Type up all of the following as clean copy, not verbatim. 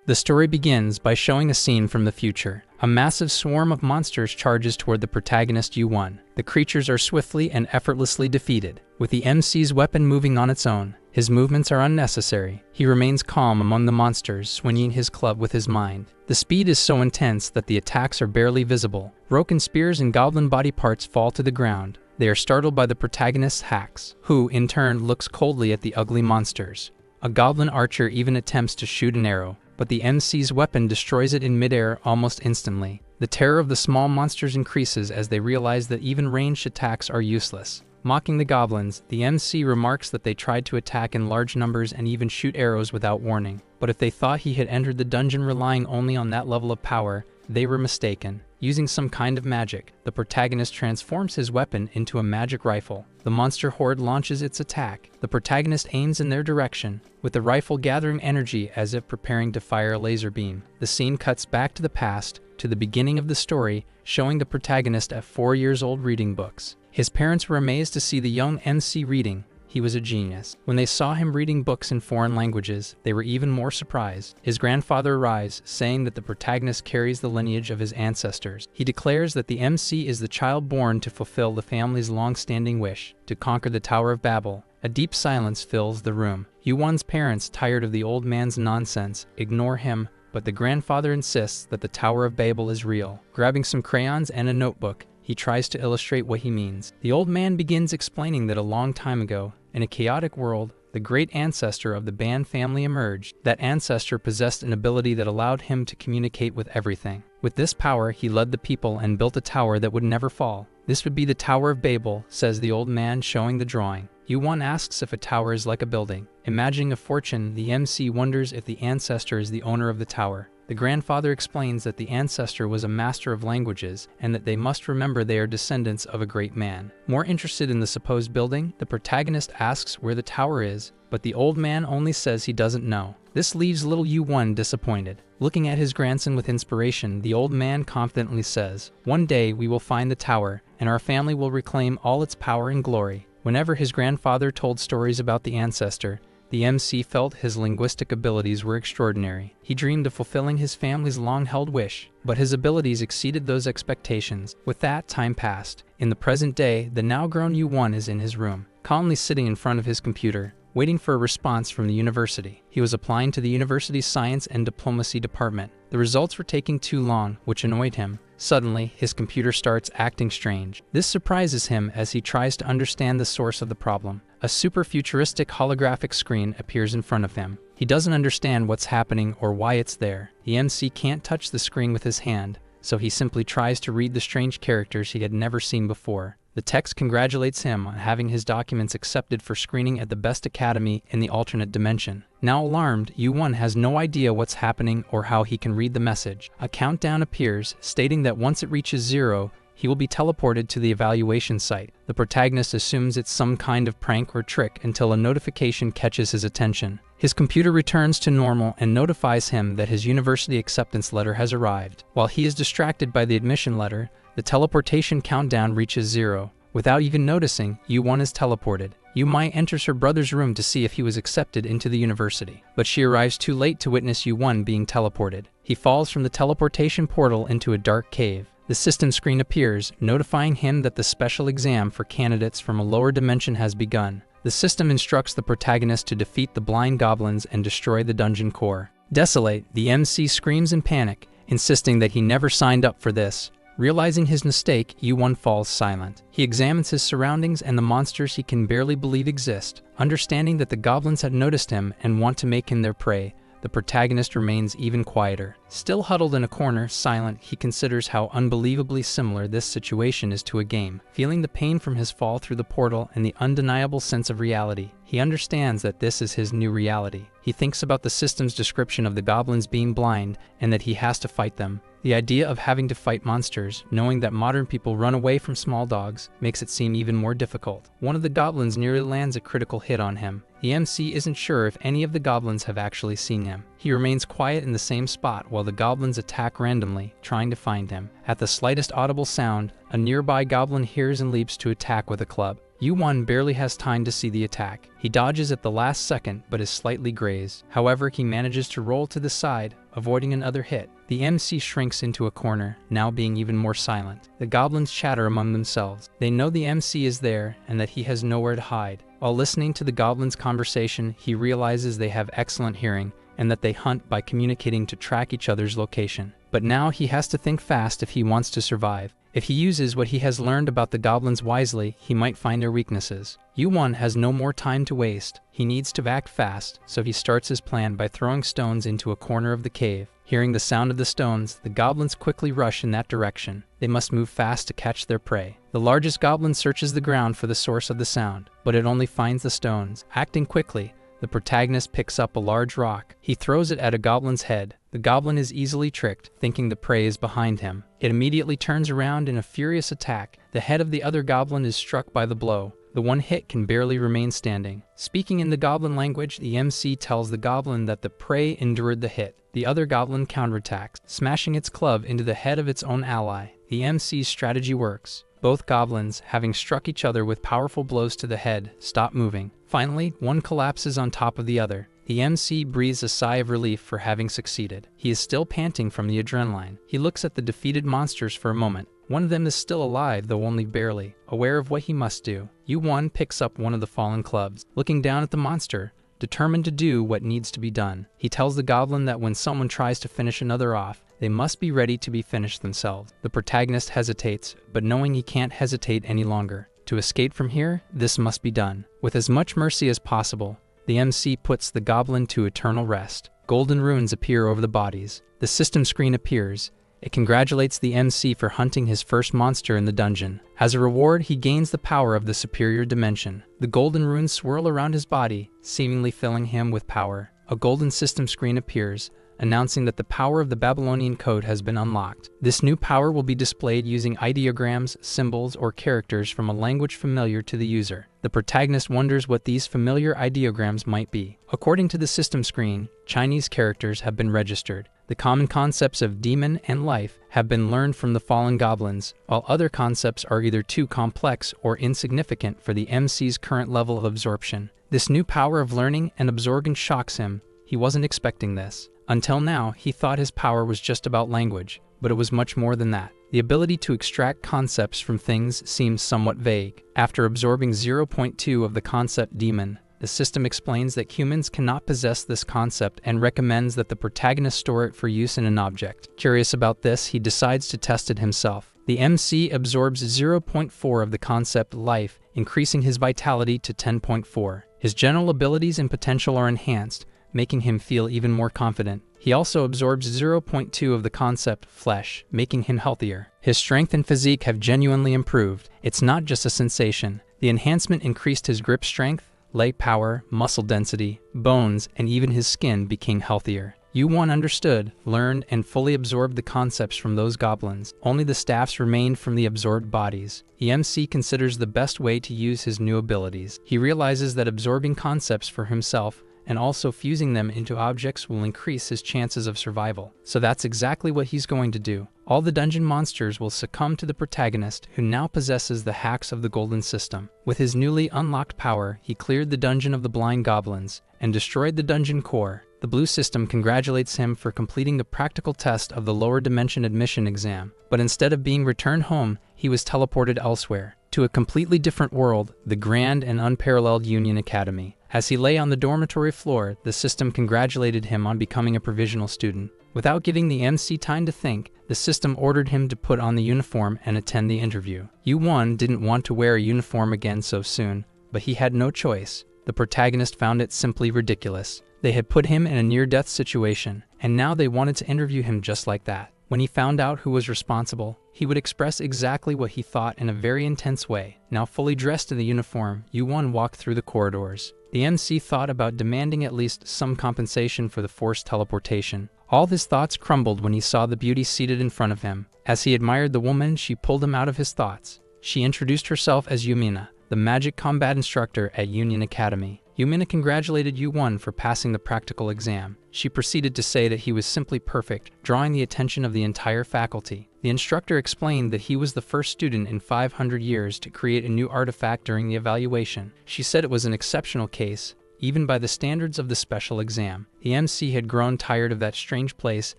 The story begins by showing a scene from the future. A massive swarm of monsters charges toward the protagonist U1. The creatures are swiftly and effortlessly defeated, with the MC's weapon moving on its own. His movements are unnecessary. He remains calm among the monsters, swinging his club with his mind. The speed is so intense that the attacks are barely visible. Broken spears and goblin body parts fall to the ground. They are startled by the protagonist's hacks, who, in turn, looks coldly at the ugly monsters. A goblin archer even attempts to shoot an arrow, but the MC's weapon destroys it in midair almost instantly. The terror of the small monsters increases as they realize that even ranged attacks are useless. Mocking the goblins, the MC remarks that they tried to attack in large numbers and even shoot arrows without warning. But if they thought he had entered the dungeon relying only on that level of power, they were mistaken. Using some kind of magic, the protagonist transforms his weapon into a magic rifle. The monster horde launches its attack. The protagonist aims in their direction, with the rifle gathering energy as if preparing to fire a laser beam. The scene cuts back to the past, to the beginning of the story, showing the protagonist at 4 years old reading books. His parents were amazed to see the young MC reading. He was a genius. When they saw him reading books in foreign languages, they were even more surprised. His grandfather arrives, saying that the protagonist carries the lineage of his ancestors. He declares that the MC is the child born to fulfill the family's long-standing wish, to conquer the Tower of Babel. A deep silence fills the room. U1's parents, tired of the old man's nonsense, ignore him, but the grandfather insists that the Tower of Babel is real. Grabbing some crayons and a notebook, he tries to illustrate what he means. The old man begins explaining that a long time ago, in a chaotic world, the great ancestor of the Ban family emerged. That ancestor possessed an ability that allowed him to communicate with everything. With this power, he led the people and built a tower that would never fall. This would be the Tower of Babel, says the old man, showing the drawing. U1 asks if a tower is like a building. Imagining a fortune, the MC wonders if the ancestor is the owner of the tower. The grandfather explains that the ancestor was a master of languages and that they must remember they are descendants of a great man. More interested in the supposed building, the protagonist asks where the tower is, but the old man only says he doesn't know. This leaves little U1 disappointed. Looking at his grandson with inspiration, the old man confidently says, "One day we will find the tower, and our family will reclaim all its power and glory." Whenever his grandfather told stories about the ancestor, the MC felt his linguistic abilities were extraordinary. He dreamed of fulfilling his family's long-held wish, but his abilities exceeded those expectations. With that, time passed. In the present day, the now-grown U1 is in his room, calmly sitting in front of his computer, waiting for a response from the university. He was applying to the university's science and diplomacy department. The results were taking too long, which annoyed him. Suddenly, his computer starts acting strange. This surprises him as he tries to understand the source of the problem. A super futuristic holographic screen appears in front of him. He doesn't understand what's happening or why it's there. The MC can't touch the screen with his hand, so he simply tries to read the strange characters he had never seen before. The text congratulates him on having his documents accepted for screening at the best academy in the alternate dimension. Now alarmed, U1 has no idea what's happening or how he can read the message. A countdown appears, stating that once it reaches 0, he will be teleported to the evaluation site. The protagonist assumes it's some kind of prank or trick until a notification catches his attention. His computer returns to normal and notifies him that his university acceptance letter has arrived. While he is distracted by the admission letter, the teleportation countdown reaches 0. Without even noticing, U1 is teleported. U-Mai enters her brother's room to see if he was accepted into the university, but she arrives too late to witness U1 being teleported. He falls from the teleportation portal into a dark cave. The system screen appears, notifying him that the special exam for candidates from a lower dimension has begun. The system instructs the protagonist to defeat the blind goblins and destroy the dungeon core. Desolate, the MC screams in panic, insisting that he never signed up for this. Realizing his mistake, U1 falls silent. He examines his surroundings and the monsters he can barely believe exist. Understanding that the goblins had noticed him and want to make him their prey, the protagonist remains even quieter. Still huddled in a corner, silent, he considers how unbelievably similar this situation is to a game. Feeling the pain from his fall through the portal and the undeniable sense of reality, he understands that this is his new reality. He thinks about the system's description of the goblins being blind and that he has to fight them. The idea of having to fight monsters, knowing that modern people run away from small dogs, makes it seem even more difficult. One of the goblins nearly lands a critical hit on him. The MC isn't sure if any of the goblins have actually seen him. He remains quiet in the same spot while the goblins attack randomly, trying to find him. At the slightest audible sound, a nearby goblin hears and leaps to attack with a club. U1 barely has time to see the attack. He dodges at the last second but is slightly grazed. However, he manages to roll to the side, avoiding another hit. The MC shrinks into a corner, now being even more silent. The goblins chatter among themselves. They know the MC is there and that he has nowhere to hide. While listening to the goblins' conversation, he realizes they have excellent hearing and that they hunt by communicating to track each other's location. But now he has to think fast if he wants to survive. If he uses what he has learned about the goblins wisely, he might find their weaknesses. Yu-Won has no more time to waste. He needs to act fast, so he starts his plan by throwing stones into a corner of the cave. Hearing the sound of the stones, the goblins quickly rush in that direction. They must move fast to catch their prey. The largest goblin searches the ground for the source of the sound, but it only finds the stones. Acting quickly, the protagonist picks up a large rock. He throws it at a goblin's head. The goblin is easily tricked, thinking the prey is behind him. It immediately turns around in a furious attack. The head of the other goblin is struck by the blow. The one hit can barely remain standing. Speaking in the goblin language, the MC tells the goblin that the prey endured the hit. The other goblin counterattacks, smashing its club into the head of its own ally. The MC's strategy works. Both goblins, having struck each other with powerful blows to the head, stop moving. Finally, one collapses on top of the other. The MC breathes a sigh of relief for having succeeded. He is still panting from the adrenaline. He looks at the defeated monsters for a moment. One of them is still alive, though only barely. Aware of what he must do, Yu-Won picks up one of the fallen clubs. Looking down at the monster, determined to do what needs to be done, he tells the goblin that when someone tries to finish another off, they must be ready to be finished themselves. The protagonist hesitates, but knowing he can't hesitate any longer. To escape from here, this must be done. With as much mercy as possible, the MC puts the goblin to eternal rest. Golden runes appear over the bodies. The system screen appears. It congratulates the MC for hunting his first monster in the dungeon. As a reward, he gains the power of the superior dimension. The golden runes swirl around his body, seemingly filling him with power. A golden system screen appears, announcing that the power of the Babylonian code has been unlocked. This new power will be displayed using ideograms, symbols, or characters from a language familiar to the user. The protagonist wonders what these familiar ideograms might be. According to the system screen, Chinese characters have been registered. The common concepts of demon and life have been learned from the fallen goblins, while other concepts are either too complex or insignificant for the MC's current level of absorption. This new power of learning and absorbing shocks him. He wasn't expecting this. Until now, he thought his power was just about language, but it was much more than that. The ability to extract concepts from things seems somewhat vague. After absorbing 0.2 of the concept demon, the system explains that humans cannot possess this concept and recommends that the protagonist store it for use in an object. Curious about this, he decides to test it himself. The MC absorbs 0.4 of the concept life, increasing his vitality to 10.4. His general abilities and potential are enhanced, making him feel even more confident. He also absorbs 0.2 of the concept flesh, making him healthier. His strength and physique have genuinely improved. It's not just a sensation. The enhancement increased his grip strength, leg power, muscle density, bones, and even his skin became healthier. Yu-Won understood, learned, and fully absorbed the concepts from those goblins. Only the staffs remained from the absorbed bodies. The MC considers the best way to use his new abilities. He realizes that absorbing concepts for himself and also fusing them into objects will increase his chances of survival. So that's exactly what he's going to do. All the dungeon monsters will succumb to the protagonist, who now possesses the hacks of the golden system. With his newly unlocked power, he cleared the dungeon of the blind goblins and destroyed the dungeon core. The blue system congratulates him for completing the practical test of the lower dimension admission exam, but instead of being returned home, he was teleported elsewhere, to a completely different world, the grand and unparalleled Union Academy. As he lay on the dormitory floor, the system congratulated him on becoming a provisional student. Without giving the MC time to think, the system ordered him to put on the uniform and attend the interview. Yu-Won didn't want to wear a uniform again so soon, but he had no choice. The protagonist found it simply ridiculous. They had put him in a near-death situation, and now they wanted to interview him just like that. When he found out who was responsible, he would express exactly what he thought in a very intense way. Now fully dressed in the uniform, Yu-Won walked through the corridors. The MC thought about demanding at least some compensation for the forced teleportation. All his thoughts crumbled when he saw the beauty seated in front of him. As he admired the woman, she pulled him out of his thoughts. She introduced herself as Yumina, the magic combat instructor at Union Academy. Yumina congratulated Yu-Won for passing the practical exam. She proceeded to say that he was simply perfect, drawing the attention of the entire faculty. The instructor explained that he was the first student in 500 years to create a new artifact during the evaluation. She said it was an exceptional case, even by the standards of the special exam. The MC had grown tired of that strange place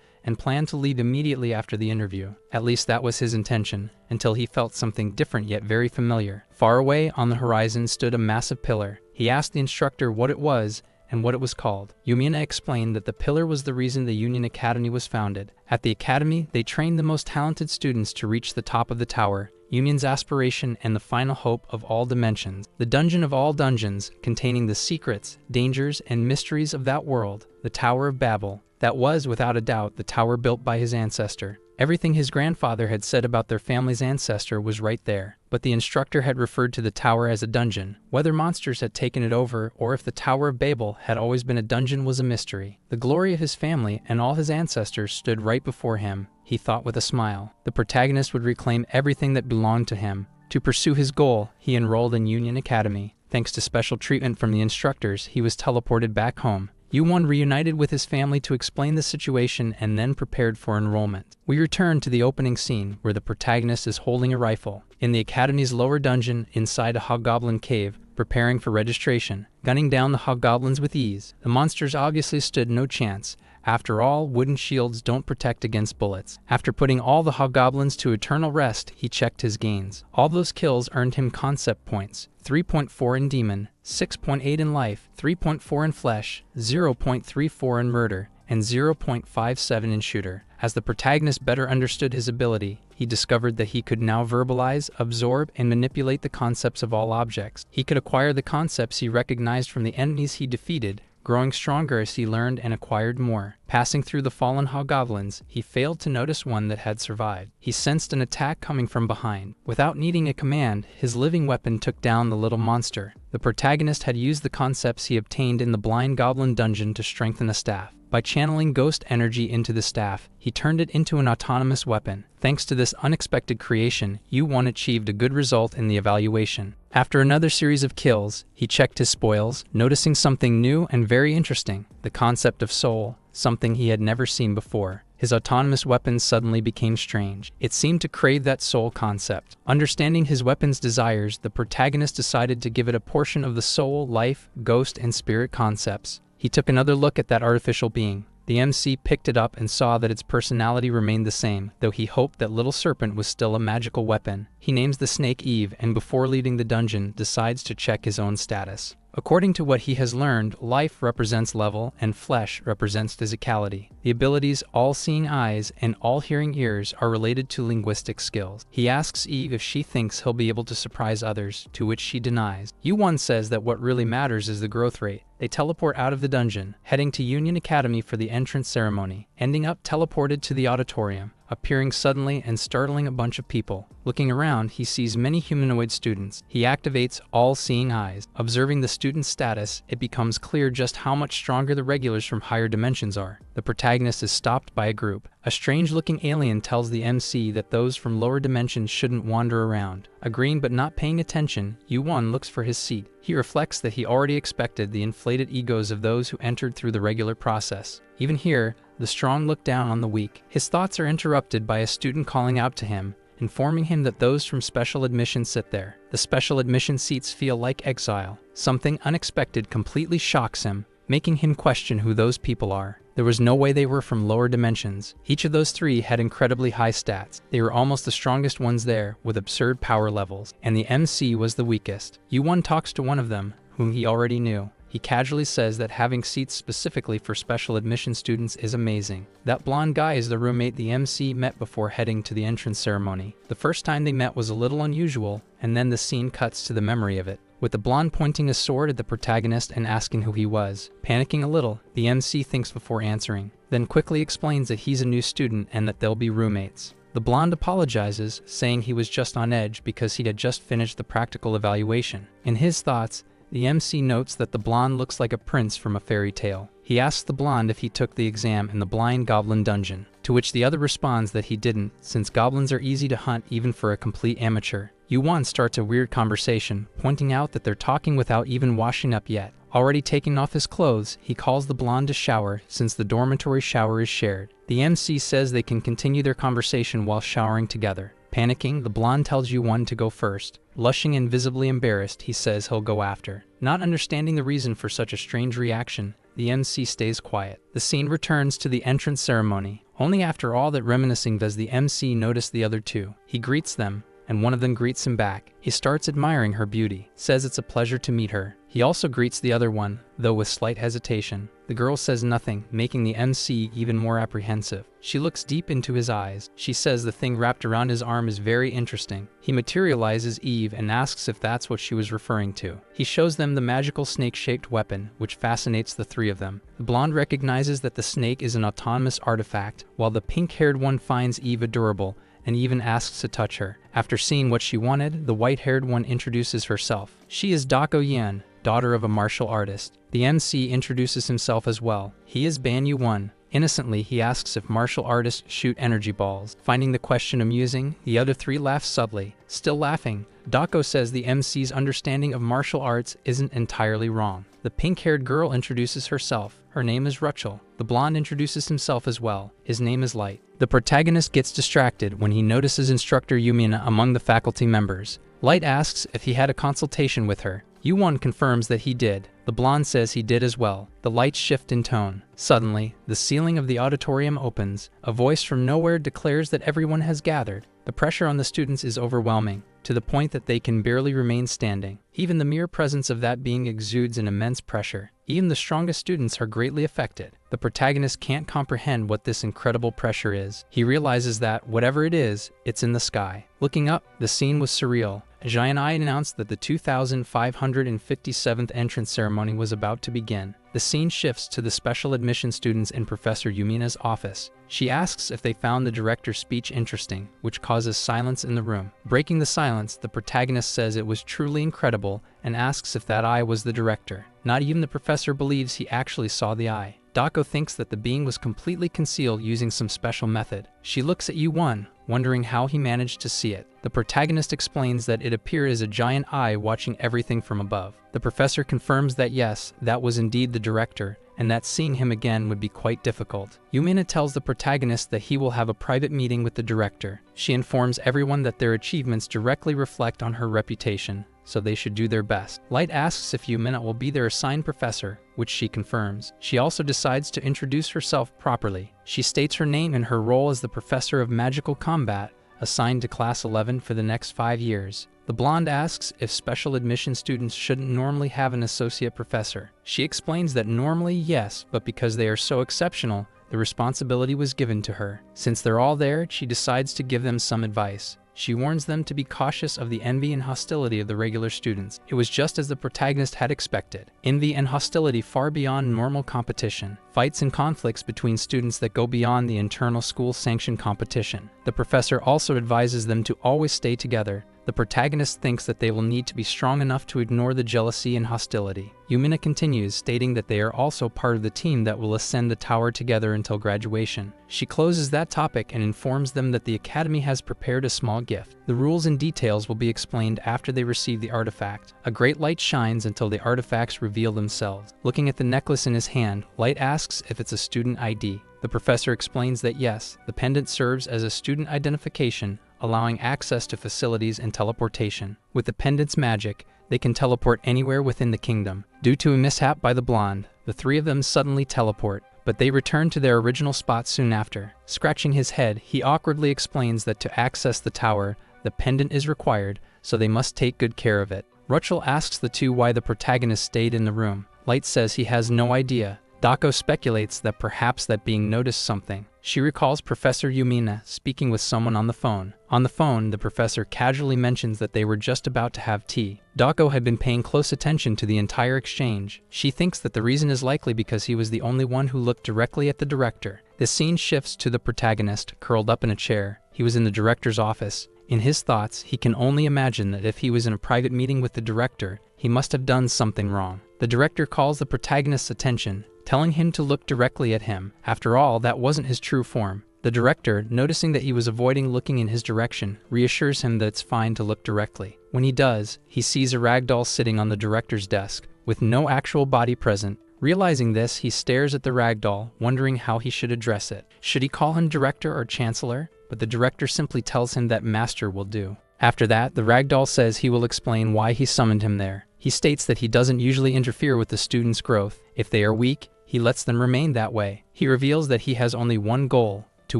and planned to leave immediately after the interview. At least that was his intention, until he felt something different yet very familiar. Far away on the horizon stood a massive pillar. He asked the instructor what it was and what it was called. Yumina explained that the pillar was the reason the Union Academy was founded. At the academy, they trained the most talented students to reach the top of the tower, Union's aspiration and the final hope of all dimensions. The dungeon of all dungeons, containing the secrets, dangers, and mysteries of that world, the Tower of Babel. That was, without a doubt, the tower built by his ancestor. Everything his grandfather had said about their family's ancestor was right there, but the instructor had referred to the tower as a dungeon. Whether monsters had taken it over or if the Tower of Babel had always been a dungeon was a mystery. The glory of his family and all his ancestors stood right before him, he thought with a smile. The protagonist would reclaim everything that belonged to him. To pursue his goal, he enrolled in Union Academy. Thanks to special treatment from the instructors, he was teleported back home. Yu-Won reunited with his family to explain the situation and then prepared for enrollment. We return to the opening scene, where the protagonist is holding a rifle in the Academy's lower dungeon inside a hobgoblin cave, preparing for registration, gunning down the hobgoblins with ease. The monsters obviously stood no chance. After all, wooden shields don't protect against bullets. After putting all the hobgoblins to eternal rest, he checked his gains. All those kills earned him concept points: 3.4 in Demon, 6.8 in Life, 3.4 in Flesh, 0.34 in Murder, and 0.57 in Shooter. As the protagonist better understood his ability, he discovered that he could now verbalize, absorb, and manipulate the concepts of all objects. He could acquire the concepts he recognized from the enemies he defeated, growing stronger as he learned and acquired more. Passing through the fallen hobgoblins, he failed to notice one that had survived. He sensed an attack coming from behind. Without needing a command, his living weapon took down the little monster. The protagonist had used the concepts he obtained in the Blind Goblin dungeon to strengthen a staff. By channeling ghost energy into the staff, he turned it into an autonomous weapon. Thanks to this unexpected creation, Yu-Won achieved a good result in the evaluation. After another series of kills, he checked his spoils, noticing something new and very interesting: the concept of soul, something he had never seen before. His autonomous weapon suddenly became strange. It seemed to crave that soul concept. Understanding his weapon's desires, the protagonist decided to give it a portion of the soul, life, ghost, and spirit concepts. He took another look at that artificial being. The MC picked it up and saw that its personality remained the same, though he hoped that Little Serpent was still a magical weapon. He names the snake Eve, and before leaving the dungeon, decides to check his own status. According to what he has learned, life represents level and flesh represents physicality. The abilities all-seeing eyes and all-hearing ears are related to linguistic skills. He asks Eve if she thinks he'll be able to surprise others, to which she denies. Yu-Won says that what really matters is the growth rate. They teleport out of the dungeon, heading to Union Academy for the entrance ceremony, ending up teleported to the auditorium, appearing suddenly and startling a bunch of people. Looking around, he sees many humanoid students. He activates all-seeing eyes. Observing the student's status, it becomes clear just how much stronger the regulars from higher dimensions are. The protagonist is stopped by a group. A strange-looking alien tells the MC that those from lower dimensions shouldn't wander around. Agreeing but not paying attention, Yu-Won looks for his seat. He reflects that he already expected the inflated egos of those who entered through the regular process. Even here, the strong look down on the weak. His thoughts are interrupted by a student calling out to him, informing him that those from special admission sit there. The special admission seats feel like exile. Something unexpected completely shocks him, making him question who those people are. There was no way they were from lower dimensions. Each of those three had incredibly high stats. They were almost the strongest ones there, with absurd power levels, and the MC was the weakest. Yu-Won talks to one of them, whom he already knew. He casually says that having seats specifically for special admission students is amazing. That blonde guy is the roommate the MC met before heading to the entrance ceremony. The first time they met was a little unusual, and then the scene cuts to the memory of it, with the blonde pointing a sword at the protagonist and asking who he was. Panicking a little, the MC thinks before answering, then quickly explains that he's a new student and that they'll be roommates. The blonde apologizes, saying he was just on edge because he had just finished the practical evaluation. In his thoughts, the MC notes that the blonde looks like a prince from a fairy tale. He asks the blonde if he took the exam in the Blind Goblin dungeon, to which the other responds that he didn't, since goblins are easy to hunt even for a complete amateur. Yu-Won starts a weird conversation, pointing out that they're talking without even washing up yet. Already taking off his clothes, he calls the blonde to shower, since the dormitory shower is shared. The MC says they can continue their conversation while showering together. Panicking, the blonde tells Yu-won to go first. Blushing and visibly embarrassed, he says he'll go after. Not understanding the reason for such a strange reaction, the MC stays quiet. The scene returns to the entrance ceremony. Only after all that reminiscing does the MC notice the other two. He greets them, and one of them greets him back. He starts admiring her beauty, says it's a pleasure to meet her. He also greets the other one, though with slight hesitation. The girl says nothing, making the MC even more apprehensive. She looks deep into his eyes. She says the thing wrapped around his arm is very interesting. He materializes Eve and asks if that's what she was referring to. He shows them the magical snake-shaped weapon, which fascinates the three of them. The blonde recognizes that the snake is an autonomous artifact, while the pink-haired one finds Eve adorable and even asks to touch her. After seeing what she wanted, the white-haired one introduces herself. She is Dako Yan, daughter of a martial artist. The MC introduces himself as well. He is Ban Yu-won. Innocently, he asks if martial artists shoot energy balls. Finding the question amusing, the other three laugh subtly. Still laughing, Dako says the MC's understanding of martial arts isn't entirely wrong. The pink-haired girl introduces herself. Her name is Rachel. The blonde introduces himself as well. His name is Light. The protagonist gets distracted when he notices instructor Yumina among the faculty members. Light asks if he had a consultation with her. Yu-won confirms that he did. The blonde says he did as well. The lights shift in tone. Suddenly, the ceiling of the auditorium opens. A voice from nowhere declares that everyone has gathered. The pressure on the students is overwhelming, to the point that they can barely remain standing. Even the mere presence of that being exudes an immense pressure. Even the strongest students are greatly affected. The protagonist can't comprehend what this incredible pressure is. He realizes that, whatever it is, it's in the sky. Looking up, the scene was surreal. A giant eye announced that the 2,557th entrance ceremony was about to begin. The scene shifts to the special admission students in Professor Yumina's office. She asks if they found the director's speech interesting, which causes silence in the room. Breaking the silence, the protagonist says it was truly incredible and asks if that eye was the director. Not even the professor believes he actually saw the eye. Dako thinks that the being was completely concealed using some special method. She looks at Yu-won, wondering how he managed to see it. The protagonist explains that it appeared as a giant eye watching everything from above. The professor confirms that yes, that was indeed the director, and that seeing him again would be quite difficult. Yumina tells the protagonist that he will have a private meeting with the director. She informs everyone that their achievements directly reflect on her reputation, so they should do their best. Light asks if Yumina will be their assigned professor, which she confirms. She also decides to introduce herself properly. She states her name and her role as the professor of magical combat, assigned to class 11 for the next 5 years. The blonde asks if special admission students shouldn't normally have an associate professor. She explains that normally yes, but because they are so exceptional, the responsibility was given to her. Since they're all there, she decides to give them some advice. She warns them to be cautious of the envy and hostility of the regular students. It was just as the protagonist had expected. Envy and hostility far beyond normal competition. Fights and conflicts between students that go beyond the internal school-sanctioned competition. The professor also advises them to always stay together. The protagonist thinks that they will need to be strong enough to ignore the jealousy and hostility. Yumina continues, stating that they are also part of the team that will ascend the tower together until graduation. She closes that topic and informs them that the academy has prepared a small gift. The rules and details will be explained after they receive the artifact. A great light shines until the artifacts reveal themselves. Looking at the necklace in his hand, Light asks if it's a student ID. The professor explains that yes, the pendant serves as a student identification, allowing access to facilities and teleportation. With the pendant's magic, they can teleport anywhere within the kingdom. Due to a mishap by the blonde, the three of them suddenly teleport, but they return to their original spot soon after. Scratching his head, he awkwardly explains that to access the tower, the pendant is required, so they must take good care of it. Rachel asks the two why the protagonist stayed in the room. Light says he has no idea. Dako speculates that perhaps that being noticed something. She recalls Professor Yumina speaking with someone on the phone. On the phone, the professor casually mentions that they were just about to have tea. Dako had been paying close attention to the entire exchange. She thinks that the reason is likely because he was the only one who looked directly at the director. The scene shifts to the protagonist, curled up in a chair. He was in the director's office. In his thoughts, he can only imagine that if he was in a private meeting with the director, he must have done something wrong. The director calls the protagonist's attention, telling him to look directly at him. After all, that wasn't his true form. The director, noticing that he was avoiding looking in his direction, reassures him that it's fine to look directly. When he does, he sees a ragdoll sitting on the director's desk, with no actual body present. Realizing this, he stares at the ragdoll, wondering how he should address it. Should he call him director or chancellor? but the director simply tells him that master will do. After that, the ragdoll says he will explain why he summoned him there. He states that he doesn't usually interfere with the students' growth. If they are weak, he lets them remain that way. He reveals that he has only one goal: to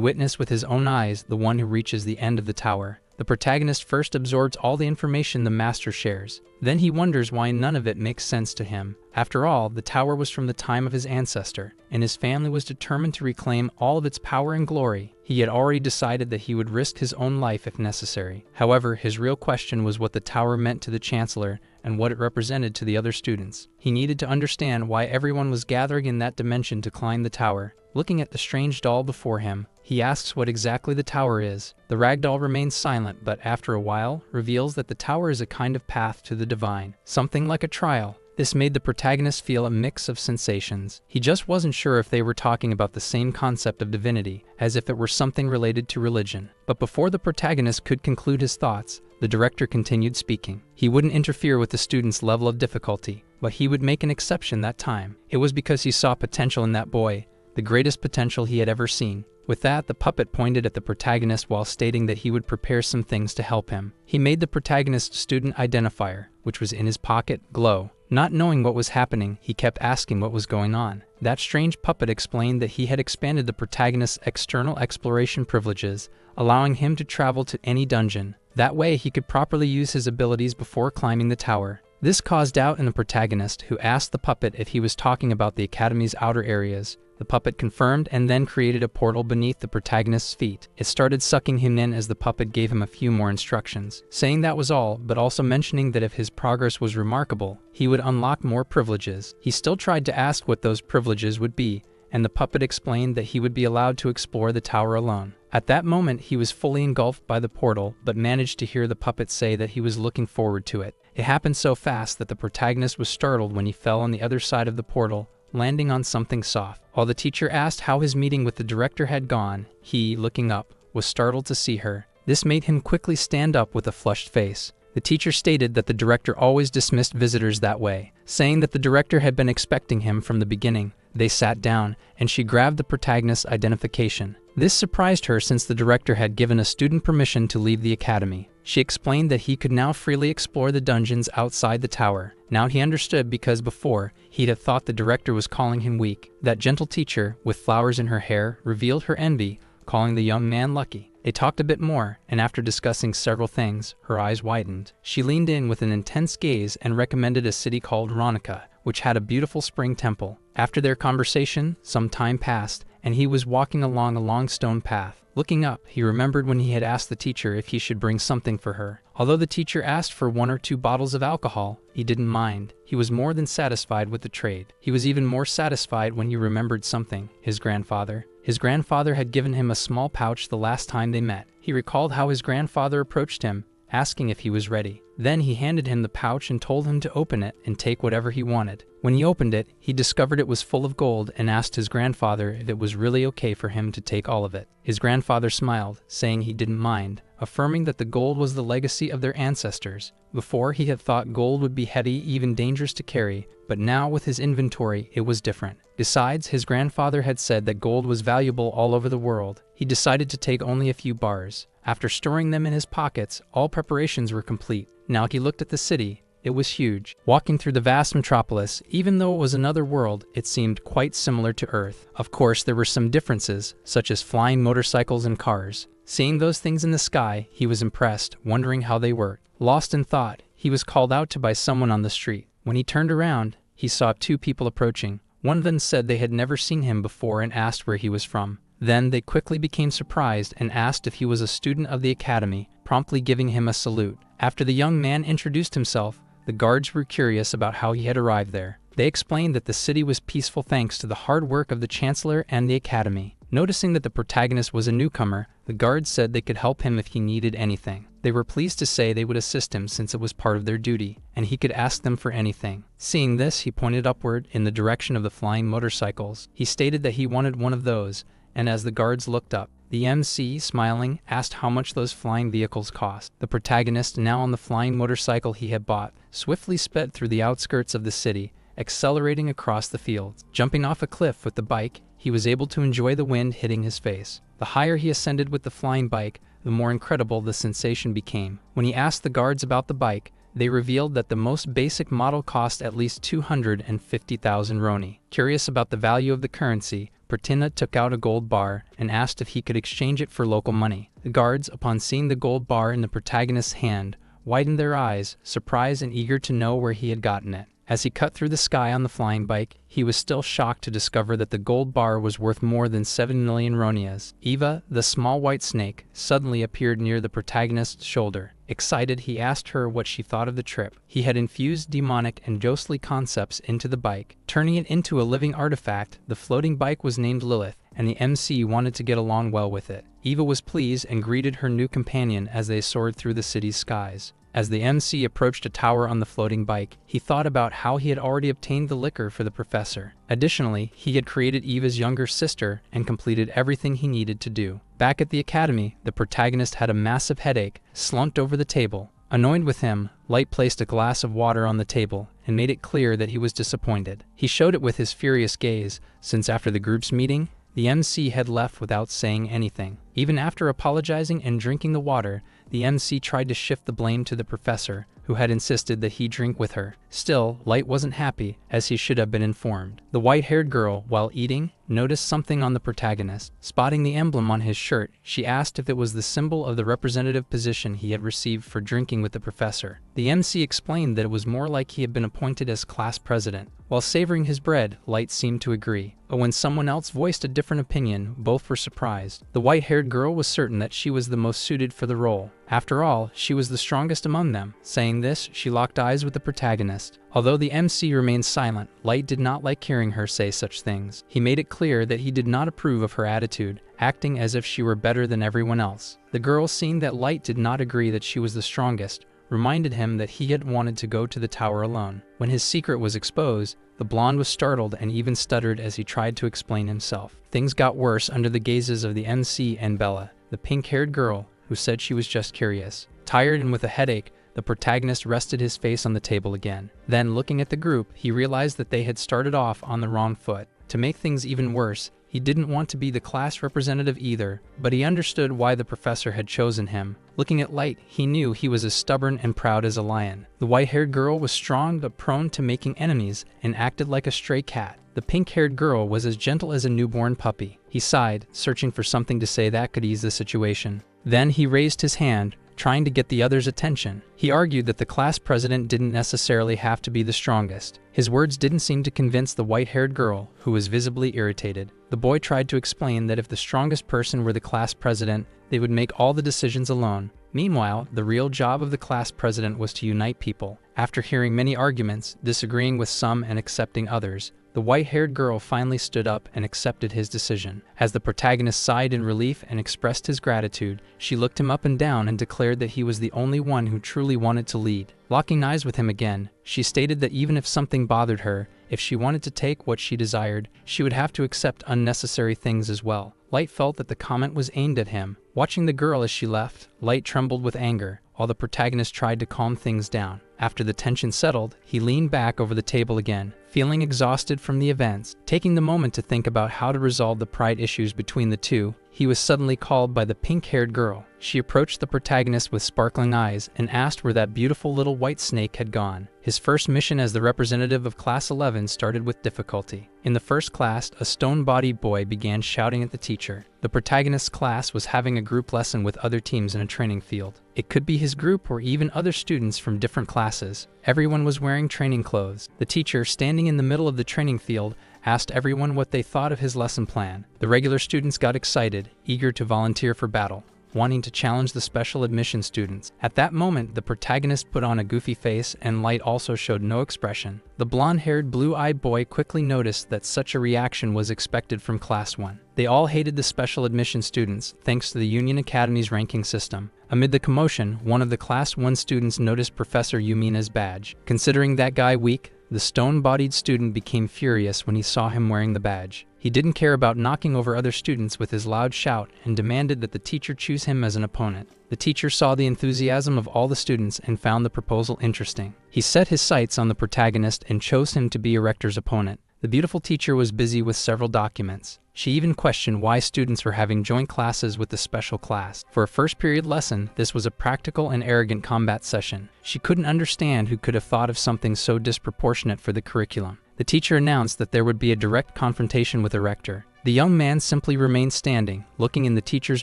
witness with his own eyes the one who reaches the end of the tower. The protagonist first absorbs all the information the master shares. Then he wonders why none of it makes sense to him. After all, the tower was from the time of his ancestor, and his family was determined to reclaim all of its power and glory. He had already decided that he would risk his own life if necessary. However, his real question was what the tower meant to the chancellor and what it represented to the other students. He needed to understand why everyone was gathering in that dimension to climb the tower. Looking at the strange doll before him, he asks what exactly the tower is. The ragdoll remains silent, but after a while, reveals that the tower is a kind of path to the divine, something like a trial. This made the protagonist feel a mix of sensations. He just wasn't sure if they were talking about the same concept of divinity, as if it were something related to religion. But before the protagonist could conclude his thoughts, the director continued speaking. He wouldn't interfere with the student's level of difficulty, but he would make an exception that time. It was because he saw potential in that boy, the greatest potential he had ever seen. With that, the puppet pointed at the protagonist while stating that he would prepare some things to help him. He made the protagonist's student identifier, which was in his pocket, glow. Not knowing what was happening, he kept asking what was going on. That strange puppet explained that he had expanded the protagonist's external exploration privileges, allowing him to travel to any dungeon. That way, he could properly use his abilities before climbing the tower. This caused doubt in the protagonist, who asked the puppet if he was talking about the academy's outer areas. The puppet confirmed and then created a portal beneath the protagonist's feet. It started sucking him in as the puppet gave him a few more instructions, saying that was all, but also mentioning that if his progress was remarkable, he would unlock more privileges. He still tried to ask what those privileges would be, and the puppet explained that he would be allowed to explore the tower alone. At that moment, he was fully engulfed by the portal, but managed to hear the puppet say that he was looking forward to it. It happened so fast that the protagonist was startled when he fell on the other side of the portal, landing on something soft. While the teacher asked how his meeting with the director had gone, he, looking up, was startled to see her. This made him quickly stand up with a flushed face. The teacher stated that the director always dismissed visitors that way, saying that the director had been expecting him from the beginning. They sat down, and she grabbed the protagonist's identification. This surprised her since the director had given a student permission to leave the academy. She explained that he could now freely explore the dungeons outside the tower. Now he understood because before, he'd have thought the director was calling him weak. That gentle teacher, with flowers in her hair, revealed her envy, calling the young man lucky. They talked a bit more, and after discussing several things, her eyes widened. She leaned in with an intense gaze and recommended a city called Ronica, which had a beautiful spring temple. After their conversation, some time passed, and he was walking along a long stone path. Looking up, he remembered when he had asked the teacher if he should bring something for her. Although the teacher asked for 1 or 2 bottles of alcohol, he didn't mind. He was more than satisfied with the trade. He was even more satisfied when he remembered something: his grandfather. His grandfather had given him a small pouch the last time they met. He recalled how his grandfather approached him, asking if he was ready. Then he handed him the pouch and told him to open it and take whatever he wanted. When he opened it, he discovered it was full of gold and asked his grandfather if it was really okay for him to take all of it. His grandfather smiled, saying he didn't mind, affirming that the gold was the legacy of their ancestors. Before, he had thought gold would be heady, even dangerous to carry, but now with his inventory, it was different. Besides, his grandfather had said that gold was valuable all over the world. He decided to take only a few bars. After storing them in his pockets, all preparations were complete. Now he looked at the city. It was huge. Walking through the vast metropolis, even though it was another world, it seemed quite similar to Earth. Of course, there were some differences, such as flying motorcycles and cars. Seeing those things in the sky, he was impressed, wondering how they worked. Lost in thought, he was called out to by someone on the street. When he turned around, he saw 2 people approaching. One of them said they had never seen him before and asked where he was from. Then they quickly became surprised and asked if he was a student of the academy, promptly giving him a salute. After the young man introduced himself, the guards were curious about how he had arrived there. They explained that the city was peaceful thanks to the hard work of the chancellor and the academy. Noticing that the protagonist was a newcomer, the guards said they could help him if he needed anything. They were pleased to say they would assist him since it was part of their duty, and he could ask them for anything. Seeing this, he pointed upward in the direction of the flying motorcycles. He stated that he wanted one of those, and as the guards looked up, the MC, smiling, asked how much those flying vehicles cost. The protagonist, now on the flying motorcycle he had bought, swiftly sped through the outskirts of the city, accelerating across the fields. Jumping off a cliff with the bike, he was able to enjoy the wind hitting his face. The higher he ascended with the flying bike, the more incredible the sensation became. When he asked the guards about the bike, they revealed that the most basic model cost at least 250,000 roni. Curious about the value of the currency, Pratina took out a gold bar and asked if he could exchange it for local money. The guards, upon seeing the gold bar in the protagonist's hand, widened their eyes, surprised and eager to know where he had gotten it. As he cut through the sky on the flying bike, he was still shocked to discover that the gold bar was worth more than 7 million ronias. Eva, the small white snake, suddenly appeared near the protagonist's shoulder. Excited, he asked her what she thought of the trip. He had infused demonic and ghostly concepts into the bike, turning it into a living artifact. The floating bike was named Lilith, and the MC wanted to get along well with it. Eva was pleased and greeted her new companion as they soared through the city's skies. As the MC approached a tower on the floating bike, he thought about how he had already obtained the liquor for the professor. Additionally, he had created Eva's younger sister and completed everything he needed to do. Back at the academy, the protagonist had a massive headache, slumped over the table. Annoyed with him, Light placed a glass of water on the table and made it clear that he was disappointed. He showed it with his furious gaze, since after the group's meeting, the MC had left without saying anything. Even after apologizing and drinking the water, the MC tried to shift the blame to the professor, who had insisted that he drink with her. Still, Light wasn't happy, as he should have been informed. The white-haired girl, while eating, noticed something on the protagonist. Spotting the emblem on his shirt, she asked if it was the symbol of the representative position he had received for drinking with the professor. The MC explained that it was more like he had been appointed as class president. While savoring his bread, Light seemed to agree. But when someone else voiced a different opinion, both were surprised. The white-haired girl was certain that she was the most suited for the role. After all, she was the strongest among them. Saying this, she locked eyes with the protagonist. Although the MC remained silent, Light did not like hearing her say such things. He made it clear that he did not approve of her attitude, acting as if she were better than everyone else. The girl, seeing that Light did not agree that she was the strongest, reminded him that he had wanted to go to the tower alone. When his secret was exposed, the blonde was startled and even stuttered as he tried to explain himself. Things got worse under the gazes of the MC and Bella, the pink-haired girl, who said she was just curious. Tired and with a headache, the protagonist rested his face on the table again. Then, looking at the group, he realized that they had started off on the wrong foot. To make things even worse, he didn't want to be the class representative either, but he understood why the professor had chosen him. Looking at Light, he knew he was as stubborn and proud as a lion. The white-haired girl was strong but prone to making enemies and acted like a stray cat. The pink-haired girl was as gentle as a newborn puppy. He sighed, searching for something to say that could ease the situation. Then he raised his hand, trying to get the others' attention. He argued that the class president didn't necessarily have to be the strongest. His words didn't seem to convince the white-haired girl, who was visibly irritated. The boy tried to explain that if the strongest person were the class president, they would make all the decisions alone. Meanwhile, the real job of the class president was to unite people. After hearing many arguments, disagreeing with some and accepting others, the white-haired girl finally stood up and accepted his decision. As the protagonist sighed in relief and expressed his gratitude, she looked him up and down and declared that he was the only one who truly wanted to lead. Locking eyes with him again, she stated that even if something bothered her, if she wanted to take what she desired, she would have to accept unnecessary things as well. Light felt that the comment was aimed at him. Watching the girl as she left, Light trembled with anger, while the protagonist tried to calm things down. After the tension settled, he leaned back over the table again, feeling exhausted from the events. Taking the moment to think about how to resolve the pride issues between the two, he was suddenly called by the pink-haired girl. She approached the protagonist with sparkling eyes and asked where that beautiful little white snake had gone. His first mission as the representative of Class 11 started with difficulty. In the first class, a stone-bodied boy began shouting at the teacher. The protagonist's class was having a group lesson with other teams in a training field. It could be his group or even other students from different classes. Everyone was wearing training clothes. The teacher, standing in the middle of the training field, asked everyone what they thought of his lesson plan. The regular students got excited, eager to volunteer for battle, wanting to challenge the special admission students. At that moment, the protagonist put on a goofy face and Light also showed no expression. The blonde-haired, blue-eyed boy quickly noticed that such a reaction was expected from Class 1. They all hated the special admission students, thanks to the Union Academy's ranking system. Amid the commotion, one of the Class 1 students noticed Professor Yumina's badge. Considering that guy weak, the stone-bodied student became furious when he saw him wearing the badge. He didn't care about knocking over other students with his loud shout and demanded that the teacher choose him as an opponent. The teacher saw the enthusiasm of all the students and found the proposal interesting. He set his sights on the protagonist and chose him to be a rector's opponent. The beautiful teacher was busy with several documents. She even questioned why students were having joint classes with the special class. For a first period lesson, this was a practical and arrogant combat session. She couldn't understand who could have thought of something so disproportionate for the curriculum. The teacher announced that there would be a direct confrontation with the rector. The young man simply remained standing, looking in the teacher's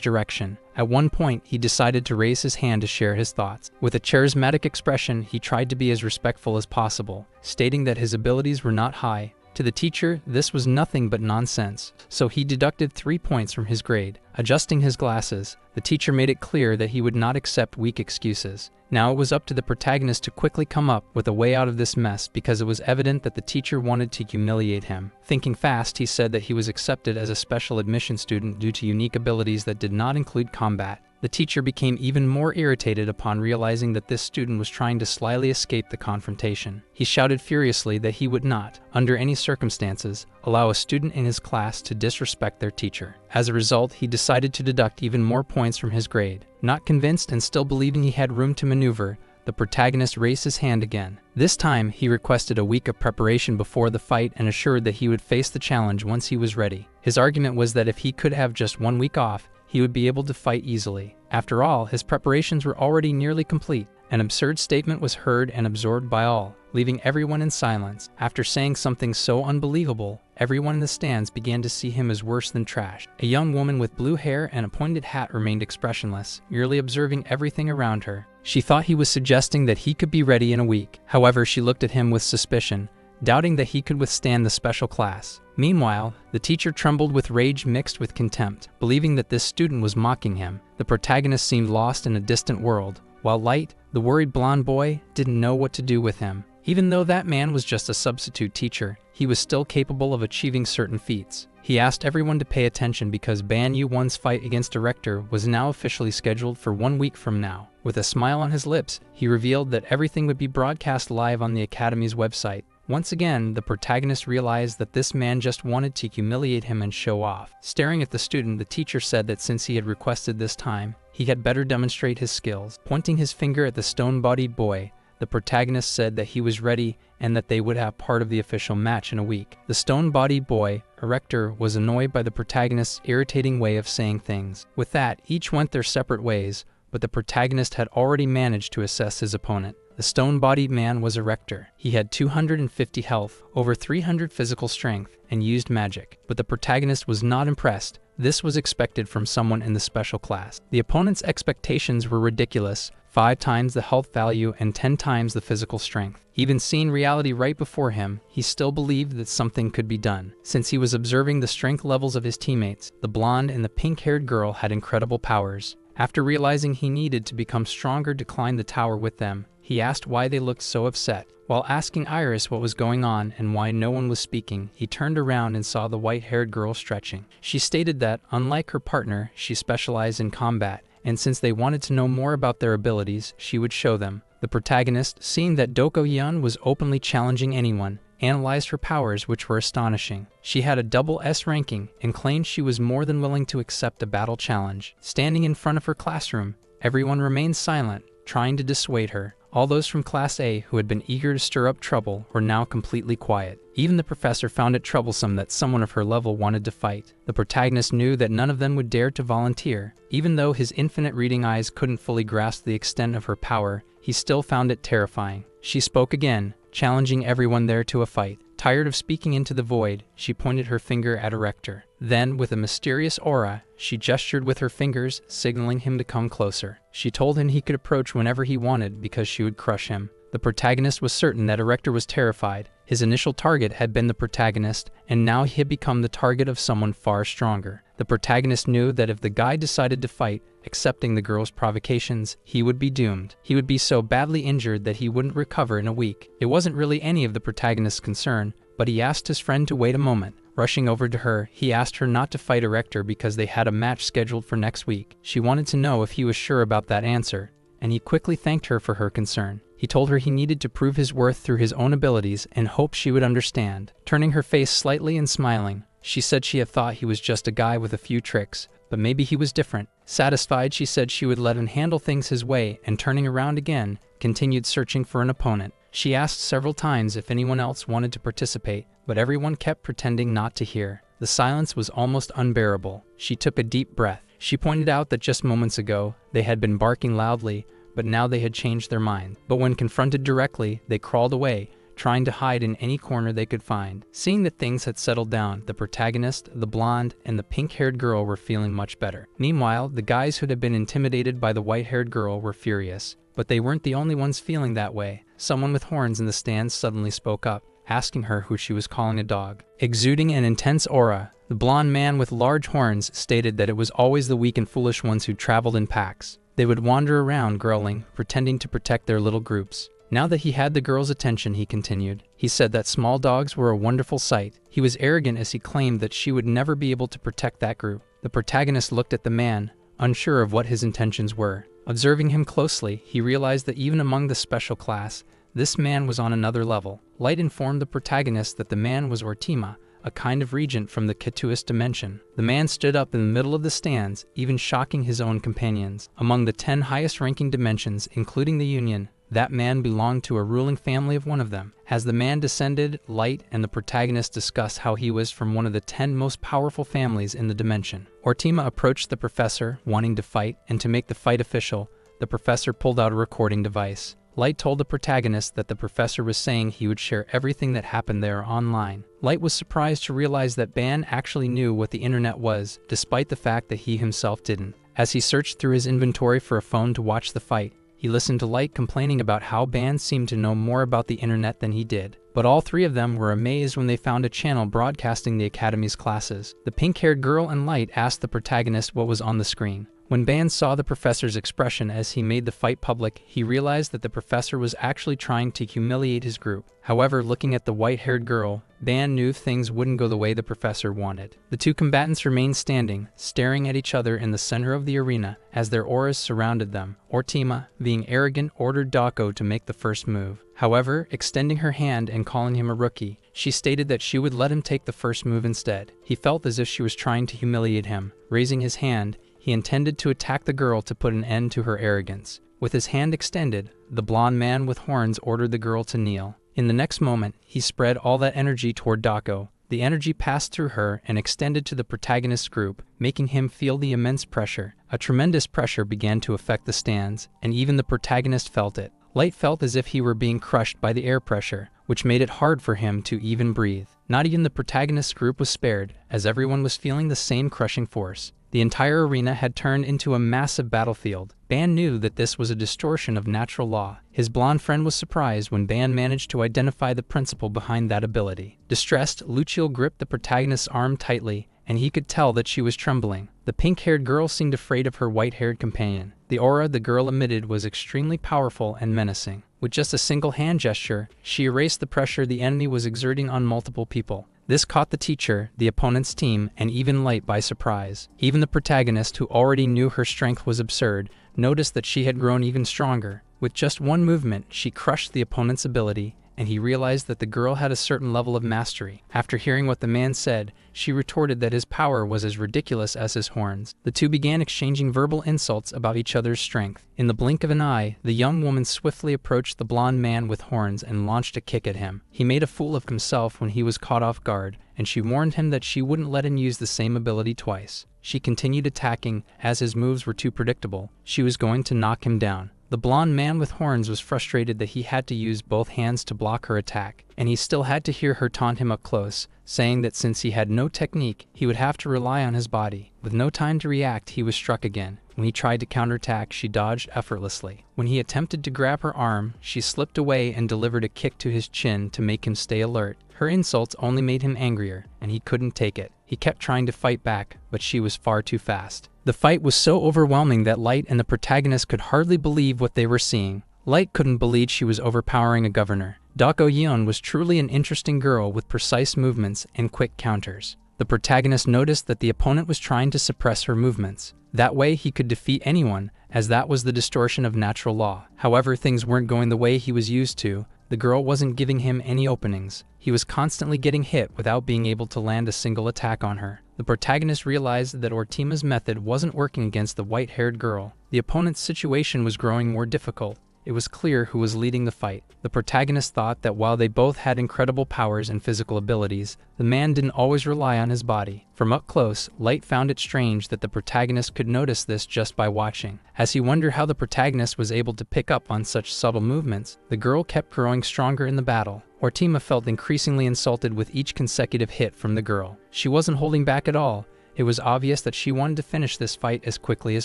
direction. At one point, he decided to raise his hand to share his thoughts. With a charismatic expression, he tried to be as respectful as possible, stating that his abilities were not high. To the teacher, this was nothing but nonsense, so he deducted 3 points from his grade. Adjusting his glasses, the teacher made it clear that he would not accept weak excuses. Now it was up to the protagonist to quickly come up with a way out of this mess because it was evident that the teacher wanted to humiliate him. Thinking fast, he said that he was accepted as a special admission student due to unique abilities that did not include combat. The teacher became even more irritated upon realizing that this student was trying to slyly escape the confrontation. He shouted furiously that he would not, under any circumstances, allow a student in his class to disrespect their teacher. As a result, he decided to deduct even more points from his grade. Not convinced and still believing he had room to maneuver, the protagonist raised his hand again. This time, he requested a week of preparation before the fight and assured that he would face the challenge once he was ready. His argument was that if he could have just 1 week off, he would be able to fight easily. After all, his preparations were already nearly complete. An absurd statement was heard and absorbed by all, leaving everyone in silence. After saying something so unbelievable, everyone in the stands began to see him as worse than trash. A young woman with blue hair and a pointed hat remained expressionless, merely observing everything around her. She thought he was suggesting that he could be ready in a week. However, she looked at him with suspicion, doubting that he could withstand the special class. Meanwhile, the teacher trembled with rage mixed with contempt, believing that this student was mocking him. The protagonist seemed lost in a distant world, while Light, the worried blonde boy, didn't know what to do with him. Even though that man was just a substitute teacher, he was still capable of achieving certain feats. He asked everyone to pay attention because Ban Yu-1's fight against a rector was now officially scheduled for 1 week from now. With a smile on his lips, he revealed that everything would be broadcast live on the Academy's website. Once again, the protagonist realized that this man just wanted to humiliate him and show off. Staring at the student, the teacher said that since he had requested this time, he had better demonstrate his skills. Pointing his finger at the stone-bodied boy, the protagonist said that he was ready and that they would have part of the official match in a week. The stone-bodied boy, a rector, was annoyed by the protagonist's irritating way of saying things. With that, each went their separate ways, but the protagonist had already managed to assess his opponent. The stone-bodied man was a rector. He had 250 health, over 300 physical strength, and used magic. But the protagonist was not impressed. This was expected from someone in the special class. The opponent's expectations were ridiculous: 5 times the health value and 10 times the physical strength. Even seeing reality right before him, he still believed that something could be done. Since he was observing the strength levels of his teammates, the blonde and the pink-haired girl had incredible powers. After realizing he needed to become stronger to climb the tower with them, he asked why they looked so upset. While asking Iris what was going on and why no one was speaking, he turned around and saw the white-haired girl stretching. She stated that, unlike her partner, she specialized in combat, and since they wanted to know more about their abilities, she would show them. The protagonist, seeing that Doko Yun was openly challenging anyone, analyzed her powers, which were astonishing. She had a double S ranking and claimed she was more than willing to accept a battle challenge. Standing in front of her classroom, everyone remained silent, trying to dissuade her. All those from Class A who had been eager to stir up trouble were now completely quiet. Even the professor found it troublesome that someone of her level wanted to fight. The protagonist knew that none of them would dare to volunteer. Even though his infinite reading eyes couldn't fully grasp the extent of her power, he still found it terrifying. She spoke again, challenging everyone there to a fight. Tired of speaking into the void, she pointed her finger at a rector. Then, with a mysterious aura, she gestured with her fingers, signaling him to come closer. She told him he could approach whenever he wanted because she would crush him. The protagonist was certain that a rector was terrified. His initial target had been the protagonist, and now he had become the target of someone far stronger. The protagonist knew that if the guy decided to fight, accepting the girl's provocations, he would be doomed. He would be so badly injured that he wouldn't recover in a week. It wasn't really any of the protagonist's concern, but he asked his friend to wait a moment. Rushing over to her, he asked her not to fight a rector because they had a match scheduled for next week. She wanted to know if he was sure about that answer, and he quickly thanked her for her concern. He told her he needed to prove his worth through his own abilities and hoped she would understand. Turning her face slightly and smiling, she said she had thought he was just a guy with a few tricks, but maybe he was different. Satisfied, she said she would let him handle things his way, and turning around again, continued searching for an opponent. She asked several times if anyone else wanted to participate. but everyone kept pretending not to hear. The silence was almost unbearable. She took a deep breath. She pointed out that just moments ago, they had been barking loudly, but now they had changed their mind. But when confronted directly, they crawled away, trying to hide in any corner they could find. Seeing that things had settled down, the protagonist, the blonde, and the pink-haired girl were feeling much better. Meanwhile, the guys who had been intimidated by the white-haired girl were furious. But they weren't the only ones feeling that way. Someone with horns in the stands suddenly spoke up, asking her who she was calling a dog. Exuding an intense aura, the blonde man with large horns stated that it was always the weak and foolish ones who traveled in packs. They would wander around growling, pretending to protect their little groups. Now that he had the girl's attention, he continued. He said that small dogs were a wonderful sight. He was arrogant as he claimed that she would never be able to protect that group. The protagonist looked at the man, unsure of what his intentions were. Observing him closely, he realized that even among the special class, this man was on another level. Light informed the protagonist that the man was Ortima, a kind of regent from the Catuous dimension. The man stood up in the middle of the stands, even shocking his own companions. Among the 10 highest-ranking dimensions, including the Union, that man belonged to a ruling family of one of them. As the man descended, Light and the protagonist discussed how he was from one of the 10 most powerful families in the dimension. Ortima approached the professor, wanting to fight, and to make the fight official, the professor pulled out a recording device. Light told the protagonist that the professor was saying he would share everything that happened there online. Light was surprised to realize that Ban actually knew what the internet was, despite the fact that he himself didn't. As he searched through his inventory for a phone to watch the fight, he listened to Light complaining about how Ban seemed to know more about the internet than he did. But all three of them were amazed when they found a channel broadcasting the Academy's classes. The pink-haired girl and Light asked the protagonist what was on the screen. When Ban saw the professor's expression as he made the fight public, he realized that the professor was actually trying to humiliate his group. However, looking at the white-haired girl, Ban knew things wouldn't go the way the professor wanted. The two combatants remained standing, staring at each other in the center of the arena as their auras surrounded them. Ortima, being arrogant, ordered Dako to make the first move. However, extending her hand and calling him a rookie, she stated that she would let him take the first move instead. He felt as if she was trying to humiliate him. Raising his hand, he intended to attack the girl to put an end to her arrogance. With his hand extended, the blonde man with horns ordered the girl to kneel. In the next moment, he spread all that energy toward Dako. The energy passed through her and extended to the protagonist's group, making him feel the immense pressure. A tremendous pressure began to affect the stands, and even the protagonist felt it. Light felt as if he were being crushed by the air pressure, which made it hard for him to even breathe. Not even the protagonist's group was spared, as everyone was feeling the same crushing force. The entire arena had turned into a massive battlefield. Ban knew that this was a distortion of natural law. His blonde friend was surprised when Ban managed to identify the principle behind that ability. Distressed, Lucio gripped the protagonist's arm tightly, and he could tell that she was trembling. The pink-haired girl seemed afraid of her white-haired companion. The aura the girl emitted was extremely powerful and menacing. With just a single hand gesture, she erased the pressure the enemy was exerting on multiple people. This caught the teacher, the opponent's team, and even Light by surprise. Even the protagonist, who already knew her strength was absurd, noticed that she had grown even stronger. With just one movement, she crushed the opponent's ability, and he realized that the girl had a certain level of mastery. After hearing what the man said, she retorted that his power was as ridiculous as his horns. The two began exchanging verbal insults about each other's strength. In the blink of an eye, the young woman swiftly approached the blonde man with horns and launched a kick at him. He made a fool of himself when he was caught off guard, and she warned him that she wouldn't let him use the same ability twice. She continued attacking, as his moves were too predictable. She was going to knock him down. The blonde man with horns was frustrated that he had to use both hands to block her attack, and he still had to hear her taunt him up close, saying that since he had no technique, he would have to rely on his body. With no time to react, he was struck again. When he tried to counterattack, she dodged effortlessly. When he attempted to grab her arm, she slipped away and delivered a kick to his chin to make him stay alert. Her insults only made him angrier, and he couldn't take it. He kept trying to fight back, but she was far too fast. The fight was so overwhelming that Light and the protagonist could hardly believe what they were seeing. Light couldn't believe she was overpowering a governor. Dako Yeon was truly an interesting girl with precise movements and quick counters. The protagonist noticed that the opponent was trying to suppress her movements. That way he could defeat anyone, as that was the distortion of natural law. However, things weren't going the way he was used to. The girl wasn't giving him any openings. He was constantly getting hit without being able to land a single attack on her. The protagonist realized that Ortima's method wasn't working against the white-haired girl. The opponent's situation was growing more difficult. it was clear who was leading the fight. The protagonist thought that while they both had incredible powers and physical abilities, the man didn't always rely on his body. From up close, Light found it strange that the protagonist could notice this just by watching. As he wondered how the protagonist was able to pick up on such subtle movements, the girl kept growing stronger in the battle. Ortima felt increasingly insulted with each consecutive hit from the girl. She wasn't holding back at all. It was obvious that she wanted to finish this fight as quickly as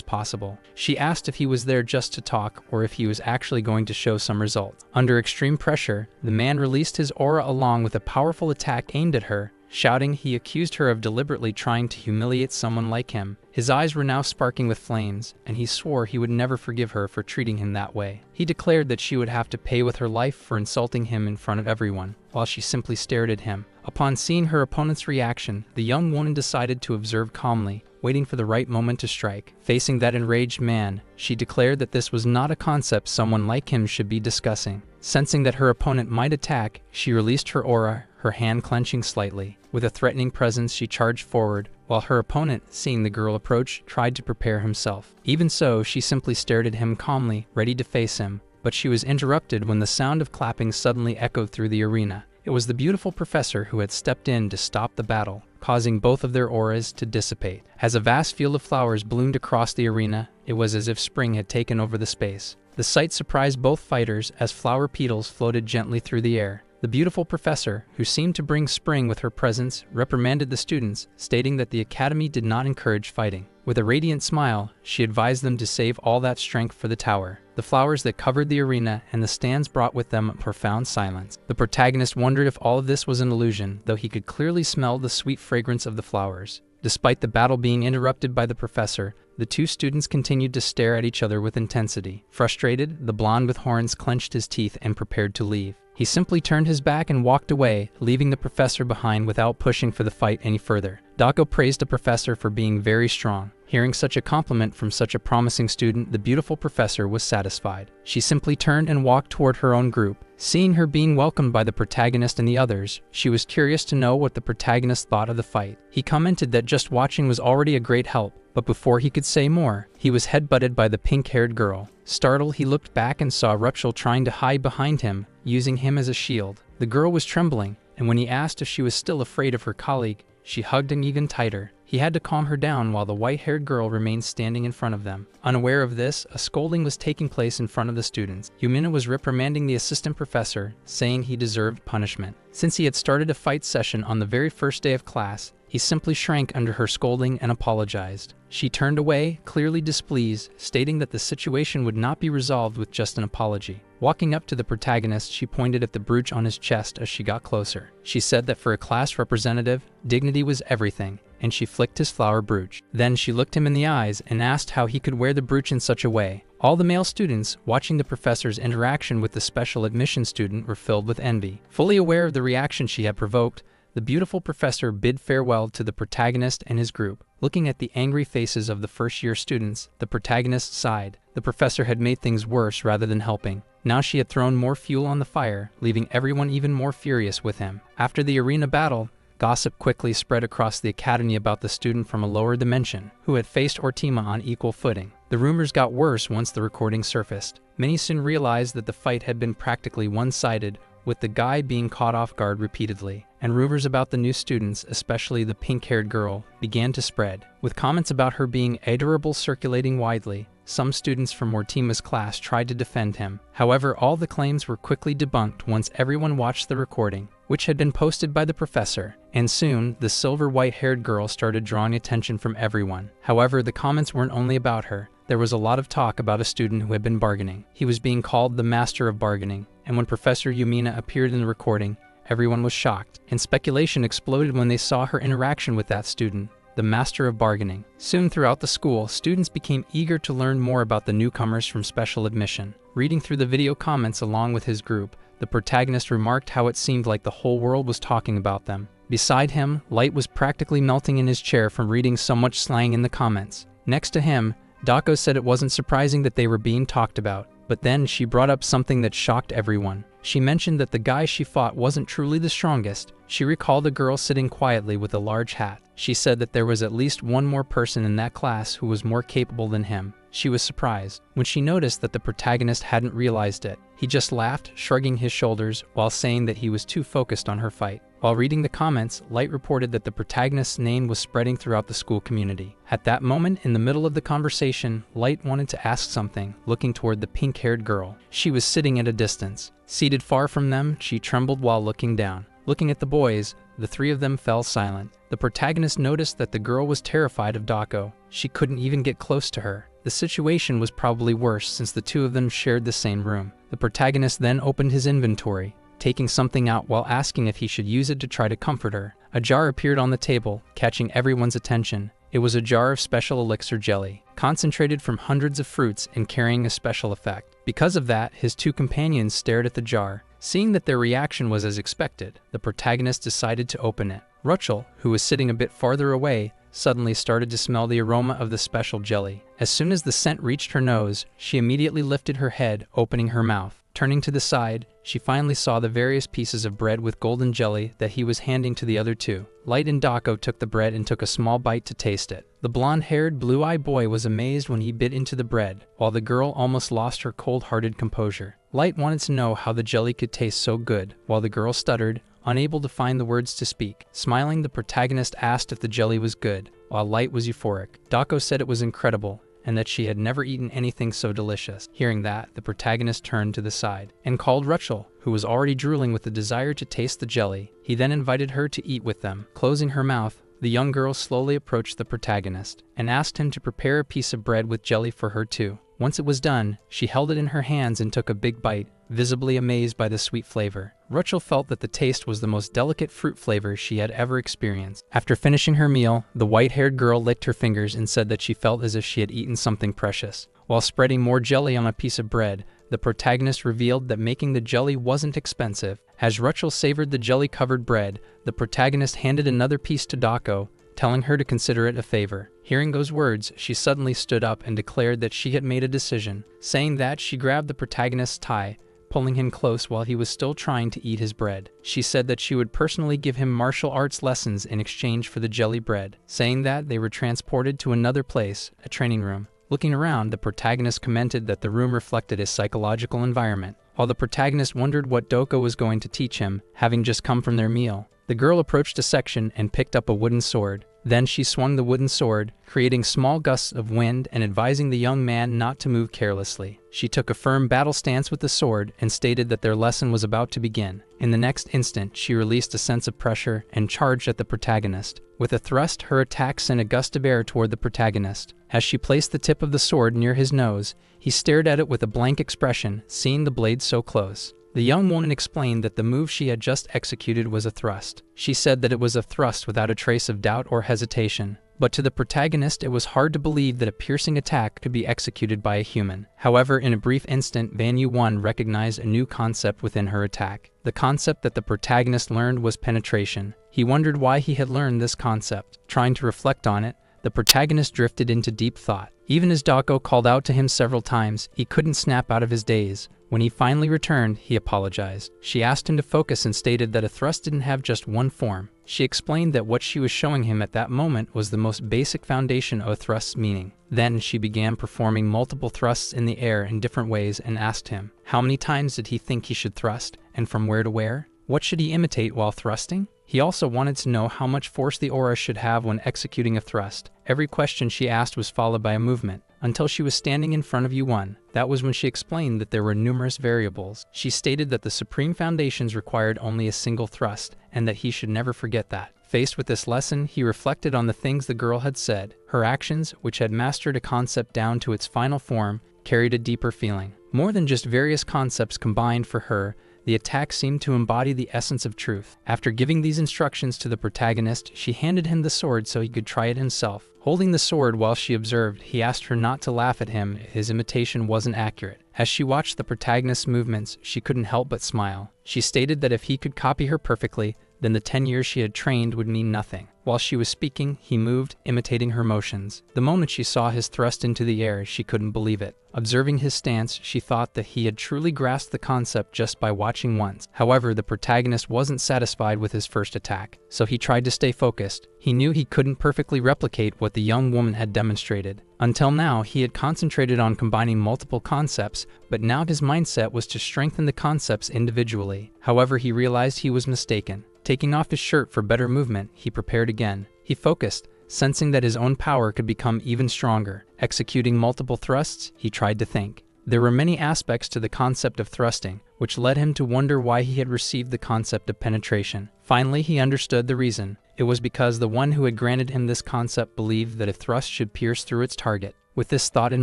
possible. She asked if he was there just to talk or if he was actually going to show some results. Under extreme pressure, the man released his aura along with a powerful attack aimed at her. Shouting, he accused her of deliberately trying to humiliate someone like him. His eyes were now sparking with flames, and he swore he would never forgive her for treating him that way. He declared that she would have to pay with her life for insulting him in front of everyone, while she simply stared at him. Upon seeing her opponent's reaction, the young woman decided to observe calmly, waiting for the right moment to strike. Facing that enraged man, she declared that this was not a concept someone like him should be discussing. Sensing that her opponent might attack, she released her aura, her hand clenching slightly. With a threatening presence, she charged forward, while her opponent, seeing the girl approach, tried to prepare himself. Even so, she simply stared at him calmly, ready to face him, but she was interrupted when the sound of clapping suddenly echoed through the arena. It was the beautiful professor who had stepped in to stop the battle, causing both of their auras to dissipate. As a vast field of flowers bloomed across the arena, it was as if spring had taken over the space. The sight surprised both fighters as flower petals floated gently through the air. The beautiful professor, who seemed to bring spring with her presence, reprimanded the students, stating that the academy did not encourage fighting. With a radiant smile, she advised them to save all that strength for the tower. The flowers that covered the arena and the stands brought with them a profound silence. The protagonist wondered if all of this was an illusion, though he could clearly smell the sweet fragrance of the flowers. Despite the battle being interrupted by the professor, the two students continued to stare at each other with intensity. Frustrated, the blonde with horns clenched his teeth and prepared to leave. He simply turned his back and walked away, leaving the professor behind without pushing for the fight any further. Dako praised the professor for being very strong. Hearing such a compliment from such a promising student, the beautiful professor was satisfied. She simply turned and walked toward her own group. Seeing her being welcomed by the protagonist and the others, she was curious to know what the protagonist thought of the fight. He commented that just watching was already a great help, but before he could say more, he was headbutted by the pink-haired girl. Startled, he looked back and saw Rupshel trying to hide behind him, using him as a shield. The girl was trembling, and when he asked if she was still afraid of her colleague, she hugged him even tighter. He had to calm her down while the white-haired girl remained standing in front of them. Unaware of this, a scolding was taking place in front of the students. Yumina was reprimanding the assistant professor, saying he deserved punishment. Since he had started a fight session on the very first day of class, he simply shrank under her scolding and apologized. She turned away, clearly displeased, stating that the situation would not be resolved with just an apology. Walking up to the protagonist, she pointed at the brooch on his chest as she got closer. She said that for a class representative, dignity was everything, and she flicked his flower brooch. Then she looked him in the eyes and asked how he could wear the brooch in such a way. All the male students, watching the professor's interaction with the special admission student, were filled with envy. Fully aware of the reaction she had provoked, the beautiful professor bid farewell to the protagonist and his group. Looking at the angry faces of the first-year students, the protagonist sighed. The professor had made things worse rather than helping. Now she had thrown more fuel on the fire, leaving everyone even more furious with him. After the arena battle, gossip quickly spread across the academy about the student from a lower dimension, who had faced Ortima on equal footing. The rumors got worse once the recording surfaced. Many soon realized that the fight had been practically one-sided, with the guy being caught off guard repeatedly, and rumors about the new students, especially the pink-haired girl, began to spread. With comments about her being adorable circulating widely, some students from Ortima's class tried to defend him. However, all the claims were quickly debunked once everyone watched the recording, which had been posted by the professor, and soon the silver white-haired girl started drawing attention from everyone. However, the comments weren't only about her. There was a lot of talk about a student who had been bargaining. He was being called the master of bargaining, and when Professor Yumina appeared in the recording, everyone was shocked, and speculation exploded when they saw her interaction with that student, the master of bargaining. Soon throughout the school, students became eager to learn more about the newcomers from special admission. Reading through the video comments along with his group, the protagonist remarked how it seemed like the whole world was talking about them. Beside him, Light was practically melting in his chair from reading so much slang in the comments. Next to him, Dako said it wasn't surprising that they were being talked about, but then she brought up something that shocked everyone. She mentioned that the guy she fought wasn't truly the strongest. She recalled a girl sitting quietly with a large hat. She said that there was at least one more person in that class who was more capable than him. She was surprised when she noticed that the protagonist hadn't realized it. He just laughed, shrugging his shoulders while saying that he was too focused on her fight. While reading the comments, Light reported that the protagonist's name was spreading throughout the school community. At that moment, in the middle of the conversation, Light wanted to ask something, looking toward the pink-haired girl. She was sitting at a distance. Seated far from them, she trembled while looking down. Looking at the boys, the three of them fell silent. The protagonist noticed that the girl was terrified of Dako. She couldn't even get close to her. The situation was probably worse since the two of them shared the same room. The protagonist then opened his inventory, taking something out while asking if he should use it to try to comfort her. A jar appeared on the table, catching everyone's attention. It was a jar of special elixir jelly, concentrated from hundreds of fruits and carrying a special effect. Because of that, his two companions stared at the jar. Seeing that their reaction was as expected, the protagonist decided to open it. Rachel, who was sitting a bit farther away, suddenly started to smell the aroma of the special jelly. As soon as the scent reached her nose, she immediately lifted her head, opening her mouth. Turning to the side, she finally saw the various pieces of bread with golden jelly that he was handing to the other two. Light and Dako took the bread and took a small bite to taste it. The blonde-haired, blue-eyed boy was amazed when he bit into the bread, while the girl almost lost her cold-hearted composure. Light wanted to know how the jelly could taste so good, while the girl stuttered, unable to find the words to speak. Smiling, the protagonist asked if the jelly was good, while Light was euphoric. Dako said it was incredible, and that she had never eaten anything so delicious. Hearing that, the protagonist turned to the side and called Rachel, who was already drooling with the desire to taste the jelly. He then invited her to eat with them. Closing her mouth, the young girl slowly approached the protagonist and asked him to prepare a piece of bread with jelly for her too. Once it was done, she held it in her hands and took a big bite, visibly amazed by the sweet flavor. Rachel felt that the taste was the most delicate fruit flavor she had ever experienced. After finishing her meal, the white-haired girl licked her fingers and said that she felt as if she had eaten something precious. While spreading more jelly on a piece of bread, the protagonist revealed that making the jelly wasn't expensive. As Rachel savored the jelly-covered bread, the protagonist handed another piece to Dako, telling her to consider it a favor. Hearing those words, she suddenly stood up and declared that she had made a decision. Saying that, she grabbed the protagonist's tie, pulling him close while he was still trying to eat his bread. She said that she would personally give him martial arts lessons in exchange for the jelly bread. Saying that, they were transported to another place, a training room. Looking around, the protagonist commented that the room reflected his psychological environment. While the protagonist wondered what Dako was going to teach him, having just come from their meal, the girl approached a section and picked up a wooden sword. Then she swung the wooden sword, creating small gusts of wind and advising the young man not to move carelessly. She took a firm battle stance with the sword and stated that their lesson was about to begin. In the next instant, she released a sense of pressure and charged at the protagonist. With a thrust, her attack sent a gust of air toward the protagonist. As she placed the tip of the sword near his nose, he stared at it with a blank expression, seeing the blade so close. The young woman explained that the move she had just executed was a thrust. She said that it was a thrust without a trace of doubt or hesitation. But to the protagonist, it was hard to believe that a piercing attack could be executed by a human. However, in a brief instant, Van Yu-1 recognized a new concept within her attack. The concept that the protagonist learned was penetration. He wondered why he had learned this concept. Trying to reflect on it, the protagonist drifted into deep thought. Even as Dako called out to him several times, he couldn't snap out of his daze. When he finally returned, he apologized. She asked him to focus and stated that a thrust didn't have just one form. She explained that what she was showing him at that moment was the most basic foundation of a thrust's meaning. Then she began performing multiple thrusts in the air in different ways and asked him, how many times did he think he should thrust, and from where to where? What should he imitate while thrusting? He also wanted to know how much force the aura should have when executing a thrust. Every question she asked was followed by a movement, until she was standing in front of Yu-1. That was when she explained that there were numerous variables. She stated that the supreme foundations required only a single thrust, and that he should never forget that. Faced with this lesson, he reflected on the things the girl had said. Her actions, which had mastered a concept down to its final form, carried a deeper feeling. More than just various concepts combined for her, the attack seemed to embody the essence of truth. After giving these instructions to the protagonist, she handed him the sword so he could try it himself. Holding the sword while she observed, he asked her not to laugh at him if his imitation wasn't accurate. As she watched the protagonist's movements, she couldn't help but smile. She stated that if he could copy her perfectly, then the 10 years she had trained would mean nothing. While she was speaking, he moved, imitating her motions. The moment she saw his thrust into the air, she couldn't believe it. Observing his stance, she thought that he had truly grasped the concept just by watching once. However, the protagonist wasn't satisfied with his first attack, so he tried to stay focused. He knew he couldn't perfectly replicate what the young woman had demonstrated. Until now, he had concentrated on combining multiple concepts, but now his mindset was to strengthen the concepts individually. However, he realized he was mistaken. Taking off his shirt for better movement, he prepared again. He focused, sensing that his own power could become even stronger. Executing multiple thrusts, he tried to think. There were many aspects to the concept of thrusting, which led him to wonder why he had received the concept of penetration. Finally, he understood the reason. It was because the one who had granted him this concept believed that a thrust should pierce through its target. With this thought in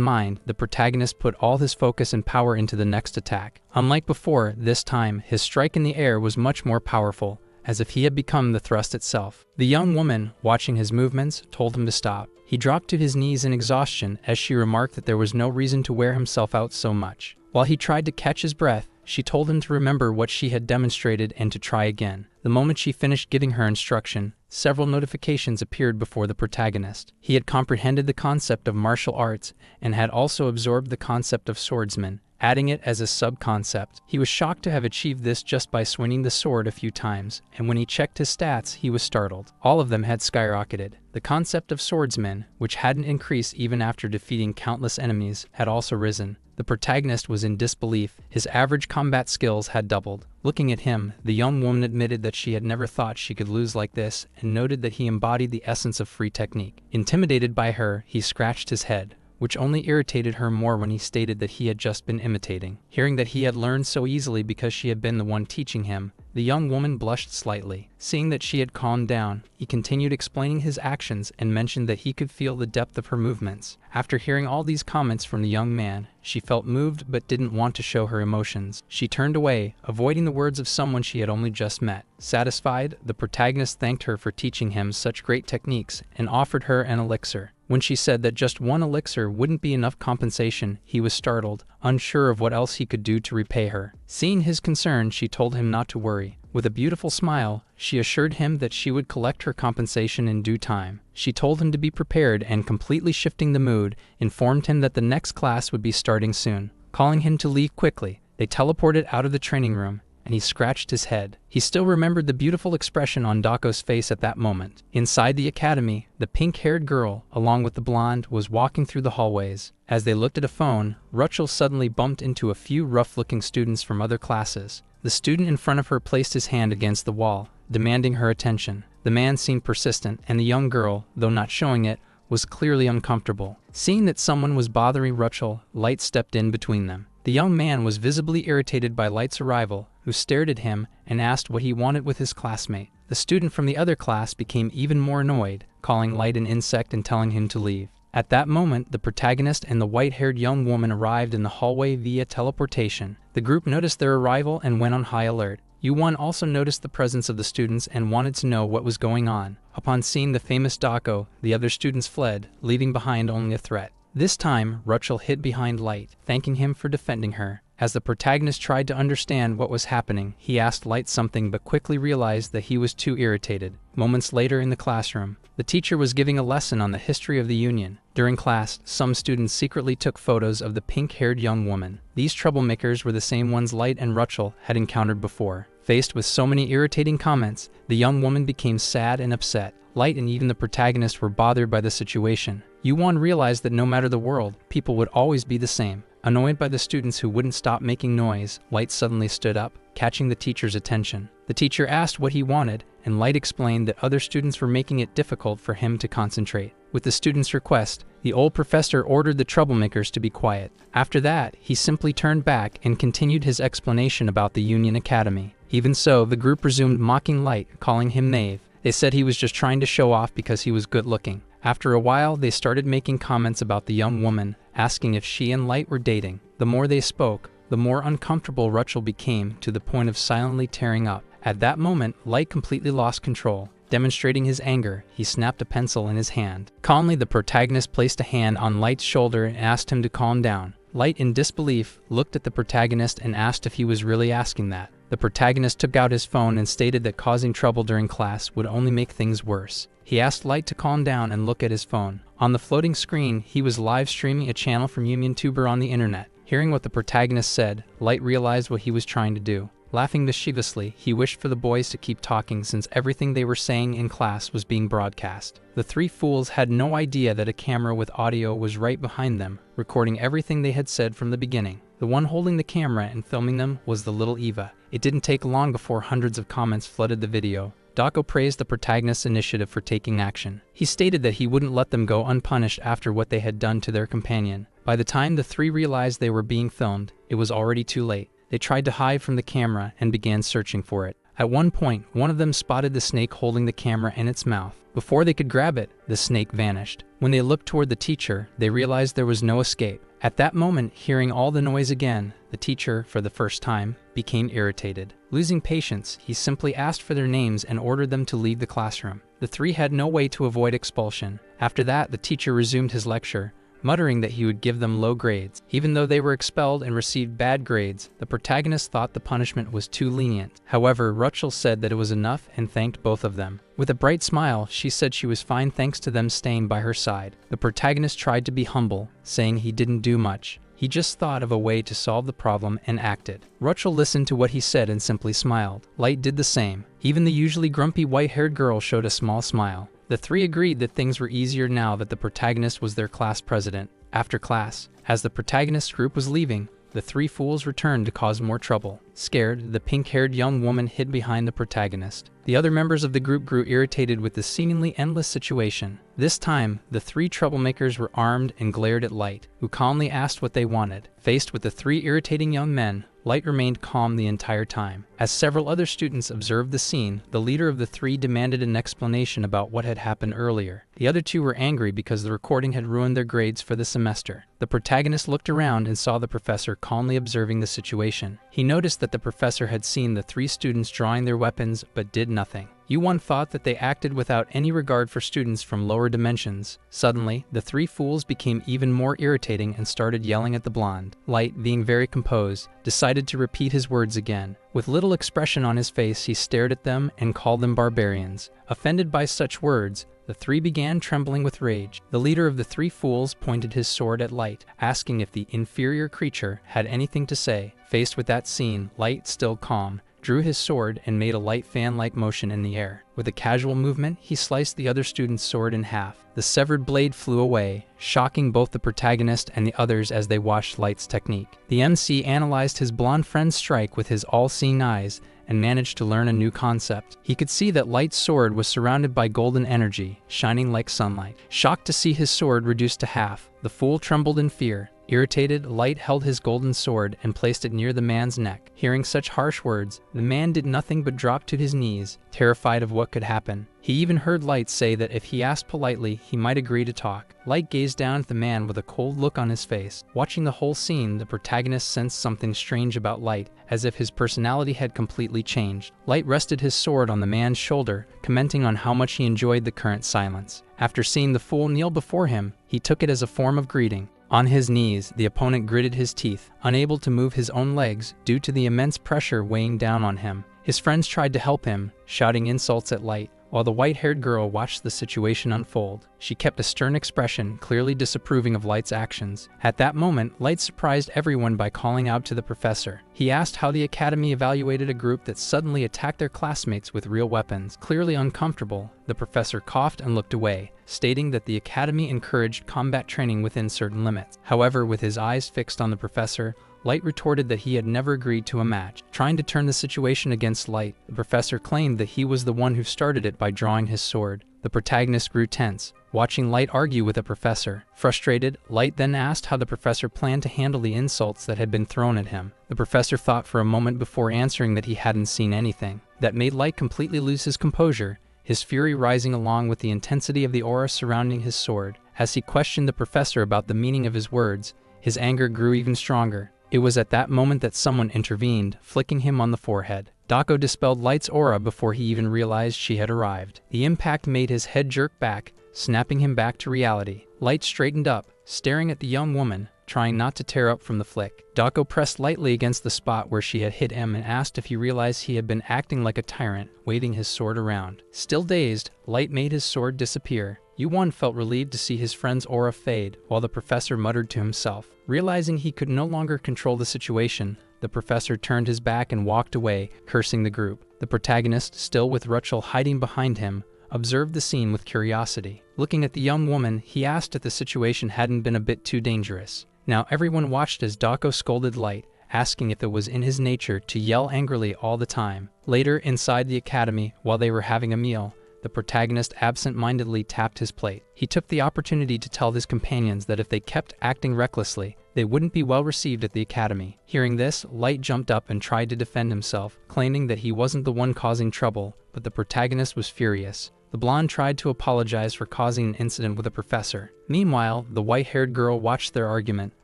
mind, the protagonist put all his focus and power into the next attack. Unlike before, this time, his strike in the air was much more powerful, as if he had become the thrust itself. The young woman, watching his movements, told him to stop. He dropped to his knees in exhaustion as she remarked that there was no reason to wear himself out so much. While he tried to catch his breath, she told him to remember what she had demonstrated and to try again. The moment she finished giving her instruction, several notifications appeared before the protagonist. He had comprehended the concept of martial arts and had also absorbed the concept of swordsman, adding it as a sub-concept. He was shocked to have achieved this just by swinging the sword a few times, and when he checked his stats, he was startled. All of them had skyrocketed. The concept of swordsman, which hadn't increased even after defeating countless enemies, had also risen. The protagonist was in disbelief. His average combat skills had doubled. Looking at him, the young woman admitted that she had never thought she could lose like this and noted that he embodied the essence of free technique. Intimidated by her, he scratched his head, which only irritated her more when he stated that he had just been imitating. Hearing that he had learned so easily because she had been the one teaching him, the young woman blushed slightly. Seeing that she had calmed down, he continued explaining his actions and mentioned that he could feel the depth of her movements. After hearing all these comments from the young man, she felt moved but didn't want to show her emotions. She turned away, avoiding the words of someone she had only just met. Satisfied, the protagonist thanked her for teaching him such great techniques and offered her an elixir. When she said that just one elixir wouldn't be enough compensation, he was startled, unsure of what else he could do to repay her. Seeing his concern, she told him not to worry. With a beautiful smile, she assured him that she would collect her compensation in due time. She told him to be prepared and, completely shifting the mood, informed him that the next class would be starting soon. Calling him to leave quickly, they teleported out of the training room, and he scratched his head. He still remembered the beautiful expression on Dako's face at that moment. Inside the academy, the pink-haired girl, along with the blonde, was walking through the hallways. As they looked at a phone, Rachel suddenly bumped into a few rough-looking students from other classes. The student in front of her placed his hand against the wall, demanding her attention. The man seemed persistent, and the young girl, though not showing it, was clearly uncomfortable. Seeing that someone was bothering Rachel, Light stepped in between them. The young man was visibly irritated by Light's arrival, who stared at him and asked what he wanted with his classmate. The student from the other class became even more annoyed, calling Light an insect and telling him to leave. At that moment, the protagonist and the white-haired young woman arrived in the hallway via teleportation. The group noticed their arrival and went on high alert. U1 also noticed the presence of the students and wanted to know what was going on. Upon seeing the famous Dako, the other students fled, leaving behind only a threat. This time, Rachel hid behind Light, thanking him for defending her. As the protagonist tried to understand what was happening, he asked Light something but quickly realized that he was too irritated. Moments later in the classroom, the teacher was giving a lesson on the history of the Union. During class, some students secretly took photos of the pink-haired young woman. These troublemakers were the same ones Light and Rachel had encountered before. Faced with so many irritating comments, the young woman became sad and upset. Light and even the protagonist were bothered by the situation. Yuan realized that no matter the world, people would always be the same. Annoyed by the students who wouldn't stop making noise, Light suddenly stood up, catching the teacher's attention. The teacher asked what he wanted, and Light explained that other students were making it difficult for him to concentrate. With the student's request, the old professor ordered the troublemakers to be quiet. After that, he simply turned back and continued his explanation about the Union Academy. Even so, the group resumed mocking Light, calling him knave. They said he was just trying to show off because he was good-looking. After a while, they started making comments about the young woman, asking if she and Light were dating. The more they spoke, the more uncomfortable Rachel became, to the point of silently tearing up. At that moment, Light completely lost control. Demonstrating his anger, he snapped a pencil in his hand. Calmly, the protagonist placed a hand on Light's shoulder and asked him to calm down. Light, in disbelief, looked at the protagonist and asked if he was really asking that. The protagonist took out his phone and stated that causing trouble during class would only make things worse. He asked Light to calm down and look at his phone. On the floating screen, he was live streaming a channel from YouTuber on the internet. Hearing what the protagonist said, Light realized what he was trying to do. Laughing mischievously, he wished for the boys to keep talking since everything they were saying in class was being broadcast. The three fools had no idea that a camera with audio was right behind them, recording everything they had said from the beginning. The one holding the camera and filming them was the little Eva. It didn't take long before hundreds of comments flooded the video. Daco praised the protagonist's initiative for taking action. He stated that he wouldn't let them go unpunished after what they had done to their companion. By the time the three realized they were being filmed, it was already too late. They tried to hide from the camera and began searching for it. At one point, one of them spotted the snake holding the camera in its mouth. Before they could grab it, the snake vanished. When they looked toward the teacher, they realized there was no escape. At that moment, hearing all the noise again, the teacher, for the first time, became irritated. Losing patience, he simply asked for their names and ordered them to leave the classroom. The three had no way to avoid expulsion. After that, the teacher resumed his lecture, muttering that he would give them low grades. Even though they were expelled and received bad grades, the protagonist thought the punishment was too lenient. However, Rachel said that it was enough and thanked both of them. With a bright smile, she said she was fine thanks to them staying by her side. The protagonist tried to be humble, saying he didn't do much. He just thought of a way to solve the problem and acted. Rachel listened to what he said and simply smiled. Light did the same. Even the usually grumpy white-haired girl showed a small smile. The three agreed that things were easier now that the protagonist was their class president. After class, as the protagonist group was leaving, the three fools returned to cause more trouble. Scared, the pink-haired young woman hid behind the protagonist. The other members of the group grew irritated with the seemingly endless situation. This time, the three troublemakers were armed and glared at Light, who calmly asked what they wanted. Faced with the three irritating young men, Light remained calm the entire time. As several other students observed the scene, the leader of the three demanded an explanation about what had happened earlier. The other two were angry because the recording had ruined their grades for the semester. The protagonist looked around and saw the professor calmly observing the situation. He noticed that the professor had seen the three students drawing their weapons but did nothing. U1 thought that they acted without any regard for students from lower dimensions. Suddenly, the three fools became even more irritating and started yelling at the blonde. Light, being very composed, decided to repeat his words again. With little expression on his face, he stared at them and called them barbarians. Offended by such words, the three began trembling with rage. The leader of the three fools pointed his sword at Light, asking if the inferior creature had anything to say. Faced with that scene, Light, still calm, drew his sword and made a light fan-like motion in the air. With a casual movement, he sliced the other student's sword in half. The severed blade flew away, shocking both the protagonist and the others as they watched Light's technique. The MC analyzed his blonde friend's strike with his all-seeing eyes and managed to learn a new concept. He could see that Light's sword was surrounded by golden energy, shining like sunlight. Shocked to see his sword reduced to half, the fool trembled in fear. Irritated, Light held his golden sword and placed it near the man's neck. Hearing such harsh words, the man did nothing but drop to his knees, terrified of what could happen. He even heard Light say that if he asked politely, he might agree to talk. Light gazed down at the man with a cold look on his face. Watching the whole scene, the protagonist sensed something strange about Light, as if his personality had completely changed. Light rested his sword on the man's shoulder, commenting on how much he enjoyed the current silence. After seeing the fool kneel before him, he took it as a form of greeting. On his knees, the opponent gritted his teeth, unable to move his own legs due to the immense pressure weighing down on him. His friends tried to help him, shouting insults at Light, while the white-haired girl watched the situation unfold. She kept a stern expression, clearly disapproving of Light's actions. At that moment, Light surprised everyone by calling out to the professor. He asked how the academy evaluated a group that suddenly attacked their classmates with real weapons. Clearly uncomfortable, the professor coughed and looked away, stating that the academy encouraged combat training within certain limits. However, with his eyes fixed on the professor, Light retorted that he had never agreed to a match. Trying to turn the situation against Light, the professor claimed that he was the one who started it by drawing his sword. The protagonist grew tense, watching Light argue with the professor. Frustrated, Light then asked how the professor planned to handle the insults that had been thrown at him. The professor thought for a moment before answering that he hadn't seen anything. That made Light completely lose his composure, his fury rising along with the intensity of the aura surrounding his sword. As he questioned the professor about the meaning of his words, his anger grew even stronger. It was at that moment that someone intervened, flicking him on the forehead. Daco dispelled Light's aura before he even realized she had arrived. The impact made his head jerk back, snapping him back to reality. Light straightened up, staring at the young woman, trying not to tear up from the flick. Dako pressed lightly against the spot where she had hit him and asked if he realized he had been acting like a tyrant, waving his sword around. Still dazed, Light made his sword disappear. Yu-1 felt relieved to see his friend's aura fade, while the professor muttered to himself. Realizing he could no longer control the situation, the professor turned his back and walked away, cursing the group. The protagonist, still with Rachel hiding behind him, observed the scene with curiosity. Looking at the young woman, he asked if the situation hadn't been a bit too dangerous. Now everyone watched as Dako scolded Light, asking if it was in his nature to yell angrily all the time. Later, inside the academy, while they were having a meal, the protagonist absent-mindedly tapped his plate. He took the opportunity to tell his companions that if they kept acting recklessly, they wouldn't be well received at the academy. Hearing this, Light jumped up and tried to defend himself, claiming that he wasn't the one causing trouble, but the protagonist was furious. The blonde tried to apologize for causing an incident with the professor. Meanwhile, the white-haired girl watched their argument,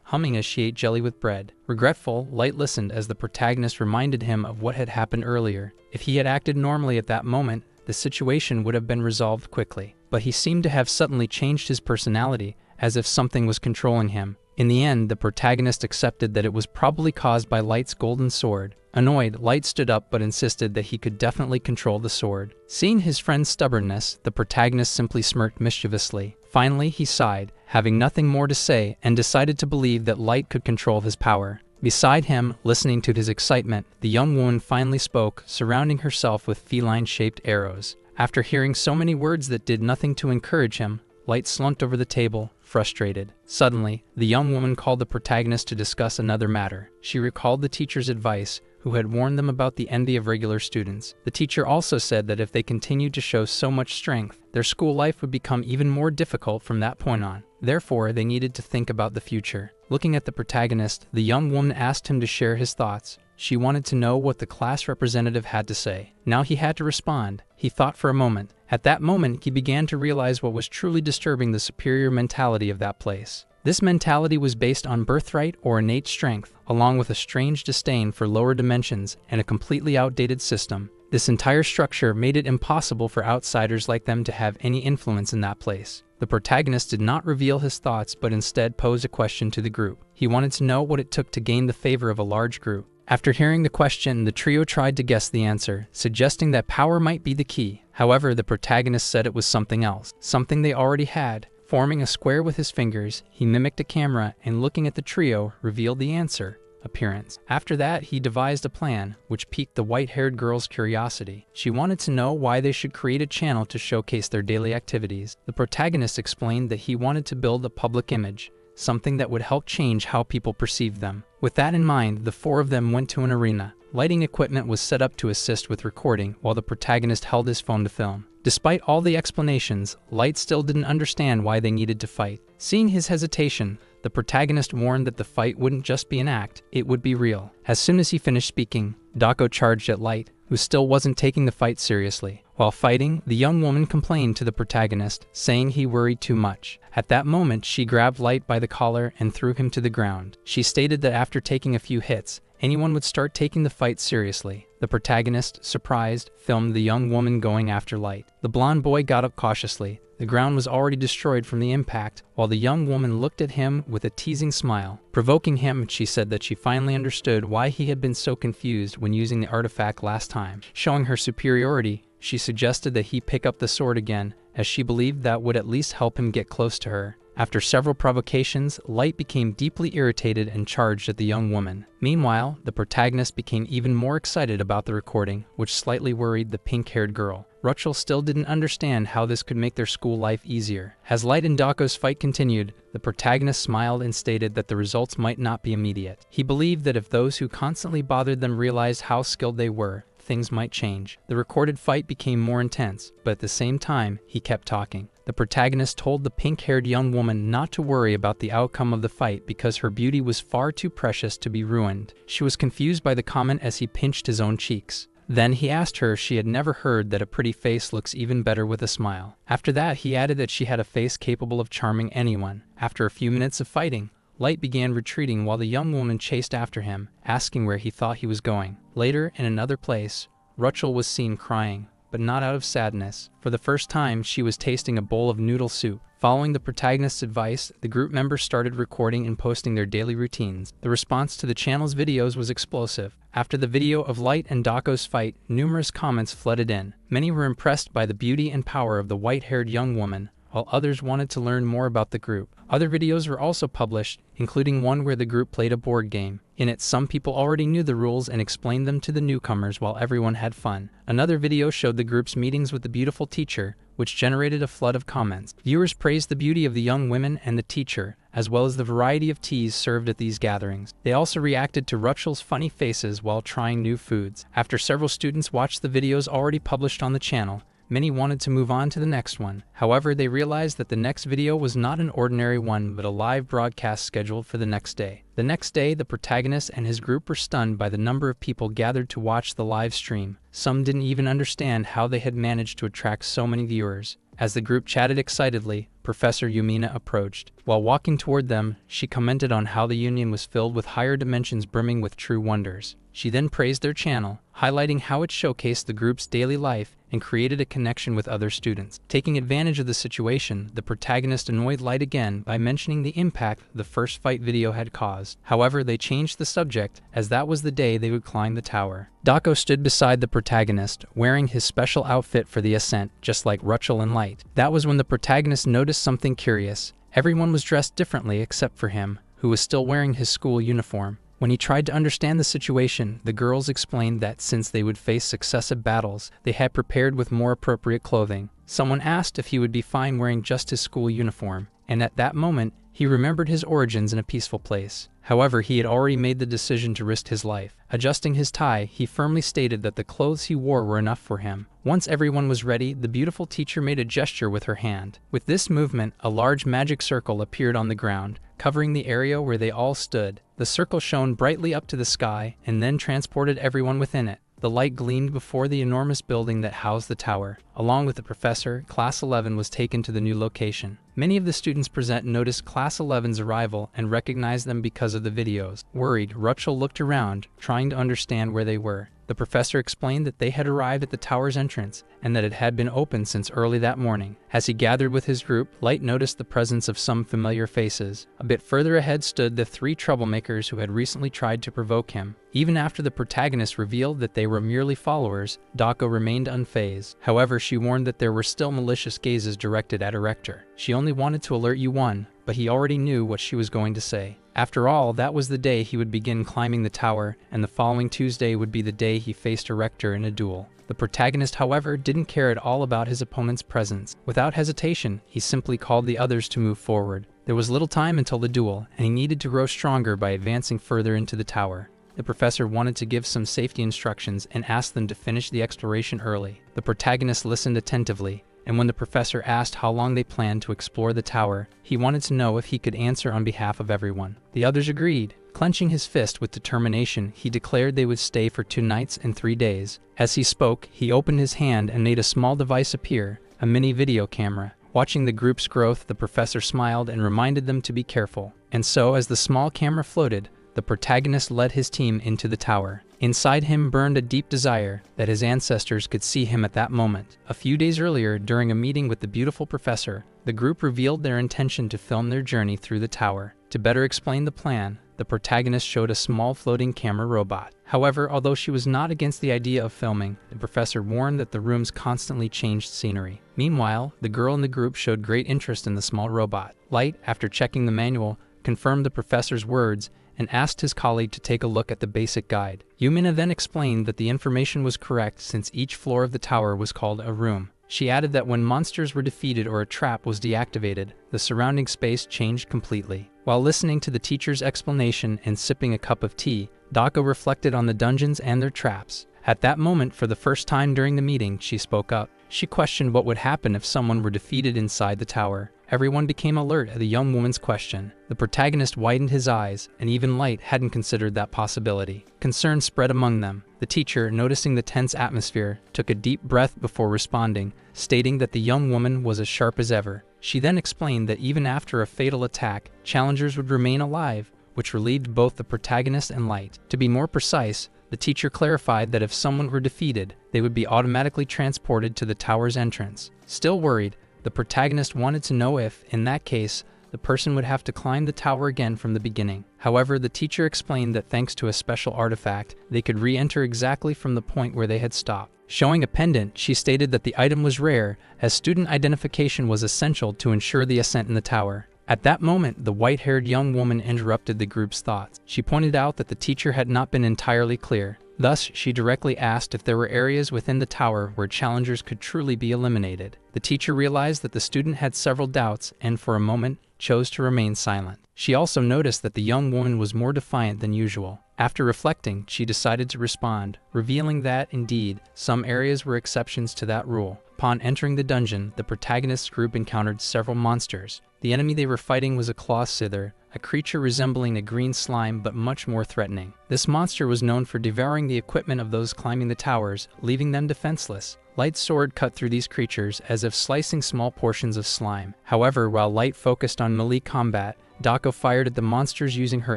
humming as she ate jelly with bread. Regretful, Light listened as the protagonist reminded him of what had happened earlier. If he had acted normally at that moment, the situation would have been resolved quickly. But he seemed to have suddenly changed his personality, as if something was controlling him. In the end, the protagonist accepted that it was probably caused by Light's golden sword. Annoyed, Light stood up but insisted that he could definitely control the sword. Seeing his friend's stubbornness, the protagonist simply smirked mischievously. Finally, he sighed, having nothing more to say, and decided to believe that Light could control his power. Beside him, listening to his excitement, the young woman finally spoke, surrounding herself with feline-shaped arrows. After hearing so many words that did nothing to encourage him, Light slumped over the table, frustrated. Suddenly, the young woman called the protagonist to discuss another matter. She recalled the teacher's advice, who had warned them about the envy of regular students. The teacher also said that if they continued to show so much strength, their school life would become even more difficult from that point on. Therefore, they needed to think about the future. Looking at the protagonist, the young woman asked him to share his thoughts. She wanted to know what the class representative had to say. Now he had to respond. He thought for a moment. At that moment, he began to realize what was truly disturbing the superior mentality of that place. This mentality was based on birthright or innate strength, along with a strange disdain for lower dimensions and a completely outdated system. This entire structure made it impossible for outsiders like them to have any influence in that place. The protagonist did not reveal his thoughts but instead posed a question to the group. He wanted to know what it took to gain the favor of a large group. After hearing the question, the trio tried to guess the answer, suggesting that power might be the key. However, the protagonist said it was something else, something they already had. Forming a square with his fingers, he mimicked a camera and looking at the trio, revealed the answer: appearance. After that, he devised a plan, which piqued the white-haired girl's curiosity. She wanted to know why they should create a channel to showcase their daily activities. The protagonist explained that he wanted to build a public image, something that would help change how people perceive them. With that in mind, the four of them went to an arena. Lighting equipment was set up to assist with recording, while the protagonist held his phone to film. Despite all the explanations, Light still didn't understand why they needed to fight. Seeing his hesitation, the protagonist warned that the fight wouldn't just be an act, it would be real. As soon as he finished speaking, Dako charged at Light, who still wasn't taking the fight seriously. While fighting, the young woman complained to the protagonist, saying he worried too much. At that moment, she grabbed Light by the collar and threw him to the ground. She stated that after taking a few hits, anyone would start taking the fight seriously. The protagonist, surprised, filmed the young woman going after Light. The blonde boy got up cautiously. The ground was already destroyed from the impact, while the young woman looked at him with a teasing smile. Provoking him, she said that she finally understood why he had been so confused when using the artifact last time. Showing her superiority, she suggested that he pick up the sword again, as she believed that would at least help him get close to her. After several provocations, Light became deeply irritated and charged at the young woman. Meanwhile, the protagonist became even more excited about the recording, which slightly worried the pink-haired girl. Rachel still didn't understand how this could make their school life easier. As Light and Dako's fight continued, the protagonist smiled and stated that the results might not be immediate. He believed that if those who constantly bothered them realized how skilled they were, things might change. The recorded fight became more intense, but at the same time, he kept talking. The protagonist told the pink-haired young woman not to worry about the outcome of the fight because her beauty was far too precious to be ruined. She was confused by the comment as he pinched his own cheeks. Then he asked her if she had never heard that a pretty face looks even better with a smile. After that, he added that she had a face capable of charming anyone. After a few minutes of fighting, Light began retreating while the young woman chased after him, asking where he thought he was going. Later, in another place, Rachel was seen crying, but not out of sadness. For the first time, she was tasting a bowl of noodle soup. Following the protagonist's advice, the group members started recording and posting their daily routines. The response to the channel's videos was explosive. After the video of Light and Dako's fight, numerous comments flooded in. Many were impressed by the beauty and power of the white-haired young woman, while others wanted to learn more about the group. Other videos were also published, including one where the group played a board game. In it, some people already knew the rules and explained them to the newcomers while everyone had fun. Another video showed the group's meetings with the beautiful teacher, which generated a flood of comments. Viewers praised the beauty of the young women and the teacher, as well as the variety of teas served at these gatherings. They also reacted to Rachel's funny faces while trying new foods. After several students watched the videos already published on the channel, many wanted to move on to the next one. However, they realized that the next video was not an ordinary one, but a live broadcast scheduled for the next day. The next day, the protagonist and his group were stunned by the number of people gathered to watch the live stream. Some didn't even understand how they had managed to attract so many viewers. As the group chatted excitedly, Professor Yumina approached. While walking toward them, she commented on how the union was filled with higher dimensions brimming with true wonders. She then praised their channel, highlighting how it showcased the group's daily life and created a connection with other students. Taking advantage of the situation, the protagonist annoyed Light again by mentioning the impact the first fight video had caused. However, they changed the subject, as that was the day they would climb the tower. Dako stood beside the protagonist, wearing his special outfit for the ascent, just like Rachel and Light. That was when the protagonist noticed something curious. Everyone was dressed differently except for him, who was still wearing his school uniform. When he tried to understand the situation, the girls explained that since they would face successive battles, they had prepared with more appropriate clothing. Someone asked if he would be fine wearing just his school uniform, and at that moment, he remembered his origins in a peaceful place. However, he had already made the decision to risk his life. Adjusting his tie, he firmly stated that the clothes he wore were enough for him. Once everyone was ready, the beautiful teacher made a gesture with her hand. With this movement, a large magic circle appeared on the ground, covering the area where they all stood. The circle shone brightly up to the sky and then transported everyone within it. The light gleamed before the enormous building that housed the tower. Along with the professor, Class 11 was taken to the new location. Many of the students present noticed Class 11's arrival and recognized them because of the videos. Worried, Rachel looked around, trying to understand where they were. The professor explained that they had arrived at the tower's entrance and that it had been open since early that morning. As he gathered with his group, Light noticed the presence of some familiar faces. A bit further ahead stood the three troublemakers who had recently tried to provoke him. Even after the protagonist revealed that they were merely followers, Dako remained unfazed. However, she warned that there were still malicious gazes directed at her rector. She only wanted to alert U1, but he already knew what she was going to say. After all, that was the day he would begin climbing the tower, and the following Tuesday would be the day he faced a rector in a duel. The protagonist, however, didn't care at all about his opponent's presence. Without hesitation, he simply called the others to move forward. There was little time until the duel, and he needed to grow stronger by advancing further into the tower. The professor wanted to give some safety instructions and asked them to finish the exploration early. The protagonist listened attentively, and when the professor asked how long they planned to explore the tower, he wanted to know if he could answer on behalf of everyone. The others agreed. Clenching his fist with determination, he declared they would stay for 2 nights and 3 days. As he spoke, he opened his hand and made a small device appear, a mini video camera. Watching the group's growth, the professor smiled and reminded them to be careful. And so, as the small camera floated, the protagonist led his team into the tower. Inside him burned a deep desire that his ancestors could see him at that moment. A few days earlier, during a meeting with the beautiful professor, the group revealed their intention to film their journey through the tower. To better explain the plan, the protagonist showed a small floating camera robot. However, although she was not against the idea of filming, the professor warned that the rooms constantly changed scenery. Meanwhile, the girl in the group showed great interest in the small robot. Light, after checking the manual, confirmed the professor's words and asked his colleague to take a look at the basic guide. Yumina then explained that the information was correct since each floor of the tower was called a room. She added that when monsters were defeated or a trap was deactivated, the surrounding space changed completely. While listening to the teacher's explanation and sipping a cup of tea, Dako reflected on the dungeons and their traps. At that moment, for the first time during the meeting, she spoke up. She questioned what would happen if someone were defeated inside the tower. Everyone became alert at the young woman's question. The protagonist widened his eyes, and even Light hadn't considered that possibility. Concern spread among them. The teacher, noticing the tense atmosphere, took a deep breath before responding, stating that the young woman was as sharp as ever. She then explained that even after a fatal attack, challengers would remain alive, which relieved both the protagonist and Light. To be more precise, the The teacher clarified that if someone were defeated, they would be automatically transported to the tower's entrance. Still worried, the protagonist wanted to know if, in that case, the person would have to climb the tower again from the beginning. However, the teacher explained that thanks to a special artifact, they could re-enter exactly from the point where they had stopped. Showing a pendant, she stated that the item was rare, as student identification was essential to ensure the ascent in the tower. At that moment, the white-haired young woman interrupted the group's thoughts. She pointed out that the teacher had not been entirely clear. Thus, she directly asked if there were areas within the tower where challengers could truly be eliminated. The teacher realized that the student had several doubts and, for a moment, chose to remain silent. She also noticed that the young woman was more defiant than usual. After reflecting, she decided to respond, revealing that, indeed, some areas were exceptions to that rule. Upon entering the dungeon, the protagonist's group encountered several monsters. The enemy they were fighting was a claw scyther, a creature resembling a green slime but much more threatening. This monster was known for devouring the equipment of those climbing the towers, leaving them defenseless. Light's sword cut through these creatures as if slicing small portions of slime. However, while Light focused on melee combat, Dako fired at the monsters using her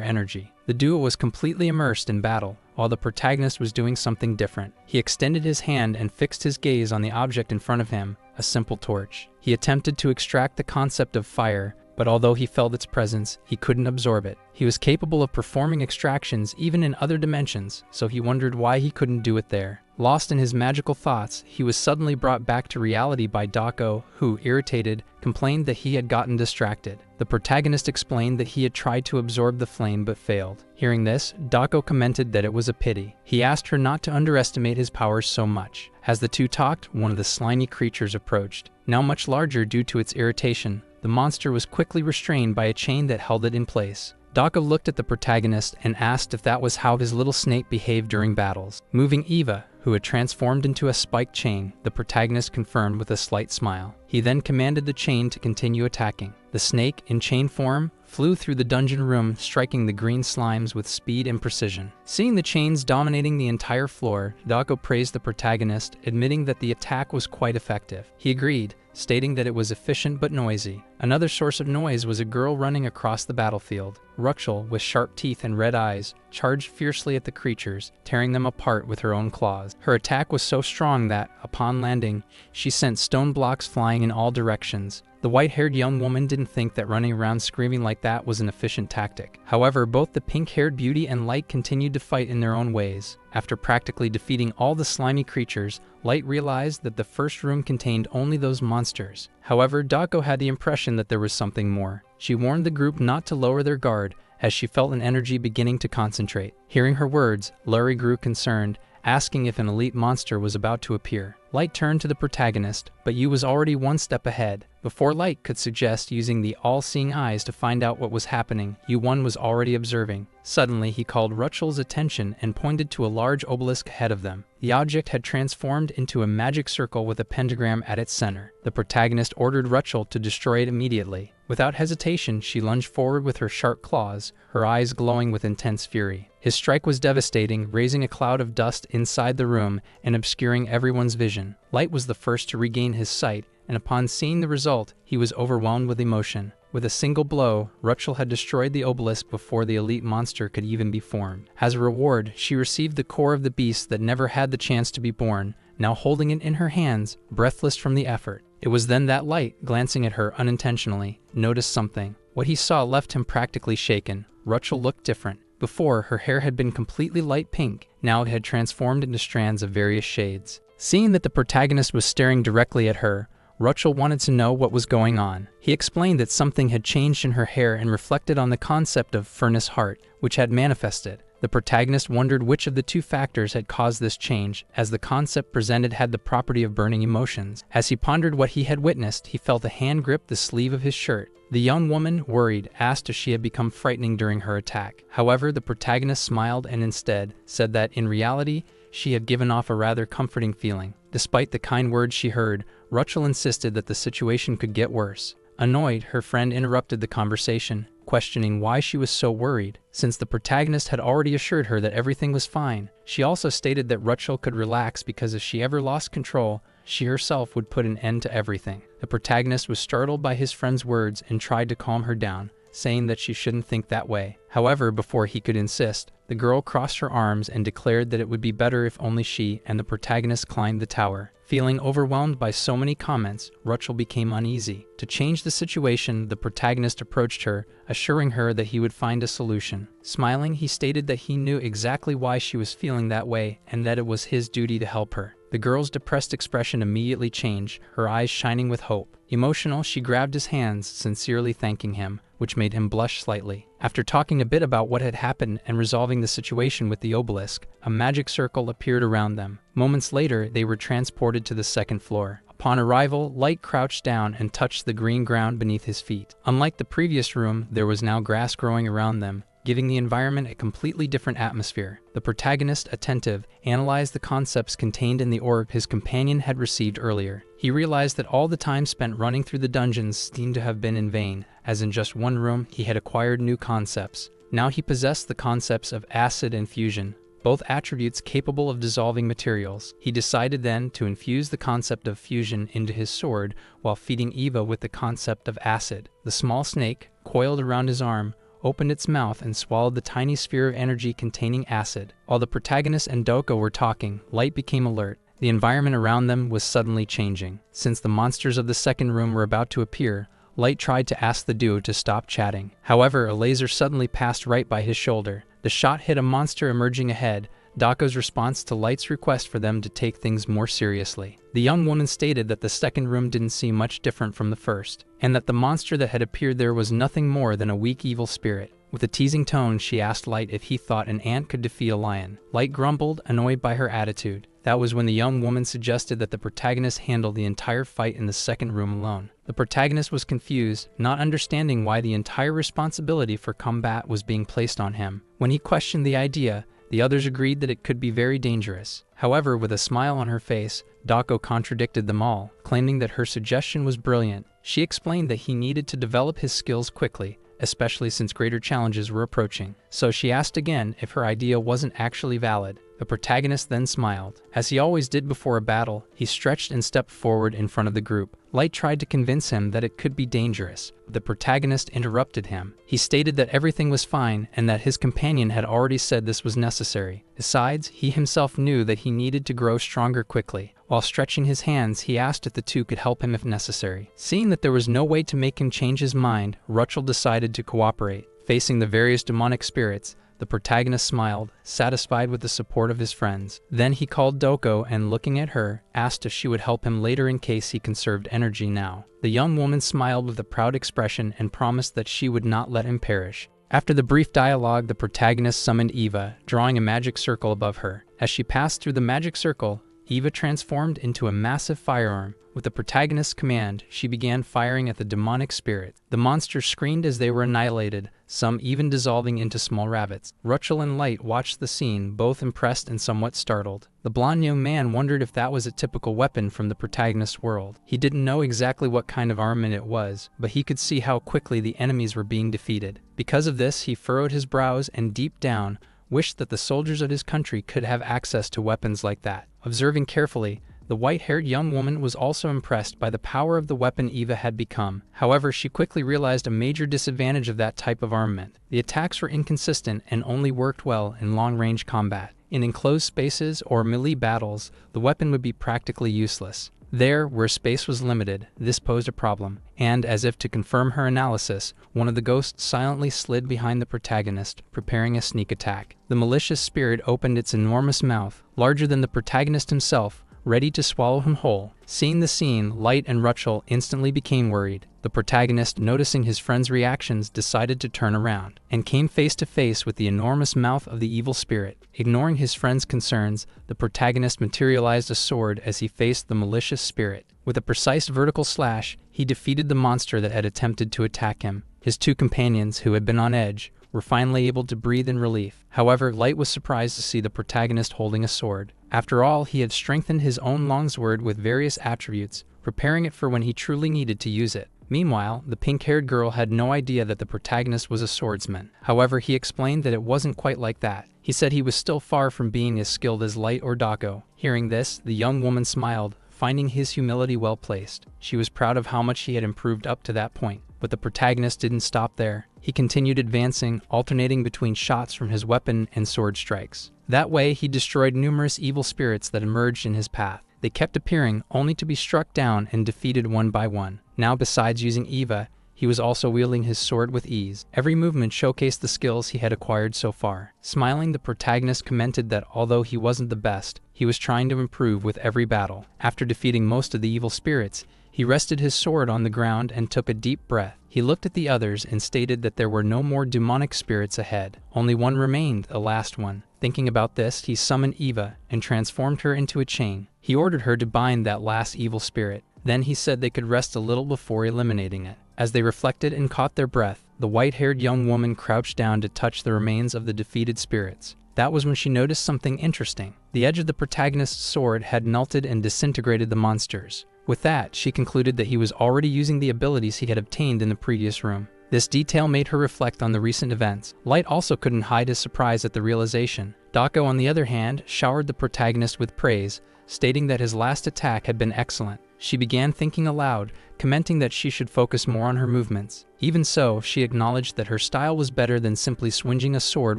energy. The duo was completely immersed in battle, while the protagonist was doing something different. He extended his hand and fixed his gaze on the object in front of him, a simple torch. He attempted to extract the concept of fire, but although he felt its presence, he couldn't absorb it. He was capable of performing extractions even in other dimensions, so he wondered why he couldn't do it there. Lost in his magical thoughts, he was suddenly brought back to reality by Dako, who, irritated, complained that he had gotten distracted. The protagonist explained that he had tried to absorb the flame but failed. Hearing this, Dako commented that it was a pity. He asked her not to underestimate his powers so much. As the two talked, one of the slimy creatures approached. Now much larger due to its irritation, the monster was quickly restrained by a chain that held it in place. Dako looked at the protagonist and asked if that was how his little snake behaved during battles. Moving Eva, who had transformed into a spiked chain, the protagonist confirmed with a slight smile. He then commanded the chain to continue attacking. The snake, in chain form, flew through the dungeon room, striking the green slimes with speed and precision. Seeing the chains dominating the entire floor, Dako praised the protagonist, admitting that the attack was quite effective. He agreed, stating that it was efficient but noisy. Another source of noise was a girl running across the battlefield. Rachel, with sharp teeth and red eyes, charged fiercely at the creatures, tearing them apart with her own claws. Her attack was so strong that, upon landing, she sent stone blocks flying in all directions. The white-haired young woman didn't think that running around screaming like that was an efficient tactic. However, both the pink-haired beauty and Light continued to fight in their own ways. After practically defeating all the slimy creatures, Light realized that the first room contained only those monsters. However, Dako had the impression that there was something more. She warned the group not to lower their guard, as she felt an energy beginning to concentrate. Hearing her words, Larry grew concerned, asking if an elite monster was about to appear. Light turned to the protagonist, but Yu was already one step ahead. Before Light could suggest using the all-seeing eyes to find out what was happening, Yu-1 was already observing. Suddenly, he called Rachel's attention and pointed to a large obelisk ahead of them. The object had transformed into a magic circle with a pentagram at its center. The protagonist ordered Rachel to destroy it immediately. Without hesitation, she lunged forward with her sharp claws, her eyes glowing with intense fury. His strike was devastating, raising a cloud of dust inside the room and obscuring everyone's vision. Light was the first to regain his sight, and upon seeing the result, he was overwhelmed with emotion. With a single blow, Rachel had destroyed the obelisk before the elite monster could even be formed. As a reward, she received the core of the beast that never had the chance to be born, now holding it in her hands, breathless from the effort. It was then that Light, glancing at her unintentionally, noticed something. What he saw left him practically shaken. Rachel looked different. Before, her hair had been completely light pink. Now it had transformed into strands of various shades. Seeing that the protagonist was staring directly at her, Rachel wanted to know what was going on. He explained that something had changed in her hair and reflected on the concept of furnace heart, which had manifested. The protagonist wondered which of the two factors had caused this change, as the concept presented had the property of burning emotions. As he pondered what he had witnessed, he felt a hand grip the sleeve of his shirt. The young woman, worried, asked if she had become frightening during her attack. However, the protagonist smiled and instead said that, in reality, she had given off a rather comforting feeling. Despite the kind words she heard, Rachel insisted that the situation could get worse. Annoyed, her friend interrupted the conversation, questioning why she was so worried, since the protagonist had already assured her that everything was fine. She also stated that Rachel could relax because if she ever lost control, she herself would put an end to everything. The protagonist was startled by his friend's words and tried to calm her down. saying that she shouldn't think that way. However, before he could insist, the girl crossed her arms and declared that it would be better if only she and the protagonist climbed the tower. Feeling overwhelmed by so many comments, Rachel became uneasy. To change the situation, the protagonist approached her, assuring her that he would find a solution. Smiling, he stated that he knew exactly why she was feeling that way and that it was his duty to help her. The girl's depressed expression immediately changed, her eyes shining with hope. Emotional, she grabbed his hands, sincerely thanking him, which made him blush slightly. After talking a bit about what had happened and resolving the situation with the obelisk, a magic circle appeared around them. Moments later, they were transported to the second floor. Upon arrival, Light crouched down and touched the green ground beneath his feet. Unlike the previous room, there was now grass growing around them, giving the environment a completely different atmosphere. The protagonist, attentive, analyzed the concepts contained in the orb his companion had received earlier. He realized that all the time spent running through the dungeons seemed to have been in vain, as in just one room he had acquired new concepts. Now he possessed the concepts of acid and fusion, both attributes capable of dissolving materials. He decided then to infuse the concept of fusion into his sword while feeding Eva with the concept of acid. The small snake, coiled around his arm, opened its mouth and swallowed the tiny sphere of energy containing acid. While the protagonist and Doko were talking, Light became alert. The environment around them was suddenly changing. Since the monsters of the second room were about to appear, Light tried to ask the duo to stop chatting. However, a laser suddenly passed right by his shoulder. The shot hit a monster emerging ahead, Dako's response to Light's request for them to take things more seriously. The young woman stated that the second room didn't seem much different from the first, and that the monster that had appeared there was nothing more than a weak evil spirit. With a teasing tone, she asked Light if he thought an ant could defeat a lion. Light grumbled, annoyed by her attitude. That was when the young woman suggested that the protagonist handle the entire fight in the second room alone. The protagonist was confused, not understanding why the entire responsibility for combat was being placed on him. When he questioned the idea, the others agreed that it could be very dangerous. However, with a smile on her face, Dako contradicted them all, claiming that her suggestion was brilliant. She explained that he needed to develop his skills quickly, especially since greater challenges were approaching. So she asked again if her idea wasn't actually valid. The protagonist then smiled. As he always did before a battle, he stretched and stepped forward in front of the group. Light tried to convince him that it could be dangerous, but the protagonist interrupted him. He stated that everything was fine and that his companion had already said this was necessary. Besides, he himself knew that he needed to grow stronger quickly. While stretching his hands, he asked if the two could help him if necessary. Seeing that there was no way to make him change his mind, Rachel decided to cooperate. Facing the various demonic spirits, the protagonist smiled, satisfied with the support of his friends. Then he called Doko and, looking at her, asked if she would help him later in case he conserved energy now. The young woman smiled with a proud expression and promised that she would not let him perish. After the brief dialogue, the protagonist summoned Eva, drawing a magic circle above her. As she passed through the magic circle, Eva transformed into a massive firearm. With the protagonist's command, she began firing at the demonic spirit. The monsters screamed as they were annihilated, some even dissolving into small rabbits. Rachel and Light watched the scene, both impressed and somewhat startled. The blonde young man wondered if that was a typical weapon from the protagonist's world. He didn't know exactly what kind of armament it was, but he could see how quickly the enemies were being defeated. Because of this, he furrowed his brows and deep down, wished that the soldiers of his country could have access to weapons like that. Observing carefully, the white-haired young woman was also impressed by the power of the weapon Eva had become. However, she quickly realized a major disadvantage of that type of armament. The attacks were inconsistent and only worked well in long-range combat. In enclosed spaces or melee battles, the weapon would be practically useless. There, where space was limited, this posed a problem, and as if to confirm her analysis, one of the ghosts silently slid behind the protagonist, preparing a sneak attack. The malicious spirit opened its enormous mouth, larger than the protagonist himself, ready to swallow him whole. Seeing the scene, Light and Rachel instantly became worried. The protagonist, noticing his friend's reactions, decided to turn around, and came face to face with the enormous mouth of the evil spirit. Ignoring his friend's concerns, the protagonist materialized a sword as he faced the malicious spirit. With a precise vertical slash, he defeated the monster that had attempted to attack him. His two companions, who had been on edge, were finally able to breathe in relief. However, Light was surprised to see the protagonist holding a sword. After all, he had strengthened his own longsword with various attributes, preparing it for when he truly needed to use it. Meanwhile, the pink-haired girl had no idea that the protagonist was a swordsman. However, he explained that it wasn't quite like that. He said he was still far from being as skilled as Light or Dako. Hearing this, the young woman smiled, finding his humility well placed. She was proud of how much he had improved up to that point. But the protagonist didn't stop there. He continued advancing, alternating between shots from his weapon and sword strikes. That way, he destroyed numerous evil spirits that emerged in his path. They kept appearing, only to be struck down and defeated one by one. Now, besides using Eva, he was also wielding his sword with ease. Every movement showcased the skills he had acquired so far. Smiling, the protagonist commented that although he wasn't the best, he was trying to improve with every battle. After defeating most of the evil spirits, he rested his sword on the ground and took a deep breath. He looked at the others and stated that there were no more demonic spirits ahead. Only one remained, the last one. Thinking about this, he summoned Eva and transformed her into a chain. He ordered her to bind that last evil spirit. Then he said they could rest a little before eliminating it. As they reflected and caught their breath, the white-haired young woman crouched down to touch the remains of the defeated spirits. That was when she noticed something interesting. The edge of the protagonist's sword had melted and disintegrated the monsters. With that, she concluded that he was already using the abilities he had obtained in the previous room. This detail made her reflect on the recent events. Light also couldn't hide his surprise at the realization. Dako, on the other hand, showered the protagonist with praise, stating that his last attack had been excellent. She began thinking aloud, commenting that she should focus more on her movements. Even so, she acknowledged that her style was better than simply swinging a sword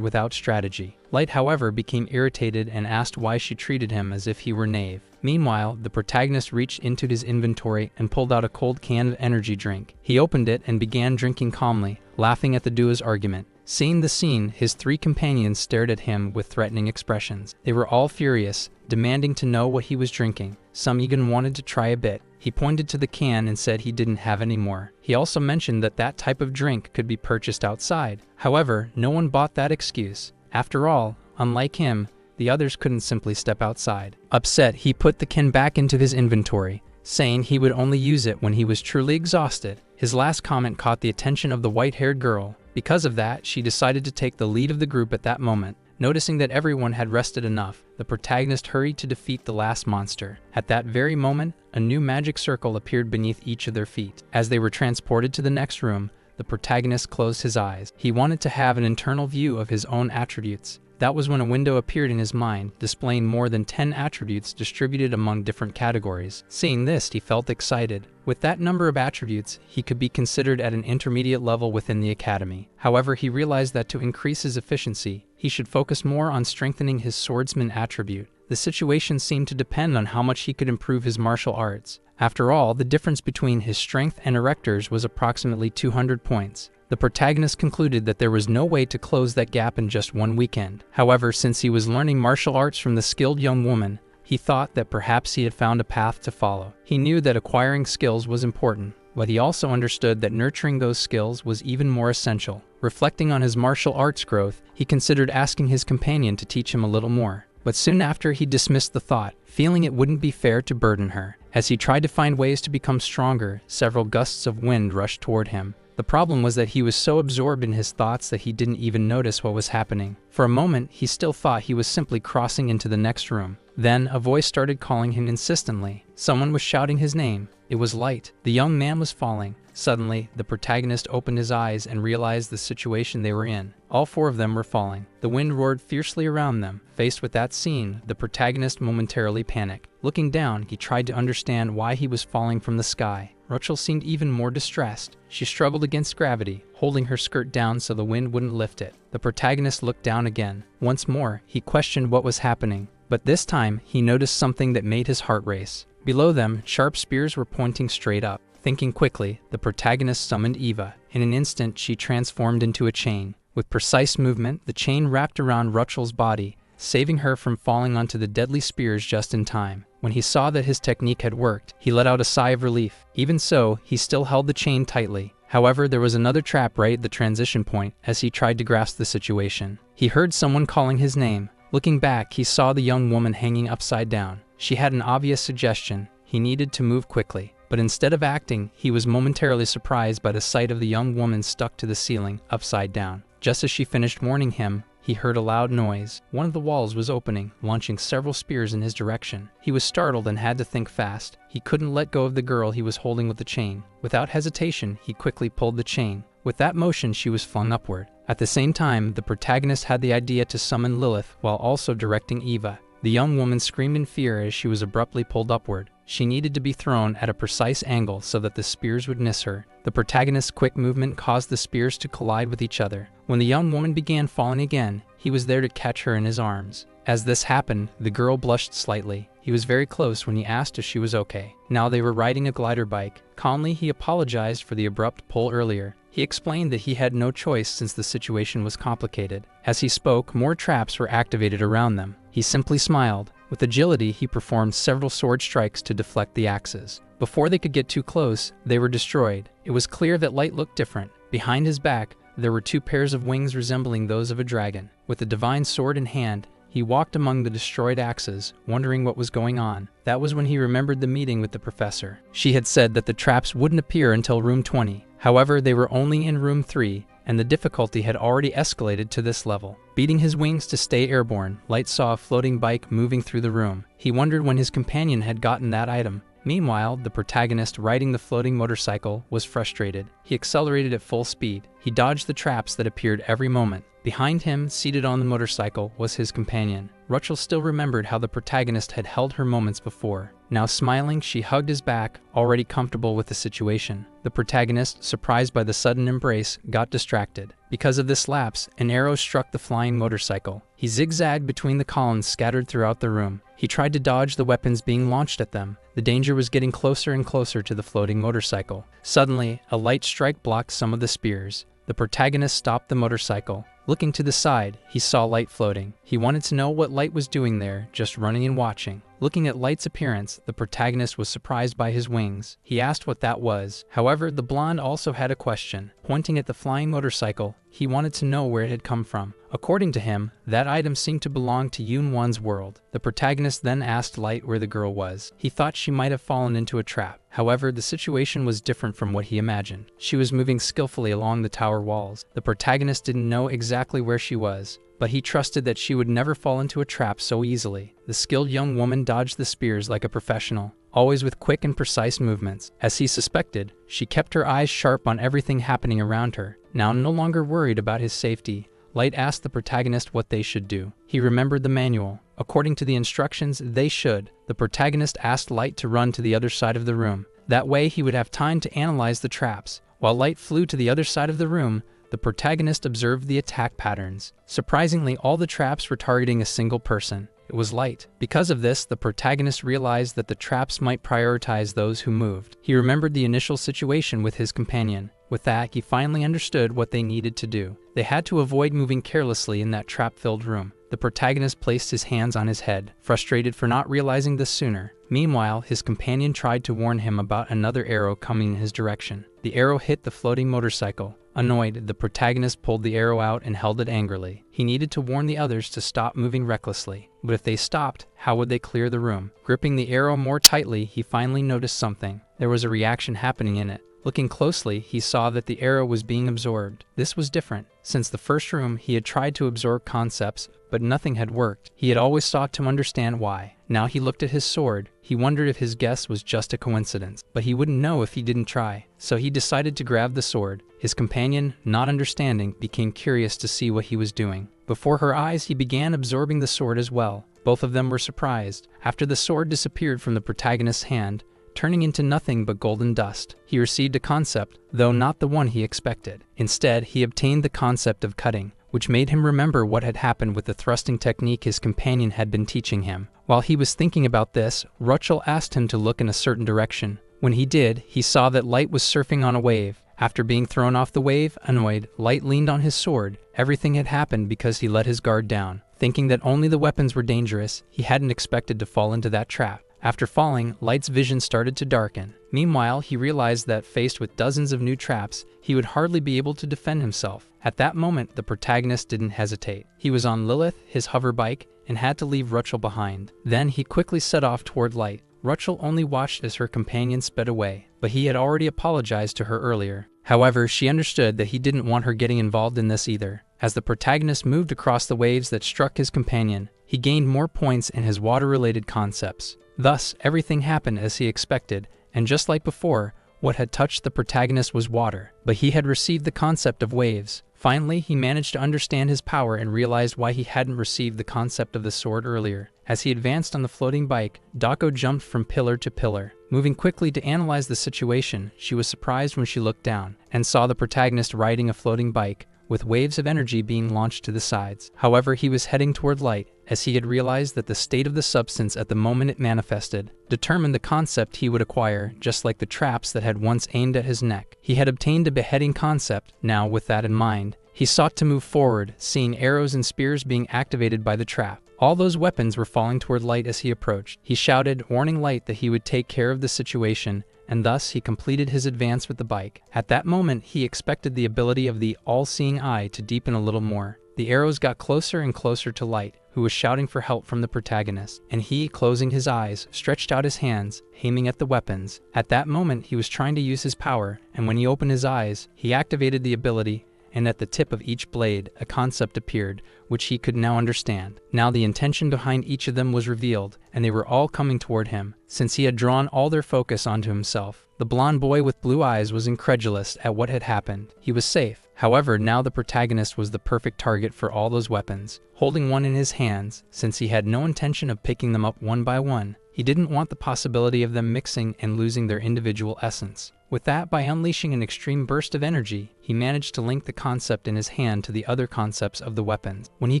without strategy. Light, however, became irritated and asked why she treated him as if he were knave. Meanwhile, the protagonist reached into his inventory and pulled out a cold can of energy drink. He opened it and began drinking calmly, laughing at the duo's argument. Seeing the scene, his three companions stared at him with threatening expressions. They were all furious, demanding to know what he was drinking. Some even wanted to try a bit. He pointed to the can and said he didn't have any more. He also mentioned that that type of drink could be purchased outside. However, no one bought that excuse. After all, unlike him, the others couldn't simply step outside. Upset, he put the can back into his inventory, saying he would only use it when he was truly exhausted. His last comment caught the attention of the white-haired girl. Because of that, she decided to take the lead of the group at that moment. Noticing that everyone had rested enough, the protagonist hurried to defeat the last monster. At that very moment, a new magic circle appeared beneath each of their feet. As they were transported to the next room, the protagonist closed his eyes. He wanted to have an internal view of his own attributes. That was when a window appeared in his mind, displaying more than 10 attributes distributed among different categories. Seeing this, he felt excited. With that number of attributes, he could be considered at an intermediate level within the academy. However, he realized that to increase his efficiency, he should focus more on strengthening his swordsman attribute. The situation seemed to depend on how much he could improve his martial arts. After all, the difference between his strength and erectors was approximately 200 points. The protagonist concluded that there was no way to close that gap in just one weekend. However, since he was learning martial arts from the skilled young woman, he thought that perhaps he had found a path to follow. He knew that acquiring skills was important, but he also understood that nurturing those skills was even more essential. Reflecting on his martial arts growth, he considered asking his companion to teach him a little more. But soon after, he dismissed the thought, feeling it wouldn't be fair to burden her. As he tried to find ways to become stronger, several gusts of wind rushed toward him. The problem was that he was so absorbed in his thoughts that he didn't even notice what was happening. For a moment, he still thought he was simply crossing into the next room. Then, a voice started calling him insistently. Someone was shouting his name. It was Light. The young man was falling. Suddenly, the protagonist opened his eyes and realized the situation they were in. All four of them were falling. The wind roared fiercely around them. Faced with that scene, the protagonist momentarily panicked. Looking down, he tried to understand why he was falling from the sky. Rachel seemed even more distressed. She struggled against gravity, holding her skirt down so the wind wouldn't lift it. The protagonist looked down again. Once more, he questioned what was happening. But this time, he noticed something that made his heart race. Below them, sharp spears were pointing straight up. Thinking quickly, the protagonist summoned Eva. In an instant, she transformed into a chain. With precise movement, the chain wrapped around Rachel's body, saving her from falling onto the deadly spears just in time. When he saw that his technique had worked, he let out a sigh of relief. Even so, he still held the chain tightly. However, there was another trap right at the transition point as he tried to grasp the situation. He heard someone calling his name. Looking back, he saw the young woman hanging upside down. She had an obvious suggestion. He needed to move quickly. But instead of acting, he was momentarily surprised by the sight of the young woman stuck to the ceiling, upside down. Just as she finished warning him, he heard a loud noise. One of the walls was opening, launching several spears in his direction. He was startled and had to think fast. He couldn't let go of the girl he was holding with the chain. Without hesitation, he quickly pulled the chain. With that motion, she was flung upward. At the same time, the protagonist had the idea to summon Lilith while also directing Eva. The young woman screamed in fear as she was abruptly pulled upward. She needed to be thrown at a precise angle so that the spears would miss her. The protagonist's quick movement caused the spears to collide with each other. When the young woman began falling again, he was there to catch her in his arms. As this happened, the girl blushed slightly. He was very close when he asked if she was okay. Now they were riding a glider bike. Calmly, he apologized for the abrupt pull earlier. He explained that he had no choice since the situation was complicated. As he spoke, more traps were activated around them. He simply smiled. With agility, he performed several sword strikes to deflect the axes. Before they could get too close, they were destroyed. It was clear that Light looked different. Behind his back, there were two pairs of wings resembling those of a dragon. With the divine sword in hand, he walked among the destroyed axes, wondering what was going on. That was when he remembered the meeting with the professor. She had said that the traps wouldn't appear until room 20. However, they were only in room 3, and the difficulty had already escalated to this level. Beating his wings to stay airborne, Light saw a floating bike moving through the room. He wondered when his companion had gotten that item. Meanwhile, the protagonist riding the floating motorcycle was frustrated. He accelerated at full speed. He dodged the traps that appeared every moment. Behind him, seated on the motorcycle, was his companion. Rachel still remembered how the protagonist had held her moments before. Now smiling, she hugged his back, already comfortable with the situation. The protagonist, surprised by the sudden embrace, got distracted. Because of this lapse, an arrow struck the flying motorcycle. He zigzagged between the columns scattered throughout the room. He tried to dodge the weapons being launched at them. The danger was getting closer and closer to the floating motorcycle. Suddenly, a light strike blocked some of the spears. The protagonist stopped the motorcycle. Looking to the side, he saw Light floating. He wanted to know what Light was doing there, just running and watching. Looking at Light's appearance, the protagonist was surprised by his wings. He asked what that was. However, the blonde also had a question. Pointing at the flying motorcycle, he wanted to know where it had come from. According to him, that item seemed to belong to Yoon-won's world. The protagonist then asked Light where the girl was. He thought she might have fallen into a trap. However, the situation was different from what he imagined. She was moving skillfully along the tower walls. The protagonist didn't know exactly where she was, but he trusted that she would never fall into a trap so easily. The skilled young woman dodged the spears like a professional, always with quick and precise movements. As he suspected, she kept her eyes sharp on everything happening around her. Now no longer worried about his safety, Light asked the protagonist what they should do. He remembered the manual. According to the instructions, they should. The protagonist asked Light to run to the other side of the room. That way he would have time to analyze the traps. While Light flew to the other side of the room, the protagonist observed the attack patterns. Surprisingly, all the traps were targeting a single person. It was Light. Because of this, the protagonist realized that the traps might prioritize those who moved. He remembered the initial situation with his companion. With that, he finally understood what they needed to do. They had to avoid moving carelessly in that trap-filled room. The protagonist placed his hands on his head, frustrated for not realizing this sooner. Meanwhile, his companion tried to warn him about another arrow coming in his direction. The arrow hit the floating motorcycle. Annoyed, the protagonist pulled the arrow out and held it angrily. He needed to warn the others to stop moving recklessly. But if they stopped, how would they clear the room? Gripping the arrow more tightly, he finally noticed something. There was a reaction happening in it. Looking closely, he saw that the arrow was being absorbed. This was different. Since the first room, he had tried to absorb concepts, but nothing had worked. He had always sought to understand why. Now he looked at his sword. He wondered if his guess was just a coincidence, but he wouldn't know if he didn't try. So he decided to grab the sword. His companion, not understanding, became curious to see what he was doing. Before her eyes, he began absorbing the sword as well. Both of them were surprised. After the sword disappeared from the protagonist's hand, turning into nothing but golden dust, he received a concept, though not the one he expected. Instead, he obtained the concept of cutting, which made him remember what had happened with the thrusting technique his companion had been teaching him. While he was thinking about this, Rachel asked him to look in a certain direction. When he did, he saw that Light was surfing on a wave. After being thrown off the wave, annoyed, Light leaned on his sword. Everything had happened because he let his guard down. Thinking that only the weapons were dangerous, he hadn't expected to fall into that trap. After falling, Light's vision started to darken. Meanwhile, he realized that faced with dozens of new traps, he would hardly be able to defend himself. At that moment, the protagonist didn't hesitate. He was on Lilith, his hover bike, and had to leave Rachel behind. Then he quickly set off toward Light. Rachel only watched as her companion sped away, but he had already apologized to her earlier. However, she understood that he didn't want her getting involved in this either. As the protagonist moved across the waves that struck his companion, he gained more points in his water-related concepts. Thus, everything happened as he expected, and just like before, what had touched the protagonist was water, but he had received the concept of waves. Finally, he managed to understand his power and realized why he hadn't received the concept of the sword earlier. As he advanced on the floating bike, Dako jumped from pillar to pillar. Moving quickly to analyze the situation, she was surprised when she looked down and saw the protagonist riding a floating bike, with waves of energy being launched to the sides. However, he was heading toward light, as he had realized that the state of the substance at the moment it manifested determined the concept he would acquire, just like the traps that had once aimed at his neck. He had obtained a beheading concept. Now, with that in mind, he sought to move forward, seeing arrows and spears being activated by the trap. All those weapons were falling toward Light as he approached. He shouted, warning Light that he would take care of the situation, and thus he completed his advance with the bike. At that moment, he expected the ability of the all-seeing eye to deepen a little more. The arrows got closer and closer to Light, who was shouting for help from the protagonist, and he, closing his eyes, stretched out his hands, aiming at the weapons. At that moment, he was trying to use his power, and when he opened his eyes, he activated the ability, and at the tip of each blade, a concept appeared, which he could now understand. Now the intention behind each of them was revealed, and they were all coming toward him, since he had drawn all their focus onto himself. The blonde boy with blue eyes was incredulous at what had happened. He was safe. However, now the protagonist was the perfect target for all those weapons. Holding one in his hands, since he had no intention of picking them up one by one, he didn't want the possibility of them mixing and losing their individual essence. With that, by unleashing an extreme burst of energy, he managed to link the concept in his hand to the other concepts of the weapons. When he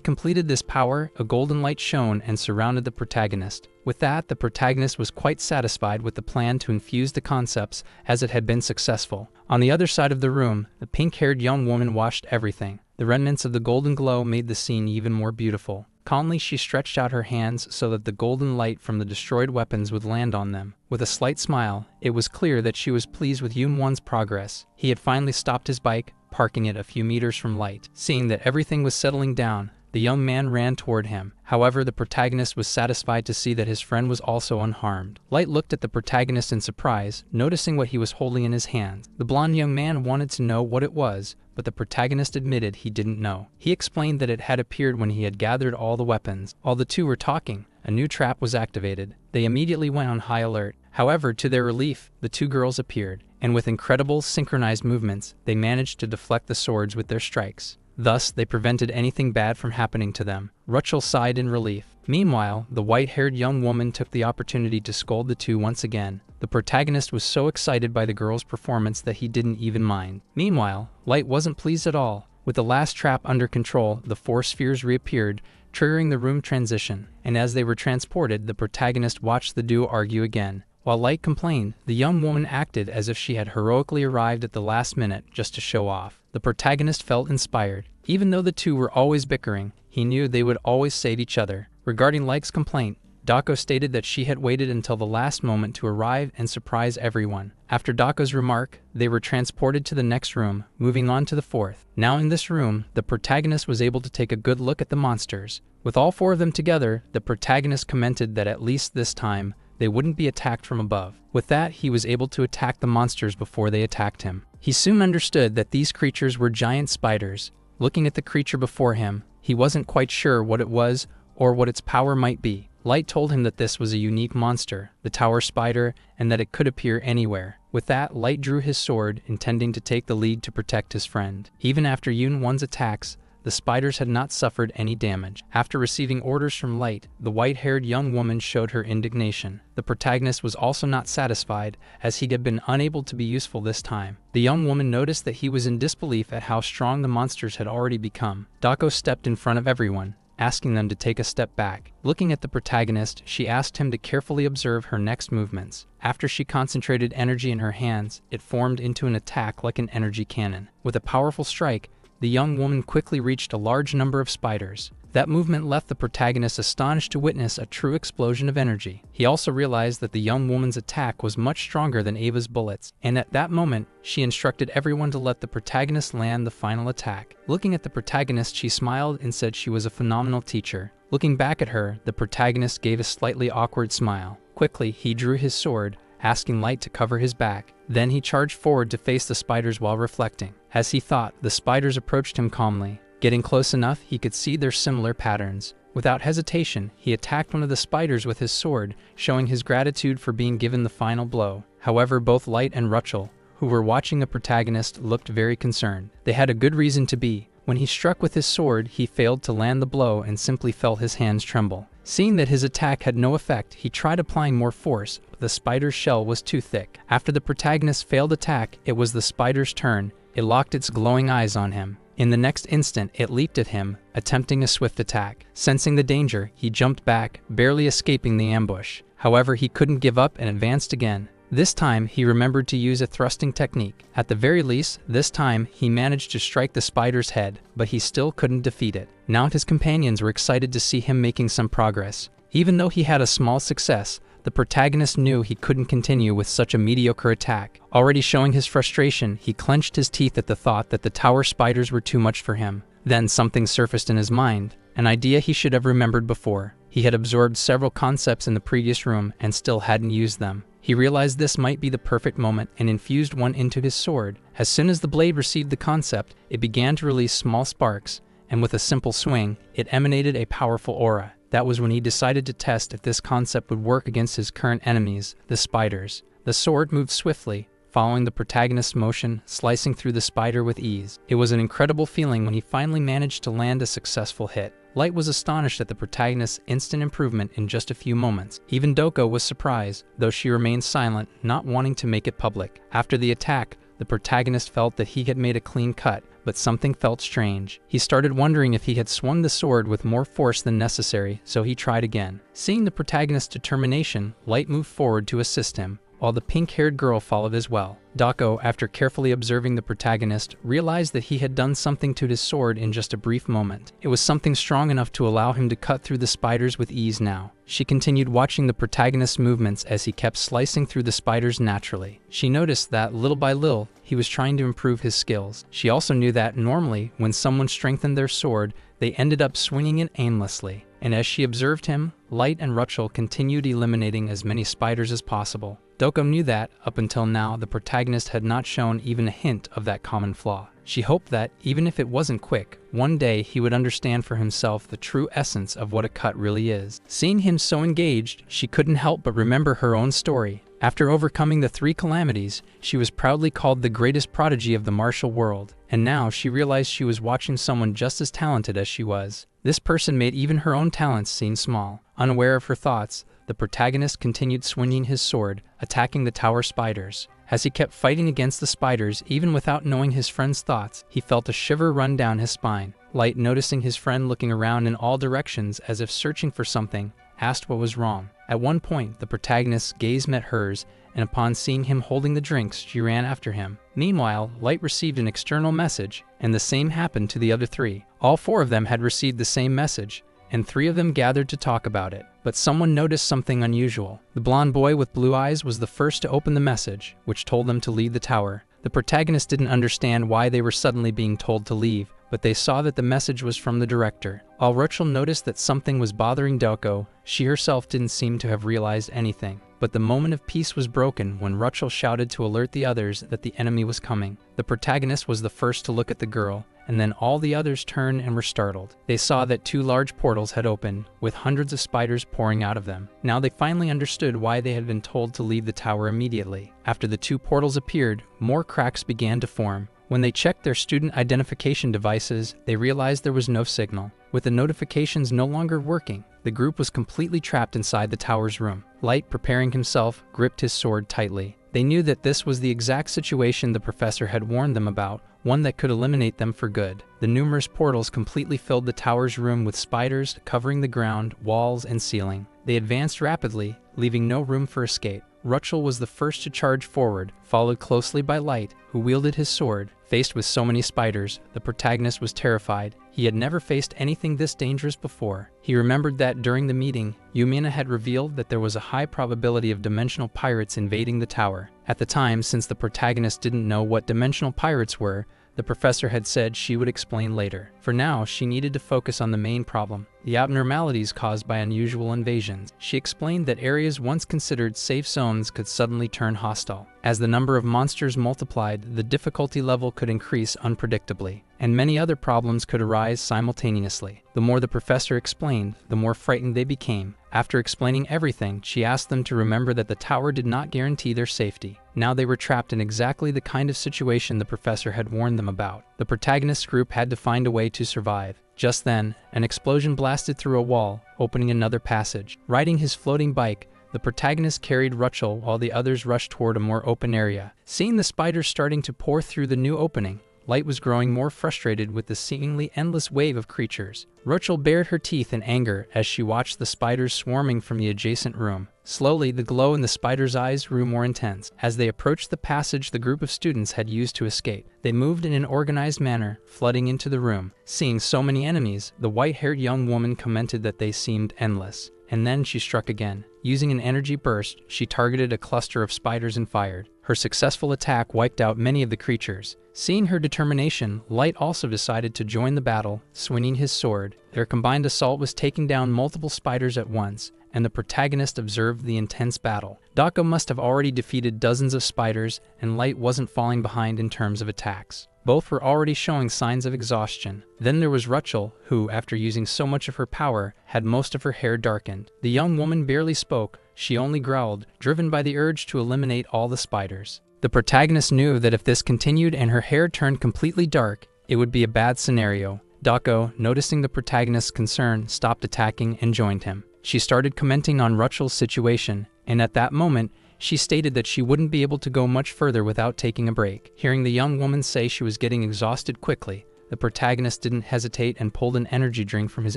completed this power, a golden light shone and surrounded the protagonist. With that, the protagonist was quite satisfied with the plan to infuse the concepts, as it had been successful. On the other side of the room, the pink-haired young woman watched everything. The remnants of the golden glow made the scene even more beautiful. Calmly, she stretched out her hands so that the golden light from the destroyed weapons would land on them. With a slight smile, it was clear that she was pleased with Yun-Won's progress. He had finally stopped his bike, parking it a few meters from Light. Seeing that everything was settling down, the young man ran toward him. However, the protagonist was satisfied to see that his friend was also unharmed. Light looked at the protagonist in surprise, noticing what he was holding in his hands. The blonde young man wanted to know what it was, but the protagonist admitted he didn't know. He explained that it had appeared when he had gathered all the weapons. While the two were talking, a new trap was activated. They immediately went on high alert. However, to their relief, the two girls appeared, and with incredible synchronized movements, they managed to deflect the swords with their strikes. Thus, they prevented anything bad from happening to them. Rachel sighed in relief. Meanwhile, the white-haired young woman took the opportunity to scold the two once again. The protagonist was so excited by the girl's performance that he didn't even mind. Meanwhile, Light wasn't pleased at all. With the last trap under control, the four spheres reappeared, triggering the room transition, and as they were transported, the protagonist watched the duo argue again. While Light complained, the young woman acted as if she had heroically arrived at the last minute just to show off. The protagonist felt inspired. Even though the two were always bickering, he knew they would always save each other. Regarding Light's complaint, Dako stated that she had waited until the last moment to arrive and surprise everyone. After Dako's remark, they were transported to the next room, moving on to the fourth. Now in this room, the protagonist was able to take a good look at the monsters. With all four of them together, the protagonist commented that at least this time, they wouldn't be attacked from above. With that, he was able to attack the monsters before they attacked him. He soon understood that these creatures were giant spiders. Looking at the creature before him, he wasn't quite sure what it was or what its power might be. Light told him that this was a unique monster, the tower spider, and that it could appear anywhere. With that, Light drew his sword, intending to take the lead to protect his friend. Even after Yun-Won's attacks, the spiders had not suffered any damage. After receiving orders from Light, the white-haired young woman showed her indignation. The protagonist was also not satisfied, as he had been unable to be useful this time. The young woman noticed that he was in disbelief at how strong the monsters had already become. Dako stepped in front of everyone, asking them to take a step back. Looking at the protagonist, she asked him to carefully observe her next movements. After she concentrated energy in her hands, it formed into an attack like an energy cannon. With a powerful strike, the young woman quickly reached a large number of spiders. That movement left the protagonist astonished to witness a true explosion of energy. He also realized that the young woman's attack was much stronger than Ava's bullets, and at that moment, she instructed everyone to let the protagonist land the final attack. Looking at the protagonist, she smiled and said she was a phenomenal teacher. Looking back at her, the protagonist gave a slightly awkward smile. Quickly, he drew his sword, asking Light to cover his back. Then he charged forward to face the spiders while reflecting. As he thought, the spiders approached him calmly. Getting close enough, he could see their similar patterns. Without hesitation, he attacked one of the spiders with his sword, showing his gratitude for being given the final blow. However, both Light and Rachel, who were watching the protagonist, looked very concerned. They had a good reason to be. When he struck with his sword, he failed to land the blow and simply felt his hands tremble. Seeing that his attack had no effect, he tried applying more force, but the spider's shell was too thick. After the protagonist's failed attack, it was the spider's turn. It locked its glowing eyes on him. In the next instant, it leaped at him, attempting a swift attack. Sensing the danger, he jumped back, barely escaping the ambush. However, he couldn't give up and advanced again. This time, he remembered to use a thrusting technique. At the very least, this time, he managed to strike the spider's head, but he still couldn't defeat it. Now his companions were excited to see him making some progress. Even though he had a small success, the protagonist knew he couldn't continue with such a mediocre attack. Already showing his frustration, he clenched his teeth at the thought that the tower spiders were too much for him. Then something surfaced in his mind, an idea he should have remembered before. He had absorbed several concepts in the previous room and still hadn't used them. He realized this might be the perfect moment and infused one into his sword. As soon as the blade received the concept, it began to release small sparks, and with a simple swing, it emanated a powerful aura. That was when he decided to test if this concept would work against his current enemies, the spiders. The sword moved swiftly, following the protagonist's motion, slicing through the spider with ease. It was an incredible feeling when he finally managed to land a successful hit. Light was astonished at the protagonist's instant improvement in just a few moments. Even Doko was surprised, though she remained silent, not wanting to make it public. After the attack, the protagonist felt that he had made a clean cut, but something felt strange. He started wondering if he had swung the sword with more force than necessary, so he tried again. Seeing the protagonist's determination, Light moved forward to assist him, while the pink-haired girl followed as well. Dako, after carefully observing the protagonist, realized that he had done something to his sword in just a brief moment. It was something strong enough to allow him to cut through the spiders with ease now. She continued watching the protagonist's movements as he kept slicing through the spiders naturally. She noticed that, little by little, he was trying to improve his skills. She also knew that, normally, when someone strengthened their sword, they ended up swinging it aimlessly. And as she observed him, Light and Rutschel continued eliminating as many spiders as possible. Doko knew that, up until now, the protagonist had not shown even a hint of that common flaw. She hoped that, even if it wasn't quick, one day he would understand for himself the true essence of what a cut really is. Seeing him so engaged, she couldn't help but remember her own story. After overcoming the 3 calamities, she was proudly called the greatest prodigy of the martial world, and now she realized she was watching someone just as talented as she was. This person made even her own talents seem small. Unaware of her thoughts, the protagonist continued swinging his sword, attacking the tower spiders. As he kept fighting against the spiders, even without knowing his friend's thoughts, he felt a shiver run down his spine. Light, noticing his friend looking around in all directions as if searching for something, asked what was wrong. At one point, the protagonist's gaze met hers, and upon seeing him holding the drinks, she ran after him. Meanwhile, Light received an external message, and the same happened to the other 3. All 4 of them had received the same message, and 3 of them gathered to talk about it. But someone noticed something unusual. The blonde boy with blue eyes was the first to open the message, which told them to leave the tower. The protagonist didn't understand why they were suddenly being told to leave, but they saw that the message was from the director. While Rachel noticed that something was bothering Doko, she herself didn't seem to have realized anything. But the moment of peace was broken when Rachel shouted to alert the others that the enemy was coming. The protagonist was the first to look at the girl, and then all the others turned and were startled. They saw that 2 large portals had opened, with hundreds of spiders pouring out of them. Now they finally understood why they had been told to leave the tower immediately. After the 2 portals appeared, more cracks began to form. When they checked their student identification devices, they realized there was no signal. With the notifications no longer working, the group was completely trapped inside the tower's room. Light, preparing himself, gripped his sword tightly. They knew that this was the exact situation the professor had warned them about, one that could eliminate them for good. The numerous portals completely filled the tower's room with spiders covering the ground, walls, and ceiling. They advanced rapidly, leaving no room for escape. Rutschel was the first to charge forward, followed closely by Light, who wielded his sword. Faced with so many spiders, the protagonist was terrified. He had never faced anything this dangerous before. He remembered that during the meeting, Yumina had revealed that there was a high probability of dimensional pirates invading the tower. At the time, since the protagonist didn't know what dimensional pirates were, the professor had said she would explain later. For now, she needed to focus on the main problem, the abnormalities caused by unusual invasions. She explained that areas once considered safe zones could suddenly turn hostile. As the number of monsters multiplied, the difficulty level could increase unpredictably, and many other problems could arise simultaneously. The more the professor explained, the more frightened they became. After explaining everything, she asked them to remember that the tower did not guarantee their safety. Now they were trapped in exactly the kind of situation the professor had warned them about. The protagonist group had to find a way to survive. Just then, an explosion blasted through a wall, opening another passage. Riding his floating bike, the protagonist carried Rachel while the others rushed toward a more open area. Seeing the spiders starting to pour through the new opening, Light was growing more frustrated with the seemingly endless wave of creatures. Rachel bared her teeth in anger as she watched the spiders swarming from the adjacent room. Slowly, the glow in the spiders' eyes grew more intense. As they approached the passage the group of students had used to escape, they moved in an organized manner, flooding into the room. Seeing so many enemies, the white-haired young woman commented that they seemed endless. And then she struck again. Using an energy burst, she targeted a cluster of spiders and fired. Her successful attack wiped out many of the creatures. Seeing her determination, Light also decided to join the battle, swinging his sword. Their combined assault was taking down multiple spiders at once, and the protagonist observed the intense battle. Dako must have already defeated dozens of spiders, and Light wasn't falling behind in terms of attacks. Both were already showing signs of exhaustion. Then there was Rachel, who, after using so much of her power, had most of her hair darkened. The young woman barely spoke, she only growled, driven by the urge to eliminate all the spiders. The protagonist knew that if this continued and her hair turned completely dark, it would be a bad scenario. Dako, noticing the protagonist's concern, stopped attacking and joined him. She started commenting on Rachel's situation, and at that moment, she stated that she wouldn't be able to go much further without taking a break. Hearing the young woman say she was getting exhausted quickly, the protagonist didn't hesitate and pulled an energy drink from his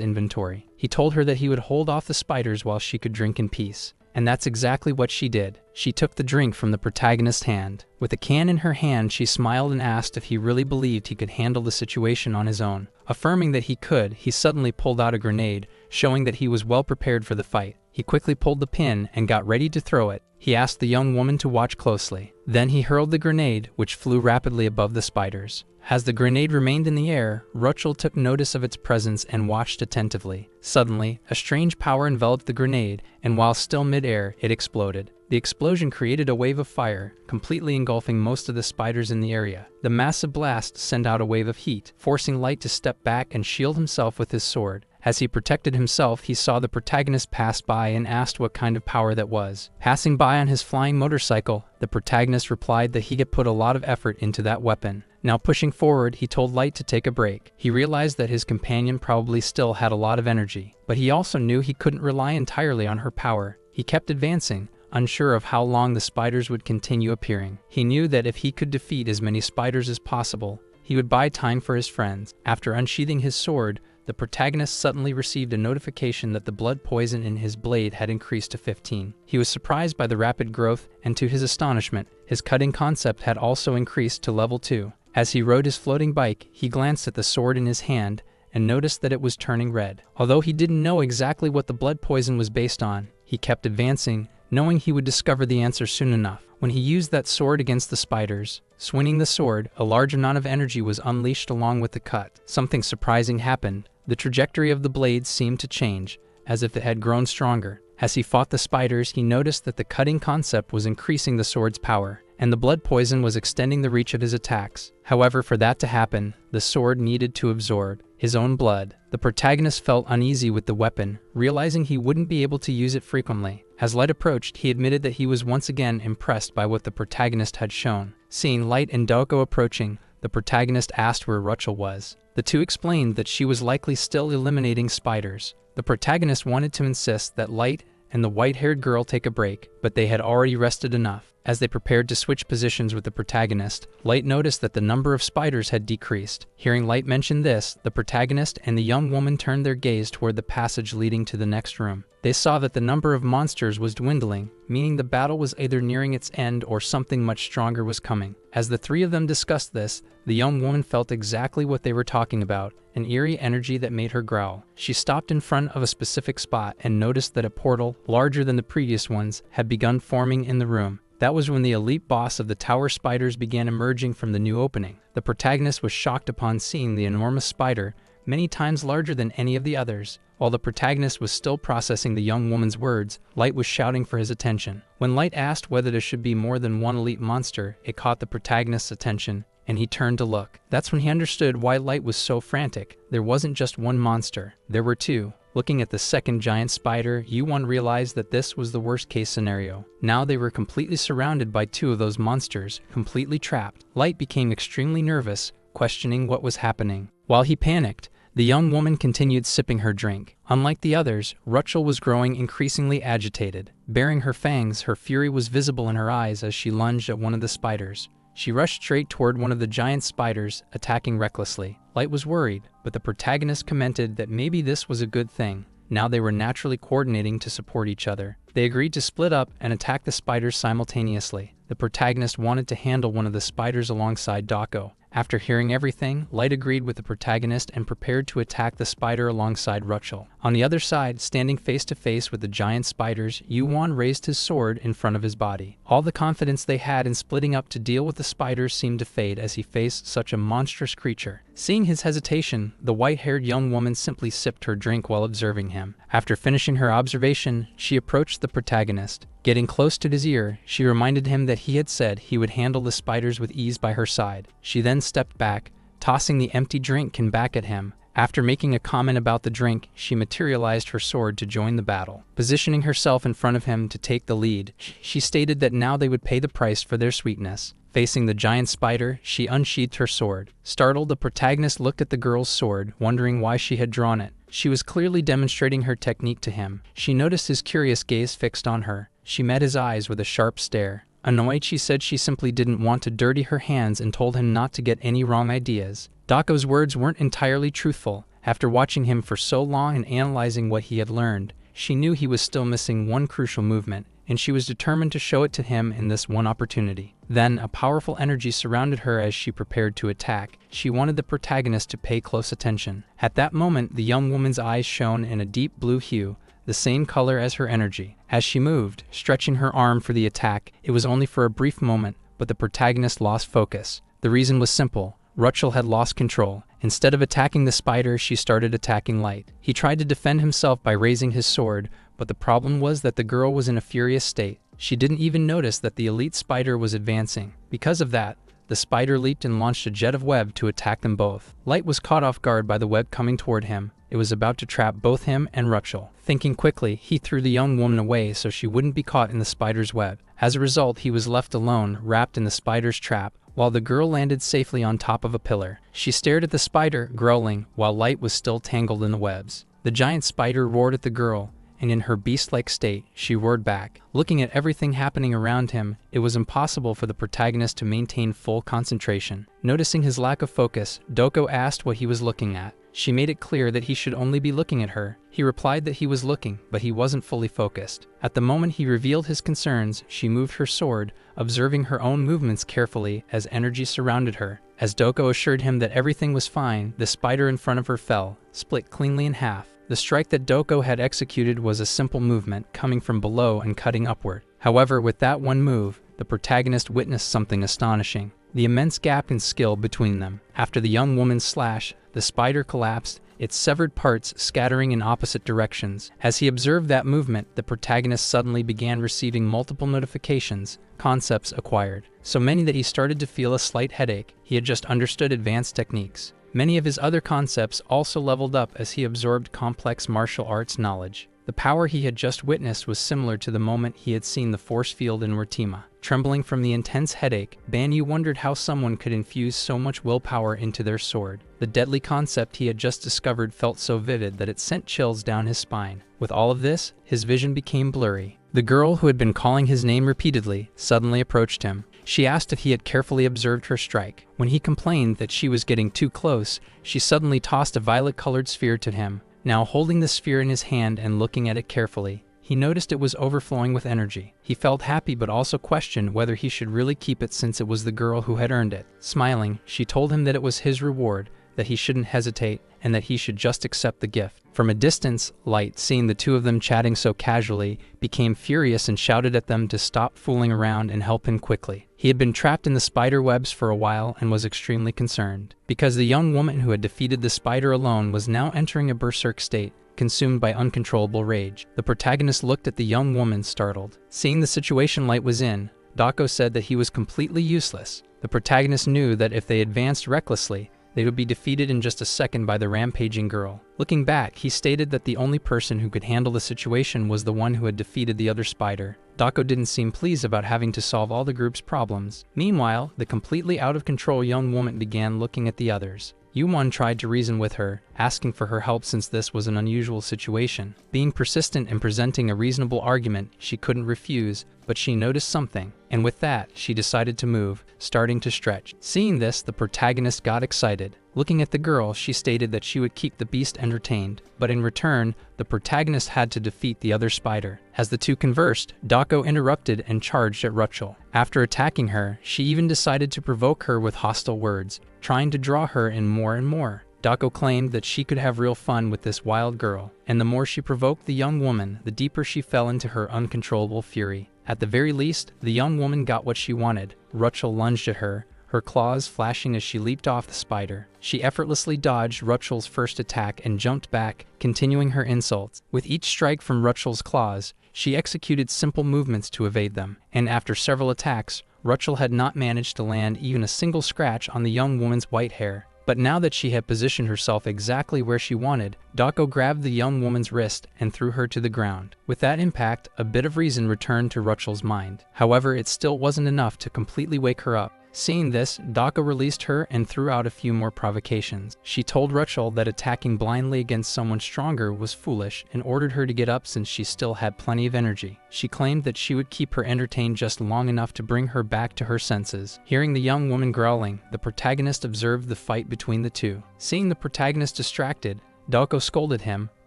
inventory. He told her that he would hold off the spiders while she could drink in peace. And that's exactly what she did. She took the drink from the protagonist's hand. With the can in her hand, she smiled and asked if he really believed he could handle the situation on his own. Affirming that he could, he suddenly pulled out a grenade, showing that he was well prepared for the fight. He quickly pulled the pin and got ready to throw it. He asked the young woman to watch closely. Then he hurled the grenade, which flew rapidly above the spiders. As the grenade remained in the air, Rachel took notice of its presence and watched attentively. Suddenly, a strange power enveloped the grenade, and while still mid-air, it exploded. The explosion created a wave of fire, completely engulfing most of the spiders in the area. The massive blast sent out a wave of heat, forcing Light to step back and shield himself with his sword. As he protected himself, he saw the protagonist pass by and asked what kind of power that was. Passing by on his flying motorcycle, the protagonist replied that he had put a lot of effort into that weapon. Now pushing forward, he told Light to take a break. He realized that his companion probably still had a lot of energy, but he also knew he couldn't rely entirely on her power. He kept advancing, unsure of how long the spiders would continue appearing. He knew that if he could defeat as many spiders as possible, he would buy time for his friends. After unsheathing his sword, the protagonist suddenly received a notification that the blood poison in his blade had increased to 15. He was surprised by the rapid growth, and to his astonishment, his cutting concept had also increased to level 2. As he rode his floating bike, he glanced at the sword in his hand and noticed that it was turning red. Although he didn't know exactly what the blood poison was based on, he kept advancing, knowing he would discover the answer soon enough. When he used that sword against the spiders, swinging the sword, a large amount of energy was unleashed along with the cut. Something surprising happened. The trajectory of the blade seemed to change, as if it had grown stronger. As he fought the spiders, he noticed that the cutting concept was increasing the sword's power, and the blood poison was extending the reach of his attacks. However, for that to happen, the sword needed to absorb his own blood. The protagonist felt uneasy with the weapon, realizing he wouldn't be able to use it frequently. As Light approached, he admitted that he was once again impressed by what the protagonist had shown. Seeing Light and Dako approaching, the protagonist asked where Rachel was. The two explained that she was likely still eliminating spiders. The protagonist wanted to insist that Light and the white-haired girl take a break, but they had already rested enough. As they prepared to switch positions with the protagonist, Light noticed that the number of spiders had decreased. Hearing Light mention this, the protagonist and the young woman turned their gaze toward the passage leading to the next room. They saw that the number of monsters was dwindling, meaning the battle was either nearing its end or something much stronger was coming. As the three of them discussed this, the young woman felt exactly what they were talking about, an eerie energy that made her growl. She stopped in front of a specific spot and noticed that a portal, larger than the previous ones, had begun forming in the room. That was when the elite boss of the tower spiders began emerging from the new opening. The protagonist was shocked upon seeing the enormous spider, many times larger than any of the others. While the protagonist was still processing the young woman's words, Light was shouting for his attention. When Light asked whether there should be more than one elite monster, it caught the protagonist's attention, and he turned to look. That's when he understood why Light was so frantic. There wasn't just one monster. There were two. Looking at the second giant spider, Yu-1 realized that this was the worst-case scenario. Now they were completely surrounded by two of those monsters, completely trapped. Light became extremely nervous, questioning what was happening. While he panicked, the young woman continued sipping her drink. Unlike the others, Rachel was growing increasingly agitated. Baring her fangs, her fury was visible in her eyes as she lunged at one of the spiders. She rushed straight toward one of the giant spiders, attacking recklessly. Light was worried, but the protagonist commented that maybe this was a good thing. Now they were naturally coordinating to support each other. They agreed to split up and attack the spiders simultaneously. The protagonist wanted to handle one of the spiders alongside Dako. After hearing everything, Light agreed with the protagonist and prepared to attack the spider alongside Rachel. On the other side, standing face to face with the giant spiders, Yu-1 raised his sword in front of his body. All the confidence they had in splitting up to deal with the spiders seemed to fade as he faced such a monstrous creature. Seeing his hesitation, the white-haired young woman simply sipped her drink while observing him. After finishing her observation, she approached the protagonist. Getting close to his ear, she reminded him that he had said he would handle the spiders with ease by her side. She then stepped back, tossing the empty drink can back at him. After making a comment about the drink, she materialized her sword to join the battle. Positioning herself in front of him to take the lead, she stated that now they would pay the price for their sweetness. Facing the giant spider, she unsheathed her sword. Startled, the protagonist looked at the girl's sword, wondering why she had drawn it. She was clearly demonstrating her technique to him. She noticed his curious gaze fixed on her. She met his eyes with a sharp stare. Annoyed, she said she simply didn't want to dirty her hands and told him not to get any wrong ideas. Dako's words weren't entirely truthful. After watching him for so long and analyzing what he had learned, she knew he was still missing one crucial movement, and she was determined to show it to him in this one opportunity. Then, a powerful energy surrounded her as she prepared to attack. She wanted the protagonist to pay close attention. At that moment, the young woman's eyes shone in a deep blue hue, the same color as her energy. As she moved, stretching her arm for the attack, it was only for a brief moment, but the protagonist lost focus. The reason was simple. Rachel had lost control. Instead of attacking the spider, she started attacking Light. He tried to defend himself by raising his sword, but the problem was that the girl was in a furious state. She didn't even notice that the elite spider was advancing. Because of that, the spider leaped and launched a jet of web to attack them both. Light was caught off guard by the web coming toward him. It was about to trap both him and Rachel. Thinking quickly, he threw the young woman away so she wouldn't be caught in the spider's web. As a result, he was left alone, wrapped in the spider's trap, while the girl landed safely on top of a pillar. She stared at the spider, growling, while Light was still tangled in the webs. The giant spider roared at the girl, and in her beast-like state, she roared back. Looking at everything happening around him, it was impossible for the protagonist to maintain full concentration. Noticing his lack of focus, Dako asked what he was looking at. She made it clear that he should only be looking at her. He replied that he was looking, but he wasn't fully focused. At the moment he revealed his concerns, she moved her sword, observing her own movements carefully as energy surrounded her. As Dako assured him that everything was fine, the spider in front of her fell, split cleanly in half. The strike that Dako had executed was a simple movement, coming from below and cutting upward. However, with that one move, the protagonist witnessed something astonishing: the immense gap in skill between them. After the young woman's slash, the spider collapsed, its severed parts scattering in opposite directions. As he observed that movement, the protagonist suddenly began receiving multiple notifications, concepts acquired. So many that he started to feel a slight headache. He had just understood advanced techniques. Many of his other concepts also leveled up as he absorbed complex martial arts knowledge. The power he had just witnessed was similar to the moment he had seen the force field in Wertima. Trembling from the intense headache, Banyu wondered how someone could infuse so much willpower into their sword. The deadly concept he had just discovered felt so vivid that it sent chills down his spine. With all of this, his vision became blurry. The girl who had been calling his name repeatedly suddenly approached him. She asked if he had carefully observed her strike. When he complained that she was getting too close, she suddenly tossed a violet-colored sphere to him. Now holding the sphere in his hand and looking at it carefully, he noticed it was overflowing with energy. He felt happy but also questioned whether he should really keep it since it was the girl who had earned it. Smiling, she told him that it was his reward, that he shouldn't hesitate, and that he should just accept the gift. From a distance, Light, seeing the two of them chatting so casually, became furious and shouted at them to stop fooling around and help him quickly. He had been trapped in the spider webs for a while and was extremely concerned, because the young woman who had defeated the spider alone was now entering a berserk state, consumed by uncontrollable rage. The protagonist looked at the young woman, startled. Seeing the situation Light was in, Dako said that he was completely useless. The protagonist knew that if they advanced recklessly, they would be defeated in just a second by the rampaging girl. Looking back, he stated that the only person who could handle the situation was the one who had defeated the other spider. Dako didn't seem pleased about having to solve all the group's problems. Meanwhile, the completely out-of-control young woman began looking at the others. Yu-won tried to reason with her, asking for her help since this was an unusual situation. Being persistent and presenting a reasonable argument, she couldn't refuse, but she noticed something, and with that, she decided to move, starting to stretch. Seeing this, the protagonist got excited. Looking at the girl, she stated that she would keep the beast entertained, but in return, the protagonist had to defeat the other spider. As the two conversed, Dako interrupted and charged at Rachel. After attacking her, she even decided to provoke her with hostile words, trying to draw her in more and more. Dako claimed that she could have real fun with this wild girl, and the more she provoked the young woman, the deeper she fell into her uncontrollable fury. At the very least, the young woman got what she wanted. Rachel lunged at her, her claws flashing as she leaped off the spider. She effortlessly dodged Rachel's first attack and jumped back, continuing her insults. With each strike from Rachel's claws, she executed simple movements to evade them, and after several attacks, Rachel had not managed to land even a single scratch on the young woman's white hair. But now that she had positioned herself exactly where she wanted, Dako grabbed the young woman's wrist and threw her to the ground. With that impact, a bit of reason returned to Rachel's mind. However, it still wasn't enough to completely wake her up. Seeing this, Dako released her and threw out a few more provocations. She told Rachel that attacking blindly against someone stronger was foolish and ordered her to get up since she still had plenty of energy. She claimed that she would keep her entertained just long enough to bring her back to her senses. Hearing the young woman growling, the protagonist observed the fight between the two. Seeing the protagonist distracted, Dako scolded him,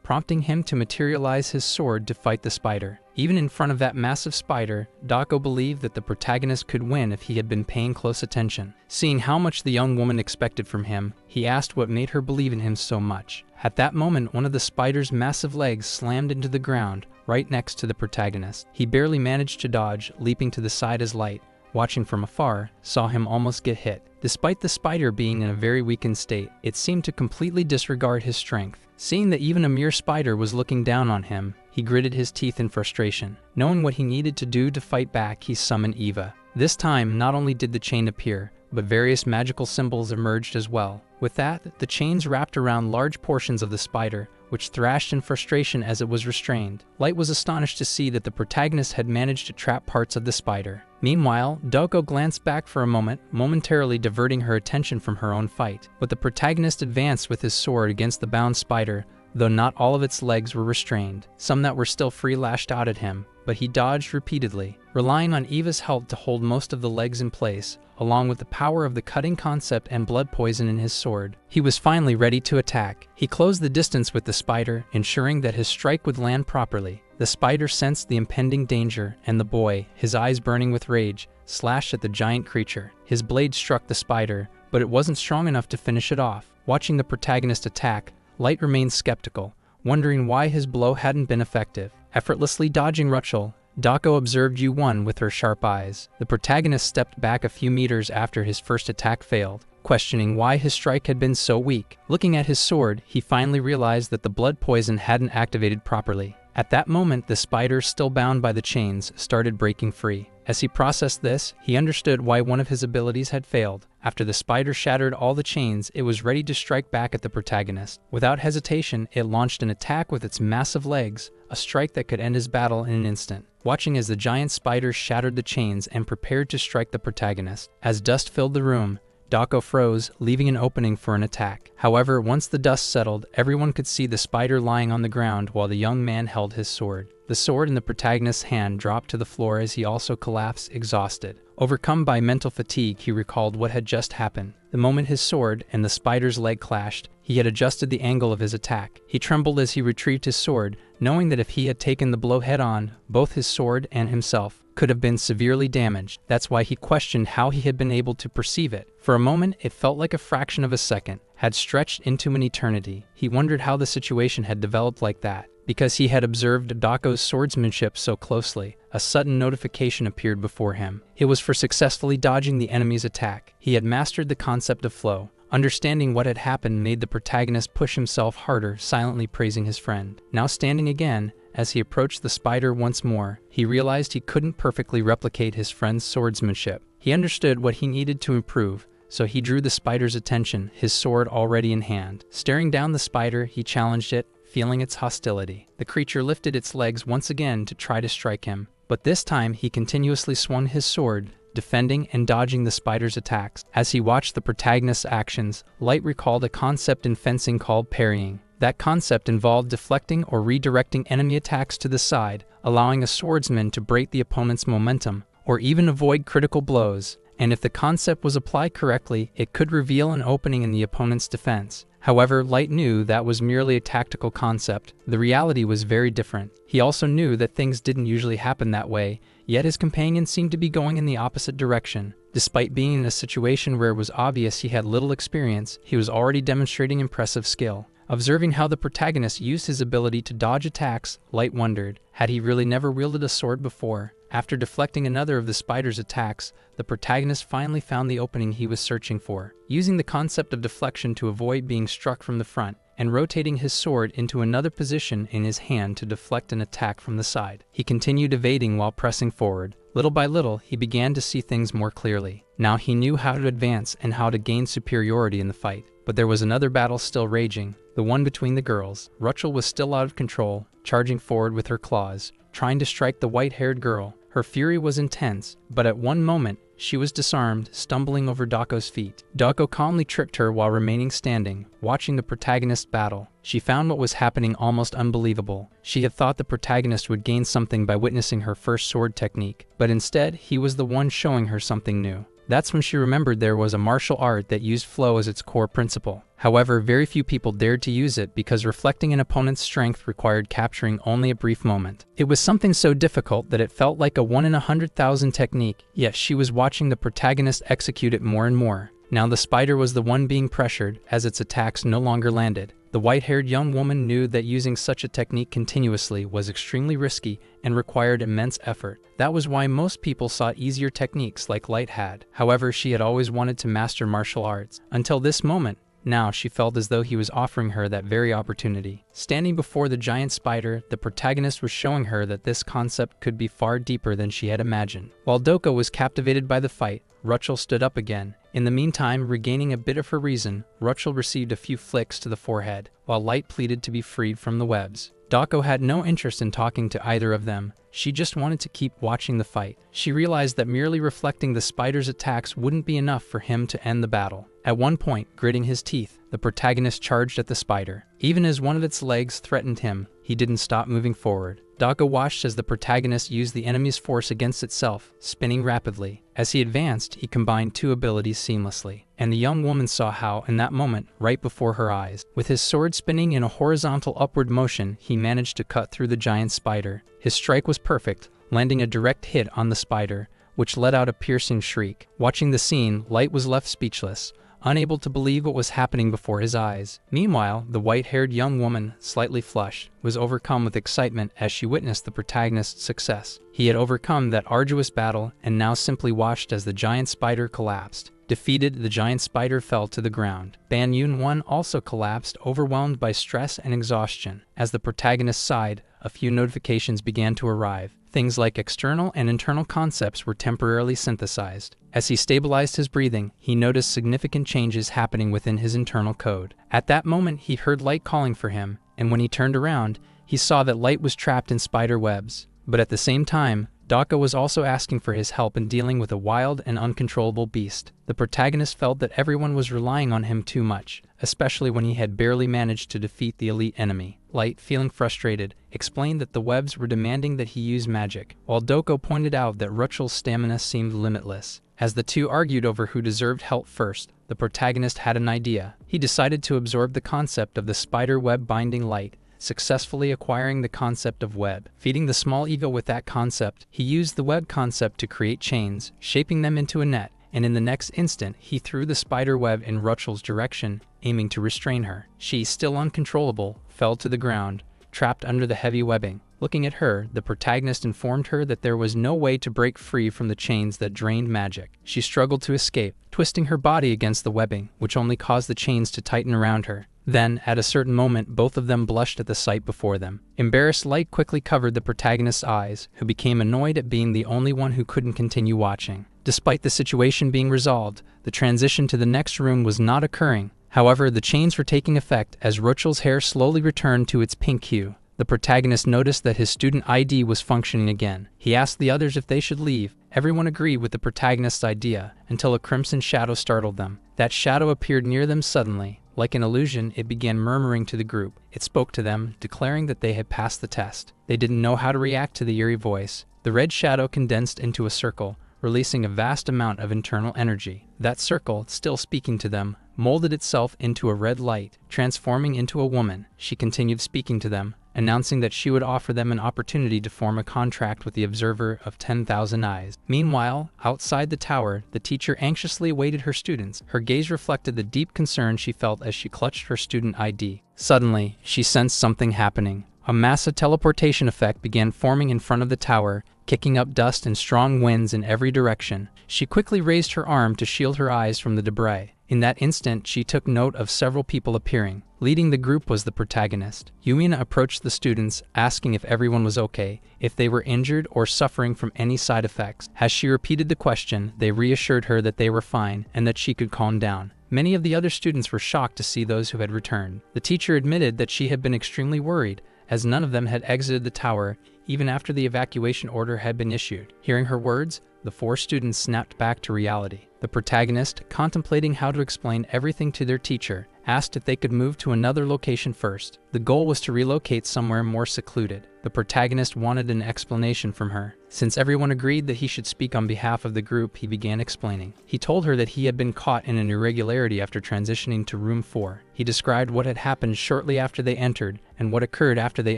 prompting him to materialize his sword to fight the spider. Even in front of that massive spider, Dako believed that the protagonist could win if he had been paying close attention. Seeing how much the young woman expected from him, he asked what made her believe in him so much. At that moment, one of the spider's massive legs slammed into the ground, right next to the protagonist. He barely managed to dodge, leaping to the side as Light, watching from afar, saw him almost get hit. Despite the spider being in a very weakened state, it seemed to completely disregard his strength. Seeing that even a mere spider was looking down on him, he gritted his teeth in frustration. Knowing what he needed to do to fight back, he summoned Eva. This time, not only did the chain appear, but various magical symbols emerged as well. With that, the chains wrapped around large portions of the spider, which thrashed in frustration as it was restrained. Light was astonished to see that the protagonist had managed to trap parts of the spider. Meanwhile, Dako glanced back for a moment, momentarily diverting her attention from her own fight. But the protagonist advanced with his sword against the bound spider, though not all of its legs were restrained. Some that were still free lashed out at him, but he dodged repeatedly, relying on Eva's help to hold most of the legs in place, along with the power of the cutting concept and blood poison in his sword. He was finally ready to attack. He closed the distance with the spider, ensuring that his strike would land properly. The spider sensed the impending danger, and the boy, his eyes burning with rage, slashed at the giant creature. His blade struck the spider, but it wasn't strong enough to finish it off. Watching the protagonist attack, Light remained skeptical, wondering why his blow hadn't been effective. Effortlessly dodging Rachel, Dako observed Yu-won with her sharp eyes. The protagonist stepped back a few meters after his first attack failed, questioning why his strike had been so weak. Looking at his sword, he finally realized that the blood poison hadn't activated properly. At that moment, the spider, still bound by the chains, started breaking free. As he processed this, he understood why one of his abilities had failed. After the spider shattered all the chains, it was ready to strike back at the protagonist. Without hesitation, it launched an attack with its massive legs, a strike that could end his battle in an instant. Watching as the giant spider shattered the chains and prepared to strike the protagonist. As dust filled the room, Dako froze, leaving an opening for an attack. However, once the dust settled, everyone could see the spider lying on the ground while the young man held his sword. The sword in the protagonist's hand dropped to the floor as he also collapsed, exhausted. Overcome by mental fatigue, he recalled what had just happened. The moment his sword and the spider's leg clashed, he had adjusted the angle of his attack. He trembled as he retrieved his sword, knowing that if he had taken the blow head-on, both his sword and himself could have been severely damaged. That's why he questioned how he had been able to perceive it. For a moment, it felt like a fraction of a second, had stretched into an eternity. He wondered how the situation had developed like that. Because he had observed Dako's swordsmanship so closely, a sudden notification appeared before him. It was for successfully dodging the enemy's attack. He had mastered the concept of flow. Understanding what had happened made the protagonist push himself harder, silently praising his friend. Now standing again, as he approached the spider once more, he realized he couldn't perfectly replicate his friend's swordsmanship. He understood what he needed to improve, so he drew the spider's attention, his sword already in hand. Staring down the spider, he challenged it, feeling its hostility. The creature lifted its legs once again to try to strike him, but this time he continuously swung his sword, defending and dodging the spider's attacks. As he watched the protagonist's actions, Light recalled a concept in fencing called parrying. That concept involved deflecting or redirecting enemy attacks to the side, allowing a swordsman to break the opponent's momentum, or even avoid critical blows. And if the concept was applied correctly, it could reveal an opening in the opponent's defense. However, Light knew that was merely a tactical concept. The reality was very different. He also knew that things didn't usually happen that way, yet his companion seemed to be going in the opposite direction. Despite being in a situation where it was obvious he had little experience, he was already demonstrating impressive skill. Observing how the protagonist used his ability to dodge attacks, Light wondered, had he really never wielded a sword before? After deflecting another of the spider's attacks, the protagonist finally found the opening he was searching for. Using the concept of deflection to avoid being struck from the front, and rotating his sword into another position in his hand to deflect an attack from the side, he continued evading while pressing forward. Little by little, he began to see things more clearly. Now he knew how to advance and how to gain superiority in the fight. But there was another battle still raging, the one between the girls. Rachel was still out of control, charging forward with her claws, trying to strike the white-haired girl. Her fury was intense, but at one moment, she was disarmed, stumbling over Dako's feet. Dako calmly tripped her while remaining standing, watching the protagonist battle. She found what was happening almost unbelievable. She had thought the protagonist would gain something by witnessing her first sword technique, but instead, he was the one showing her something new. That's when she remembered there was a martial art that used flow as its core principle. However, very few people dared to use it because reflecting an opponent's strength required capturing only a brief moment. It was something so difficult that it felt like a 1 in 100,000 technique, yet she was watching the protagonist execute it more and more. Now the spider was the one being pressured, as its attacks no longer landed. The white-haired young woman knew that using such a technique continuously was extremely risky and required immense effort. That was why most people sought easier techniques like Light had. However, she had always wanted to master martial arts. Until this moment, now she felt as though he was offering her that very opportunity. Standing before the giant spider, the protagonist was showing her that this concept could be far deeper than she had imagined. While Doko was captivated by the fight, Rachel stood up again. In the meantime, regaining a bit of her reason, Rachel received a few flicks to the forehead, while Light pleaded to be freed from the webs. Dako had no interest in talking to either of them. She just wanted to keep watching the fight. She realized that merely reflecting the spider's attacks wouldn't be enough for him to end the battle. At one point, gritting his teeth, the protagonist charged at the spider. Even as one of its legs threatened him, he didn't stop moving forward. Dako watched as the protagonist used the enemy's force against itself, spinning rapidly. As he advanced, he combined two abilities seamlessly, and the young woman saw how, in that moment, right before her eyes, with his sword spinning in a horizontal upward motion, he managed to cut through the giant spider. His strike was perfect, landing a direct hit on the spider, which let out a piercing shriek. Watching the scene, Light was left speechless, unable to believe what was happening before his eyes. Meanwhile, the white-haired young woman, slightly flushed, was overcome with excitement as she witnessed the protagonist's success. He had overcome that arduous battle and now simply watched as the giant spider collapsed. Defeated, the giant spider fell to the ground. Ban Yun-1 also collapsed, overwhelmed by stress and exhaustion. As the protagonist sighed, a few notifications began to arrive. Things like external and internal concepts were temporarily synthesized. As he stabilized his breathing, he noticed significant changes happening within his internal code. At that moment, he heard Light calling for him, and when he turned around, he saw that Light was trapped in spider webs. But at the same time, Dako was also asking for his help in dealing with a wild and uncontrollable beast. The protagonist felt that everyone was relying on him too much, especially when he had barely managed to defeat the elite enemy. Light, feeling frustrated, explained that the webs were demanding that he use magic, while Dako pointed out that Rachel's stamina seemed limitless. As the two argued over who deserved help first, the protagonist had an idea. He decided to absorb the concept of the spider web binding Light, successfully acquiring the concept of web. Feeding the small ego with that concept, he used the web concept to create chains, shaping them into a net, and in the next instant, he threw the spider web in Rachel's direction, aiming to restrain her. She, still uncontrollable, fell to the ground, trapped under the heavy webbing. Looking at her, the protagonist informed her that there was no way to break free from the chains that drained magic. She struggled to escape, twisting her body against the webbing, which only caused the chains to tighten around her. Then, at a certain moment, both of them blushed at the sight before them. Embarrassed, Light quickly covered the protagonist's eyes, who became annoyed at being the only one who couldn't continue watching. Despite the situation being resolved, the transition to the next room was not occurring. However, the chains were taking effect as Rochel's hair slowly returned to its pink hue. The protagonist noticed that his student ID was functioning again. He asked the others if they should leave. Everyone agreed with the protagonist's idea, until a crimson shadow startled them. That shadow appeared near them suddenly. Like an illusion, it began murmuring to the group. It spoke to them, declaring that they had passed the test. They didn't know how to react to the eerie voice. The red shadow condensed into a circle, releasing a vast amount of internal energy. That circle, still speaking to them, molded itself into a red light, transforming into a woman. She continued speaking to them, announcing that she would offer them an opportunity to form a contract with the observer of 10,000 eyes. Meanwhile, outside the tower, the teacher anxiously awaited her students. Her gaze reflected the deep concern she felt as she clutched her student ID. Suddenly, she sensed something happening. A massive teleportation effect began forming in front of the tower, kicking up dust and strong winds in every direction. She quickly raised her arm to shield her eyes from the debris. In that instant, she took note of several people appearing. Leading the group was the protagonist. Yumina approached the students, asking if everyone was okay, if they were injured or suffering from any side effects. As she repeated the question, they reassured her that they were fine and that she could calm down. Many of the other students were shocked to see those who had returned. The teacher admitted that she had been extremely worried, as none of them had exited the tower, even after the evacuation order had been issued. Hearing her words, the 4 students snapped back to reality. The protagonist, contemplating how to explain everything to their teacher, asked if they could move to another location first. The goal was to relocate somewhere more secluded. The protagonist wanted an explanation from her. Since everyone agreed that he should speak on behalf of the group, he began explaining. He told her that he had been caught in an irregularity after transitioning to room 4. He described what had happened shortly after they entered and what occurred after they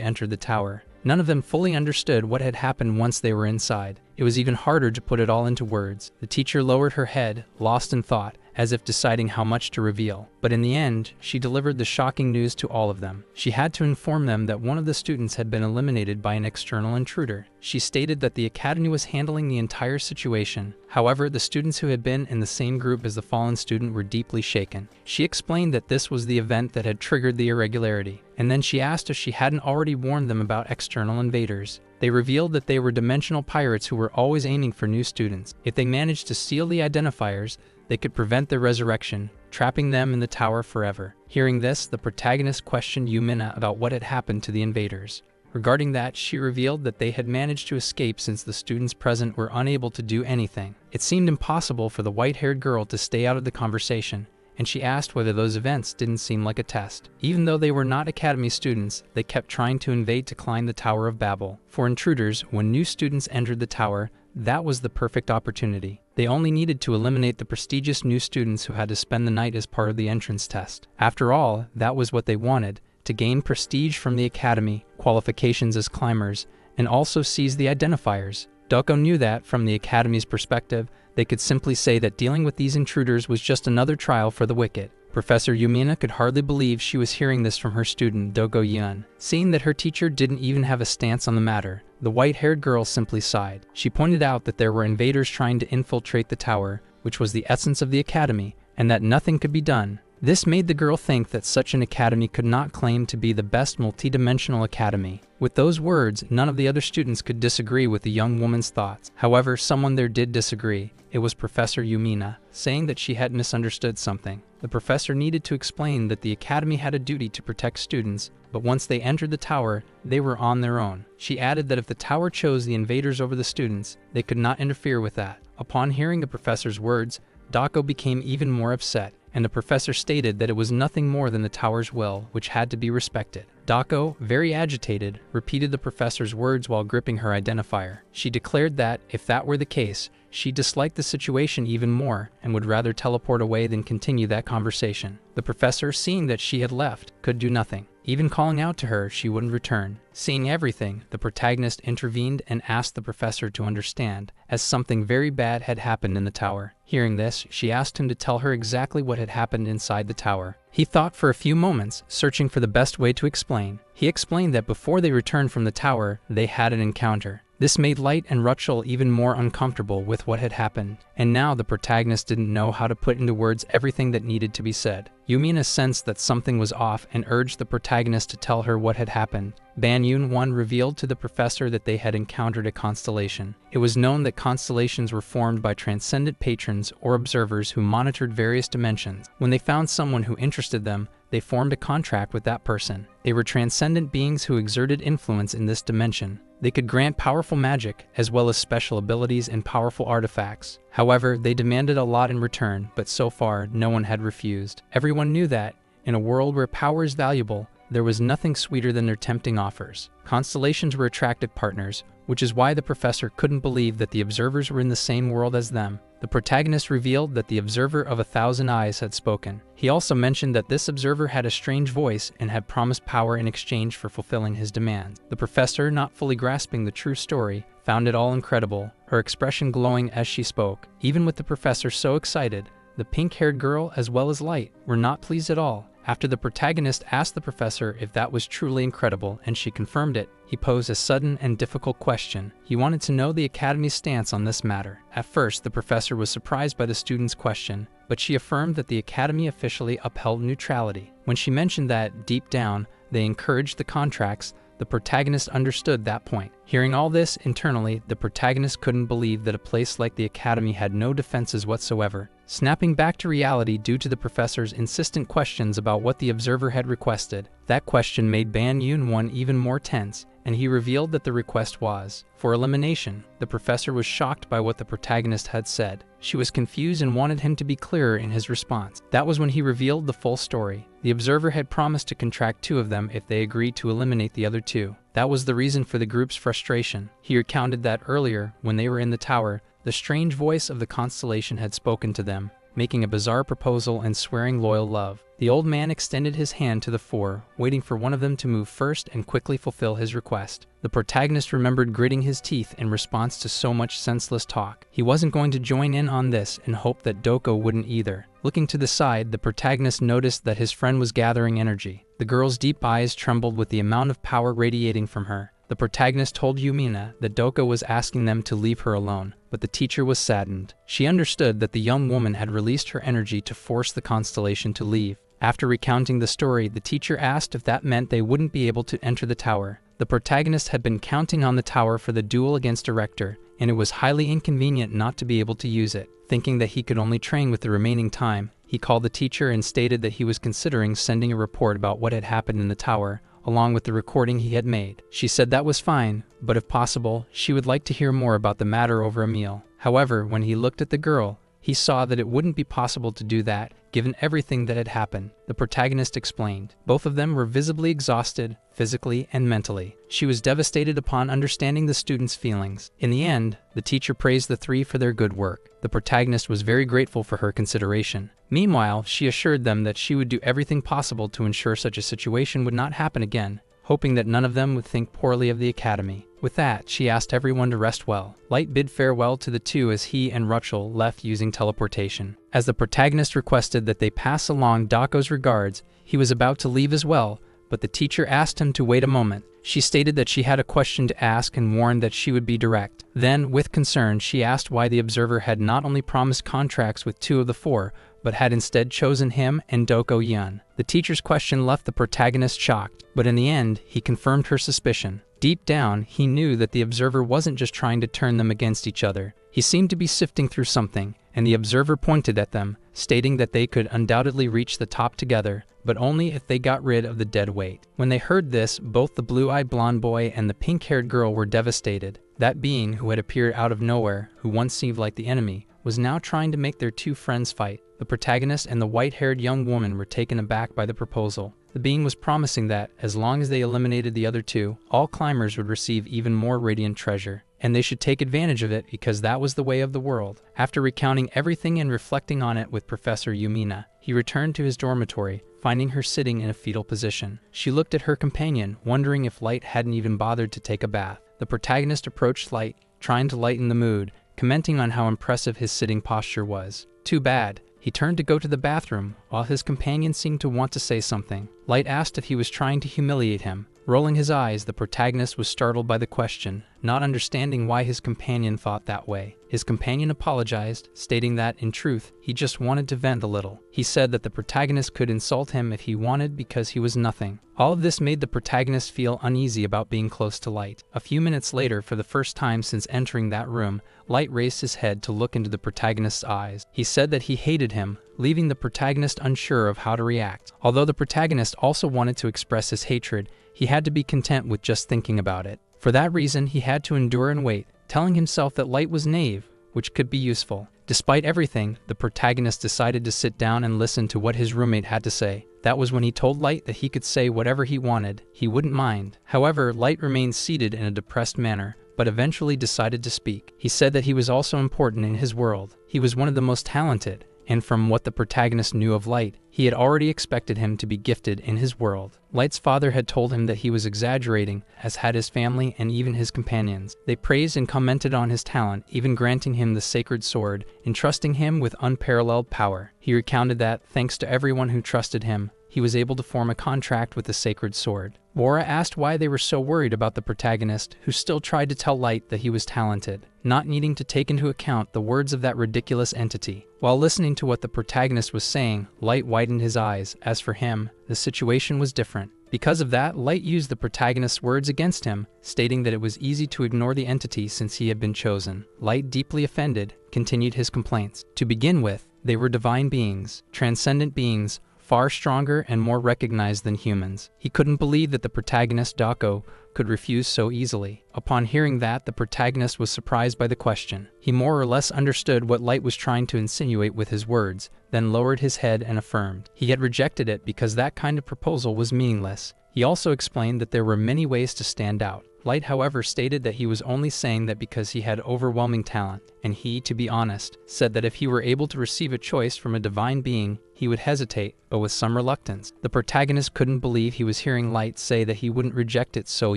entered the tower. None of them fully understood what had happened once they were inside. It was even harder to put it all into words. The teacher lowered her head, lost in thought, as if deciding how much to reveal. But in the end, she delivered the shocking news to all of them. She had to inform them that one of the students had been eliminated by an external intruder. She stated that the academy was handling the entire situation. However, the students who had been in the same group as the fallen student were deeply shaken. She explained that this was the event that had triggered the irregularity, and then she asked if she hadn't already warned them about external invaders. They revealed that they were dimensional pirates who were always aiming for new students. If they managed to steal the identifiers, they could prevent their resurrection, trapping them in the tower forever. Hearing this, the protagonist questioned Yumina about what had happened to the invaders. Regarding that, she revealed that they had managed to escape since the students present were unable to do anything. It seemed impossible for the white-haired girl to stay out of the conversation, and she asked whether those events didn't seem like a test. Even though they were not Academy students, they kept trying to invade to climb the Tower of Babel. For intruders, when new students entered the tower, that was the perfect opportunity. They only needed to eliminate the prestigious new students who had to spend the night as part of the entrance test. After all, that was what they wanted, to gain prestige from the Academy, qualifications as climbers, and also seize the identifiers. Doko knew that, from the Academy's perspective, they could simply say that dealing with these intruders was just another trial for the wicked. Professor Yumina could hardly believe she was hearing this from her student, Dogo Yun. Seeing that her teacher didn't even have a stance on the matter, the white-haired girl simply sighed. She pointed out that there were invaders trying to infiltrate the tower, which was the essence of the Academy, and that nothing could be done. This made the girl think that such an academy could not claim to be the best multidimensional academy. With those words, none of the other students could disagree with the young woman's thoughts. However, someone there did disagree. It was Professor Yumina, saying that she had misunderstood something. The professor needed to explain that the academy had a duty to protect students, but once they entered the tower, they were on their own. She added that if the tower chose the invaders over the students, they could not interfere with that. Upon hearing the professor's words, Dako became even more upset, and the professor stated that it was nothing more than the tower's will, which had to be respected. Dako, very agitated, repeated the professor's words while gripping her identifier. She declared that, if that were the case, she disliked the situation even more and would rather teleport away than continue that conversation. The professor, seeing that she had left, could do nothing. Even calling out to her, she wouldn't return. Seeing everything, the protagonist intervened and asked the professor to understand, as something very bad had happened in the tower. Hearing this, she asked him to tell her exactly what had happened inside the tower. He thought for a few moments, searching for the best way to explain. He explained that before they returned from the tower, they had an encounter. This made Light and Rachel even more uncomfortable with what had happened, and now the protagonist didn't know how to put into words everything that needed to be said. Yumina sensed that something was off and urged the protagonist to tell her what had happened. Ban Yun-won revealed to the professor that they had encountered a constellation. It was known that constellations were formed by transcendent patrons or observers who monitored various dimensions. When they found someone who interested them, they formed a contract with that person. They were transcendent beings who exerted influence in this dimension. They could grant powerful magic, as well as special abilities and powerful artifacts. However, they demanded a lot in return, but so far, no one had refused. Everyone knew that, in a world where power is valuable, there was nothing sweeter than their tempting offers. Constellations were attractive partners, which is why the professor couldn't believe that the observers were in the same world as them. The protagonist revealed that the observer of 1,000 eyes had spoken. He also mentioned that this observer had a strange voice and had promised power in exchange for fulfilling his demands. The professor, not fully grasping the true story, found it all incredible, her expression glowing as she spoke. Even with the professor so excited, the pink-haired girl as well as Light were not pleased at all. After the protagonist asked the professor if that was truly incredible and she confirmed it, he posed a sudden and difficult question. He wanted to know the Academy's stance on this matter. At first, the professor was surprised by the student's question, but she affirmed that the Academy officially upheld neutrality. When she mentioned that, deep down, they encouraged the contracts, the protagonist understood that point. Hearing all this internally, the protagonist couldn't believe that a place like the Academy had no defenses whatsoever. Snapping back to reality due to the professor's insistent questions about what the observer had requested, that question made Ban Yun-won even more tense, and he revealed that the request was for elimination. The professor was shocked by what the protagonist had said. She was confused and wanted him to be clearer in his response. That was when he revealed the full story. The observer had promised to contract 2 of them if they agreed to eliminate the other 2. That was the reason for the group's frustration. He recounted that earlier, when they were in the tower, the strange voice of the constellation had spoken to them, making a bizarre proposal and swearing loyal love. The old man extended his hand to the 4, waiting for one of them to move first and quickly fulfill his request. The protagonist remembered gritting his teeth in response to so much senseless talk. He wasn't going to join in on this and hoped that Doko wouldn't either. Looking to the side, the protagonist noticed that his friend was gathering energy. The girl's deep eyes trembled with the amount of power radiating from her. The protagonist told Yumina that Doko was asking them to leave her alone, but the teacher was saddened. She understood that the young woman had released her energy to force the constellation to leave. After recounting the story, the teacher asked if that meant they wouldn't be able to enter the tower. The protagonist had been counting on the tower for the duel against Director, and it was highly inconvenient not to be able to use it. Thinking that he could only train with the remaining time, he called the teacher and stated that he was considering sending a report about what had happened in the tower, along with the recording he had made. She said that was fine, but if possible, she would like to hear more about the matter over a meal. However, when he looked at the girl, he saw that it wouldn't be possible to do that, given everything that had happened. The protagonist explained. Both of them were visibly exhausted, physically and mentally. She was devastated upon understanding the students' feelings. In the end, the teacher praised the 3 for their good work. The protagonist was very grateful for her consideration. Meanwhile, she assured them that she would do everything possible to ensure such a situation would not happen again, hoping that none of them would think poorly of the Academy. With that, she asked everyone to rest well. Light bid farewell to the 2 as he and Rachel left using teleportation. As the protagonist requested that they pass along Dako's regards, he was about to leave as well, but the teacher asked him to wait a moment. She stated that she had a question to ask and warned that she would be direct. Then, with concern, she asked why the observer had not only promised contracts with 2 of the 4, but had instead chosen him and Doko Yun. The teacher's question left the protagonist shocked, but in the end, he confirmed her suspicion. Deep down, he knew that the observer wasn't just trying to turn them against each other. He seemed to be sifting through something, and the observer pointed at them, stating that they could undoubtedly reach the top together, but only if they got rid of the dead weight. When they heard this, both the blue-eyed blonde boy and the pink-haired girl were devastated. That being, who had appeared out of nowhere, who once seemed like the enemy, was now trying to make their 2 friends fight. The protagonist and the white-haired young woman were taken aback by the proposal. The being was promising that, as long as they eliminated the other 2, all climbers would receive even more radiant treasure, and they should take advantage of it because that was the way of the world. After recounting everything and reflecting on it with Professor Yumina, he returned to his dormitory, finding her sitting in a fetal position. She looked at her companion, wondering if Light hadn't even bothered to take a bath. The protagonist approached Light, trying to lighten the mood, commenting on how impressive his sitting posture was. Too bad. He turned to go to the bathroom, while his companion seemed to want to say something. Light asked if he was trying to humiliate him. Rolling his eyes, the protagonist was startled by the question, not understanding why his companion thought that way. His companion apologized, stating that, in truth, he just wanted to vent a little. He said that the protagonist could insult him if he wanted because he was nothing. All of this made the protagonist feel uneasy about being close to Light. A few minutes later, for the first time since entering that room, Light raised his head to look into the protagonist's eyes. He said that he hated him, leaving the protagonist unsure of how to react. Although the protagonist also wanted to express his hatred, he had to be content with just thinking about it. For that reason, he had to endure and wait, telling himself that Light was naive, which could be useful. Despite everything, the protagonist decided to sit down and listen to what his roommate had to say. That was when he told Light that he could say whatever he wanted. He wouldn't mind. However, Light remained seated in a depressed manner, but eventually decided to speak. He said that he was also important in his world. He was one of the most talented, and from what the protagonist knew of Light, he had already expected him to be gifted in his world. Light's father had told him that he was exaggerating, as had his family and even his companions. They praised and commented on his talent, even granting him the sacred sword, entrusting him with unparalleled power. He recounted that, thanks to everyone who trusted him, he was able to form a contract with the sacred sword. Wara asked why they were so worried about the protagonist, who still tried to tell Light that he was talented, not needing to take into account the words of that ridiculous entity. While listening to what the protagonist was saying, Light widened his eyes. As for him, the situation was different. Because of that, Light used the protagonist's words against him, stating that it was easy to ignore the entity since he had been chosen. Light, deeply offended, continued his complaints. To begin with, they were divine beings, transcendent beings, far stronger and more recognized than humans. He couldn't believe that the protagonist, Dako, could refuse so easily. Upon hearing that, the protagonist was surprised by the question. He more or less understood what Light was trying to insinuate with his words, then lowered his head and affirmed. He had rejected it because that kind of proposal was meaningless. He also explained that there were many ways to stand out. Light, however, stated that he was only saying that because he had overwhelming talent, and he, to be honest, said that if he were able to receive a choice from a divine being, he would hesitate, but with some reluctance. The protagonist couldn't believe he was hearing Light say that he wouldn't reject it so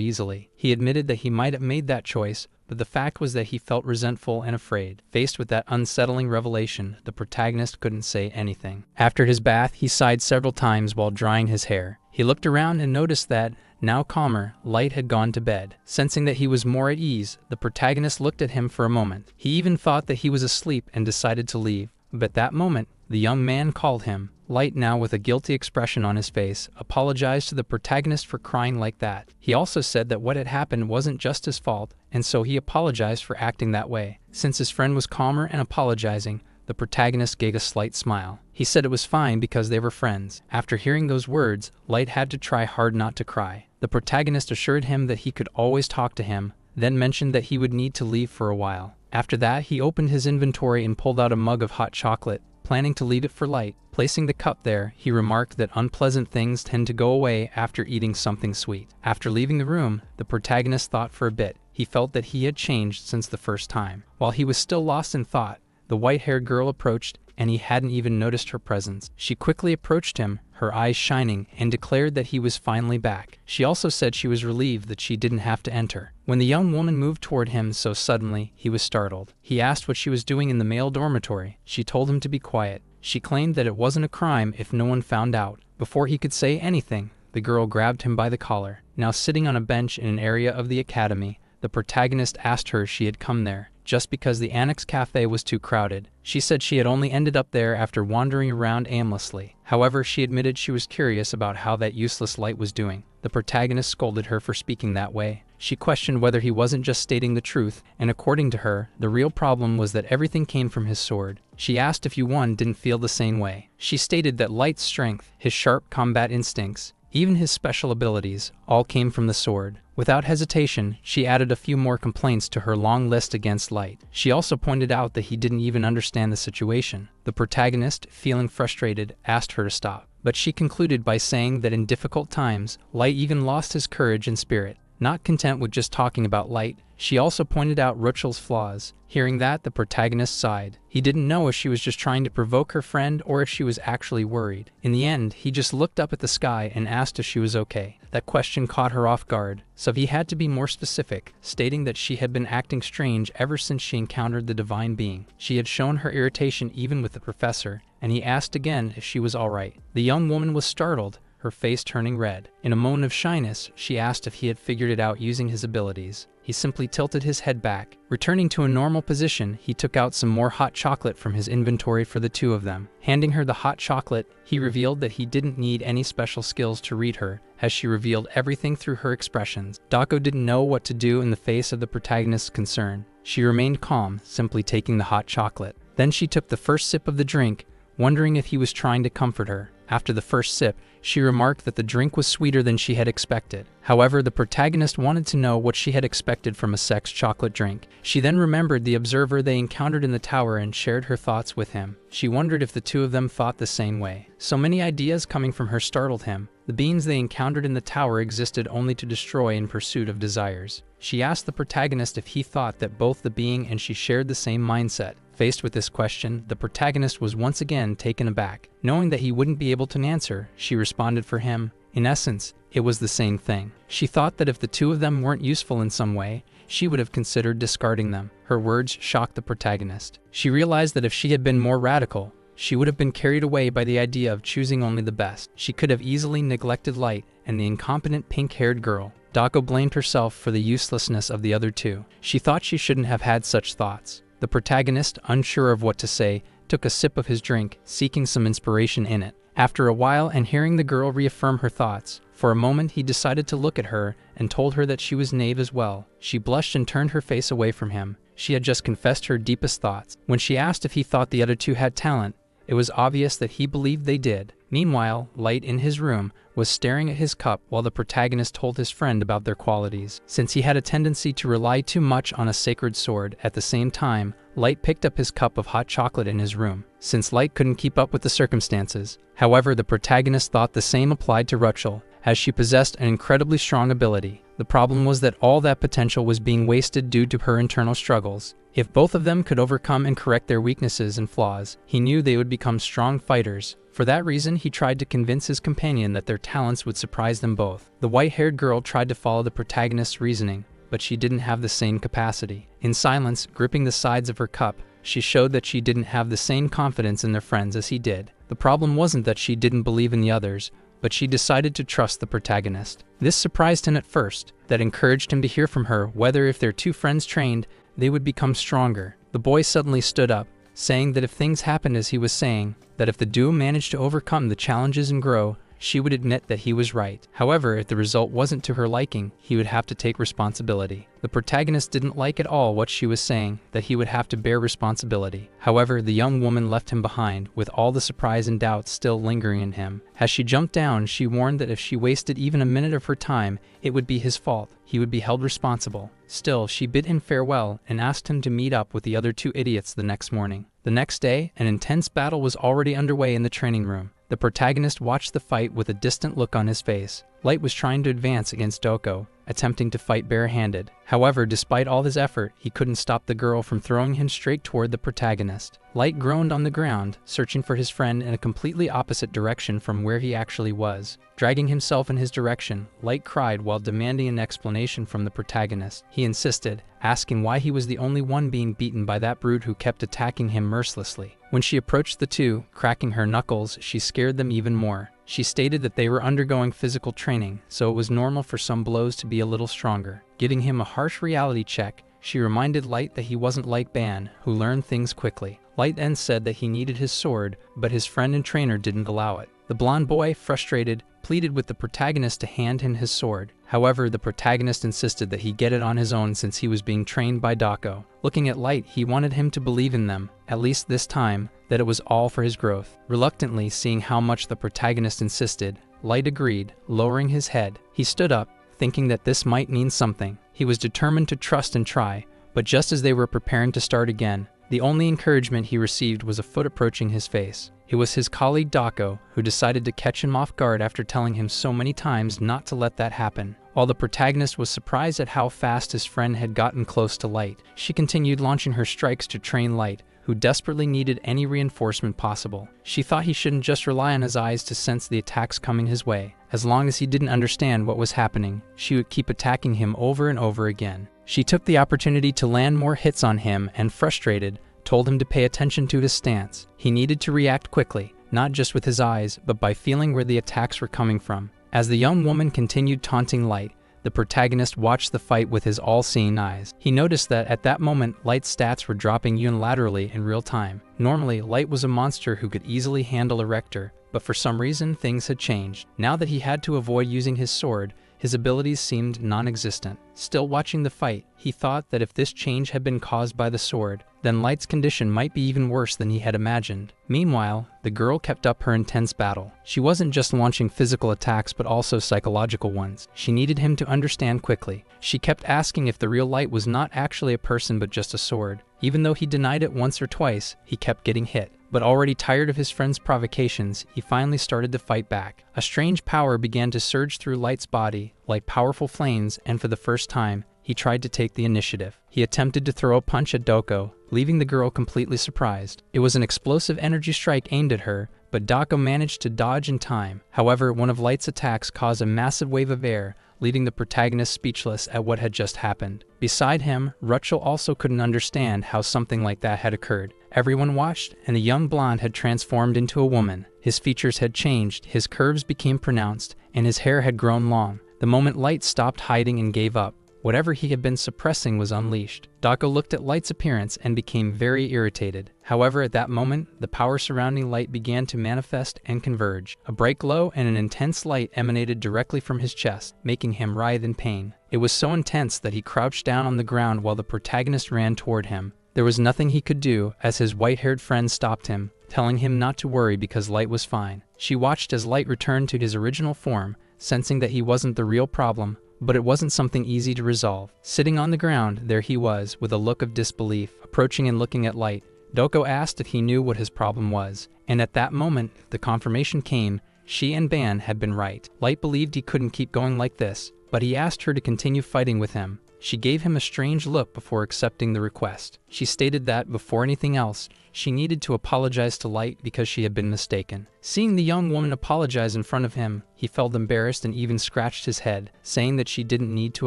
easily. He admitted that he might have made that choice, but the fact was that he felt resentful and afraid. Faced with that unsettling revelation, the protagonist couldn't say anything. After his bath, he sighed several times while drying his hair. He looked around and noticed that, now calmer, Light had gone to bed. Sensing that he was more at ease, the protagonist looked at him for a moment. He even thought that he was asleep and decided to leave. But at that moment, the young man called him. Light, now with a guilty expression on his face, apologized to the protagonist for crying like that. He also said that what had happened wasn't just his fault, and so he apologized for acting that way. Since his friend was calmer and apologizing, the protagonist gave a slight smile. He said it was fine because they were friends. After hearing those words, Light had to try hard not to cry. The protagonist assured him that he could always talk to him, then mentioned that he would need to leave for a while. After that, he opened his inventory and pulled out a mug of hot chocolate, planning to leave it for Light. Placing the cup there, he remarked that unpleasant things tend to go away after eating something sweet. After leaving the room, the protagonist thought for a bit. He felt that he had changed since the first time. While he was still lost in thought, the white-haired girl approached, and he hadn't even noticed her presence. She quickly approached him, her eyes shining, and declared that he was finally back. She also said she was relieved that she didn't have to enter. When the young woman moved toward him so suddenly, he was startled. He asked what she was doing in the male dormitory. She told him to be quiet. She claimed that it wasn't a crime if no one found out. Before he could say anything, the girl grabbed him by the collar. Now sitting on a bench in an area of the academy, the protagonist asked her if she had come there just because the Annex Cafe was too crowded. She said she had only ended up there after wandering around aimlessly. However, she admitted she was curious about how that useless Light was doing. The protagonist scolded her for speaking that way. She questioned whether he wasn't just stating the truth, and according to her, the real problem was that everything came from his sword. She asked if Yuan didn't feel the same way. She stated that Light's strength, his sharp combat instincts, even his special abilities, all came from the sword. Without hesitation, she added a few more complaints to her long list against Light. She also pointed out that he didn't even understand the situation. The protagonist, feeling frustrated, asked her to stop. But she concluded by saying that in difficult times, Light even lost his courage and spirit. Not content with just talking about Light, she also pointed out Ruchel's flaws. Hearing that, the protagonist sighed. He didn't know if she was just trying to provoke her friend or if she was actually worried. In the end, he just looked up at the sky and asked if she was okay. That question caught her off guard, so he had to be more specific, stating that she had been acting strange ever since she encountered the divine being. She had shown her irritation even with the professor, and he asked again if she was all right. The young woman was startled, her face turning red. In a moment of shyness, she asked if he had figured it out using his abilities. He simply tilted his head back. Returning to a normal position, he took out some more hot chocolate from his inventory for the two of them. Handing her the hot chocolate, he revealed that he didn't need any special skills to read her, as she revealed everything through her expressions. Dako didn't know what to do in the face of the protagonist's concern. She remained calm, simply taking the hot chocolate. Then she took the first sip of the drink, wondering if he was trying to comfort her. After the first sip, she remarked that the drink was sweeter than she had expected. However, the protagonist wanted to know what she had expected from a sex chocolate drink. She then remembered the observer they encountered in the tower and shared her thoughts with him. She wondered if the two of them thought the same way. So many ideas coming from her startled him. The beings they encountered in the tower existed only to destroy in pursuit of desires. She asked the protagonist if he thought that both the being and she shared the same mindset. Faced with this question, the protagonist was once again taken aback. Knowing that he wouldn't be able to answer, she responded for him. In essence, it was the same thing. She thought that if the two of them weren't useful in some way, she would have considered discarding them. Her words shocked the protagonist. She realized that if she had been more radical, she would have been carried away by the idea of choosing only the best. She could have easily neglected Light and the incompetent pink-haired girl. Dako blamed herself for the uselessness of the other two. She thought she shouldn't have had such thoughts. The protagonist, unsure of what to say, took a sip of his drink, seeking some inspiration in it. After a while and hearing the girl reaffirm her thoughts, for a moment he decided to look at her and told her that she was naive as well. She blushed and turned her face away from him. She had just confessed her deepest thoughts. When she asked if he thought the other two had talent, it was obvious that he believed they did. Meanwhile, Light in his room was staring at his cup while the protagonist told his friend about their qualities. Since he had a tendency to rely too much on a sacred sword, at the same time, Light picked up his cup of hot chocolate in his room, since Light couldn't keep up with the circumstances. However, the protagonist thought the same applied to Rachel, as she possessed an incredibly strong ability. The problem was that all that potential was being wasted due to her internal struggles. If both of them could overcome and correct their weaknesses and flaws, he knew they would become strong fighters. For that reason, he tried to convince his companion that their talents would surprise them both. The white-haired girl tried to follow the protagonist's reasoning, but she didn't have the same capacity. In silence, gripping the sides of her cup, she showed that she didn't have the same confidence in their friends as he did. The problem wasn't that she didn't believe in the others, but she decided to trust the protagonist. This surprised him at first. That encouraged him to hear from her whether if their two friends trained, they would become stronger. The boy suddenly stood up, saying that if things happened as he was saying, that if the duo managed to overcome the challenges and grow, she would admit that he was right. However, if the result wasn't to her liking, he would have to take responsibility. The protagonist didn't like at all what she was saying, that he would have to bear responsibility. However, the young woman left him behind, with all the surprise and doubt still lingering in him. As she jumped down, she warned that if she wasted even a minute of her time, it would be his fault. He would be held responsible. Still, she bid him farewell and asked him to meet up with the other two idiots the next morning. The next day, an intense battle was already underway in the training room. The protagonist watched the fight with a distant look on his face. Light was trying to advance against Dako, attempting to fight barehanded. However, despite all his effort, he couldn't stop the girl from throwing him straight toward the protagonist. Light groaned on the ground, searching for his friend in a completely opposite direction from where he actually was. Dragging himself in his direction, Light cried while demanding an explanation from the protagonist. He insisted, asking why he was the only one being beaten by that brute who kept attacking him mercilessly. When she approached the two, cracking her knuckles, she scared them even more. She stated that they were undergoing physical training, so it was normal for some blows to be a little stronger. Giving him a harsh reality check, she reminded Light that he wasn't like Ban, who learned things quickly. Light then said that he needed his sword, but his friend and trainer didn't allow it. The blonde boy, frustrated, pleaded with the protagonist to hand him his sword. However, the protagonist insisted that he get it on his own since he was being trained by Dako. Looking at Light, he wanted him to believe in them, at least this time, that it was all for his growth. Reluctantly, seeing how much the protagonist insisted, Light agreed, lowering his head. He stood up, thinking that this might mean something. He was determined to trust and try, but just as they were preparing to start again, the only encouragement he received was a foot approaching his face. It was his colleague Dako, who decided to catch him off guard after telling him so many times not to let that happen. While the protagonist was surprised at how fast his friend had gotten close to Light, she continued launching her strikes to train Light, who desperately needed any reinforcement possible. She thought he shouldn't just rely on his eyes to sense the attacks coming his way. As long as he didn't understand what was happening, she would keep attacking him over and over again. She took the opportunity to land more hits on him and, frustrated, told him to pay attention to his stance. He needed to react quickly, not just with his eyes, but by feeling where the attacks were coming from. As the young woman continued taunting Light, the protagonist watched the fight with his all-seeing eyes. He noticed that at that moment, Light's stats were dropping unilaterally in real time. Normally, Light was a monster who could easily handle a Rector, but for some reason, things had changed. Now that he had to avoid using his sword, his abilities seemed non-existent. Still watching the fight, he thought that if this change had been caused by the sword, then Light's condition might be even worse than he had imagined. Meanwhile, the girl kept up her intense battle. She wasn't just launching physical attacks but also psychological ones. She needed him to understand quickly. She kept asking if the real Light was not actually a person but just a sword. Even though he denied it once or twice, he kept getting hit. But already tired of his friend's provocations, he finally started to fight back. A strange power began to surge through Light's body, like powerful flames, and for the first time, he tried to take the initiative. He attempted to throw a punch at Doko, leaving the girl completely surprised. It was an explosive energy strike aimed at her, but Doko managed to dodge in time. However, one of Light's attacks caused a massive wave of air, leaving the protagonist speechless at what had just happened. Beside him, Rachel also couldn't understand how something like that had occurred. Everyone watched, and the young blonde had transformed into a woman. His features had changed, his curves became pronounced, and his hair had grown long. The moment Light stopped hiding and gave up, whatever he had been suppressing was unleashed. Dako looked at Light's appearance and became very irritated. However, at that moment, the power surrounding Light began to manifest and converge. A bright glow and an intense light emanated directly from his chest, making him writhe in pain. It was so intense that he crouched down on the ground while the protagonist ran toward him. There was nothing he could do, as his white-haired friend stopped him, telling him not to worry because Light was fine. She watched as Light returned to his original form, sensing that he wasn't the real problem, but it wasn't something easy to resolve. Sitting on the ground, there he was, with a look of disbelief. Approaching and looking at Light, Doko asked if he knew what his problem was, and at that moment, the confirmation came. She and Ban had been right. Light believed he couldn't keep going like this, but he asked her to continue fighting with him. She gave him a strange look before accepting the request. She stated that, before anything else, she needed to apologize to Light because she had been mistaken. Seeing the young woman apologize in front of him, he felt embarrassed and even scratched his head, saying that she didn't need to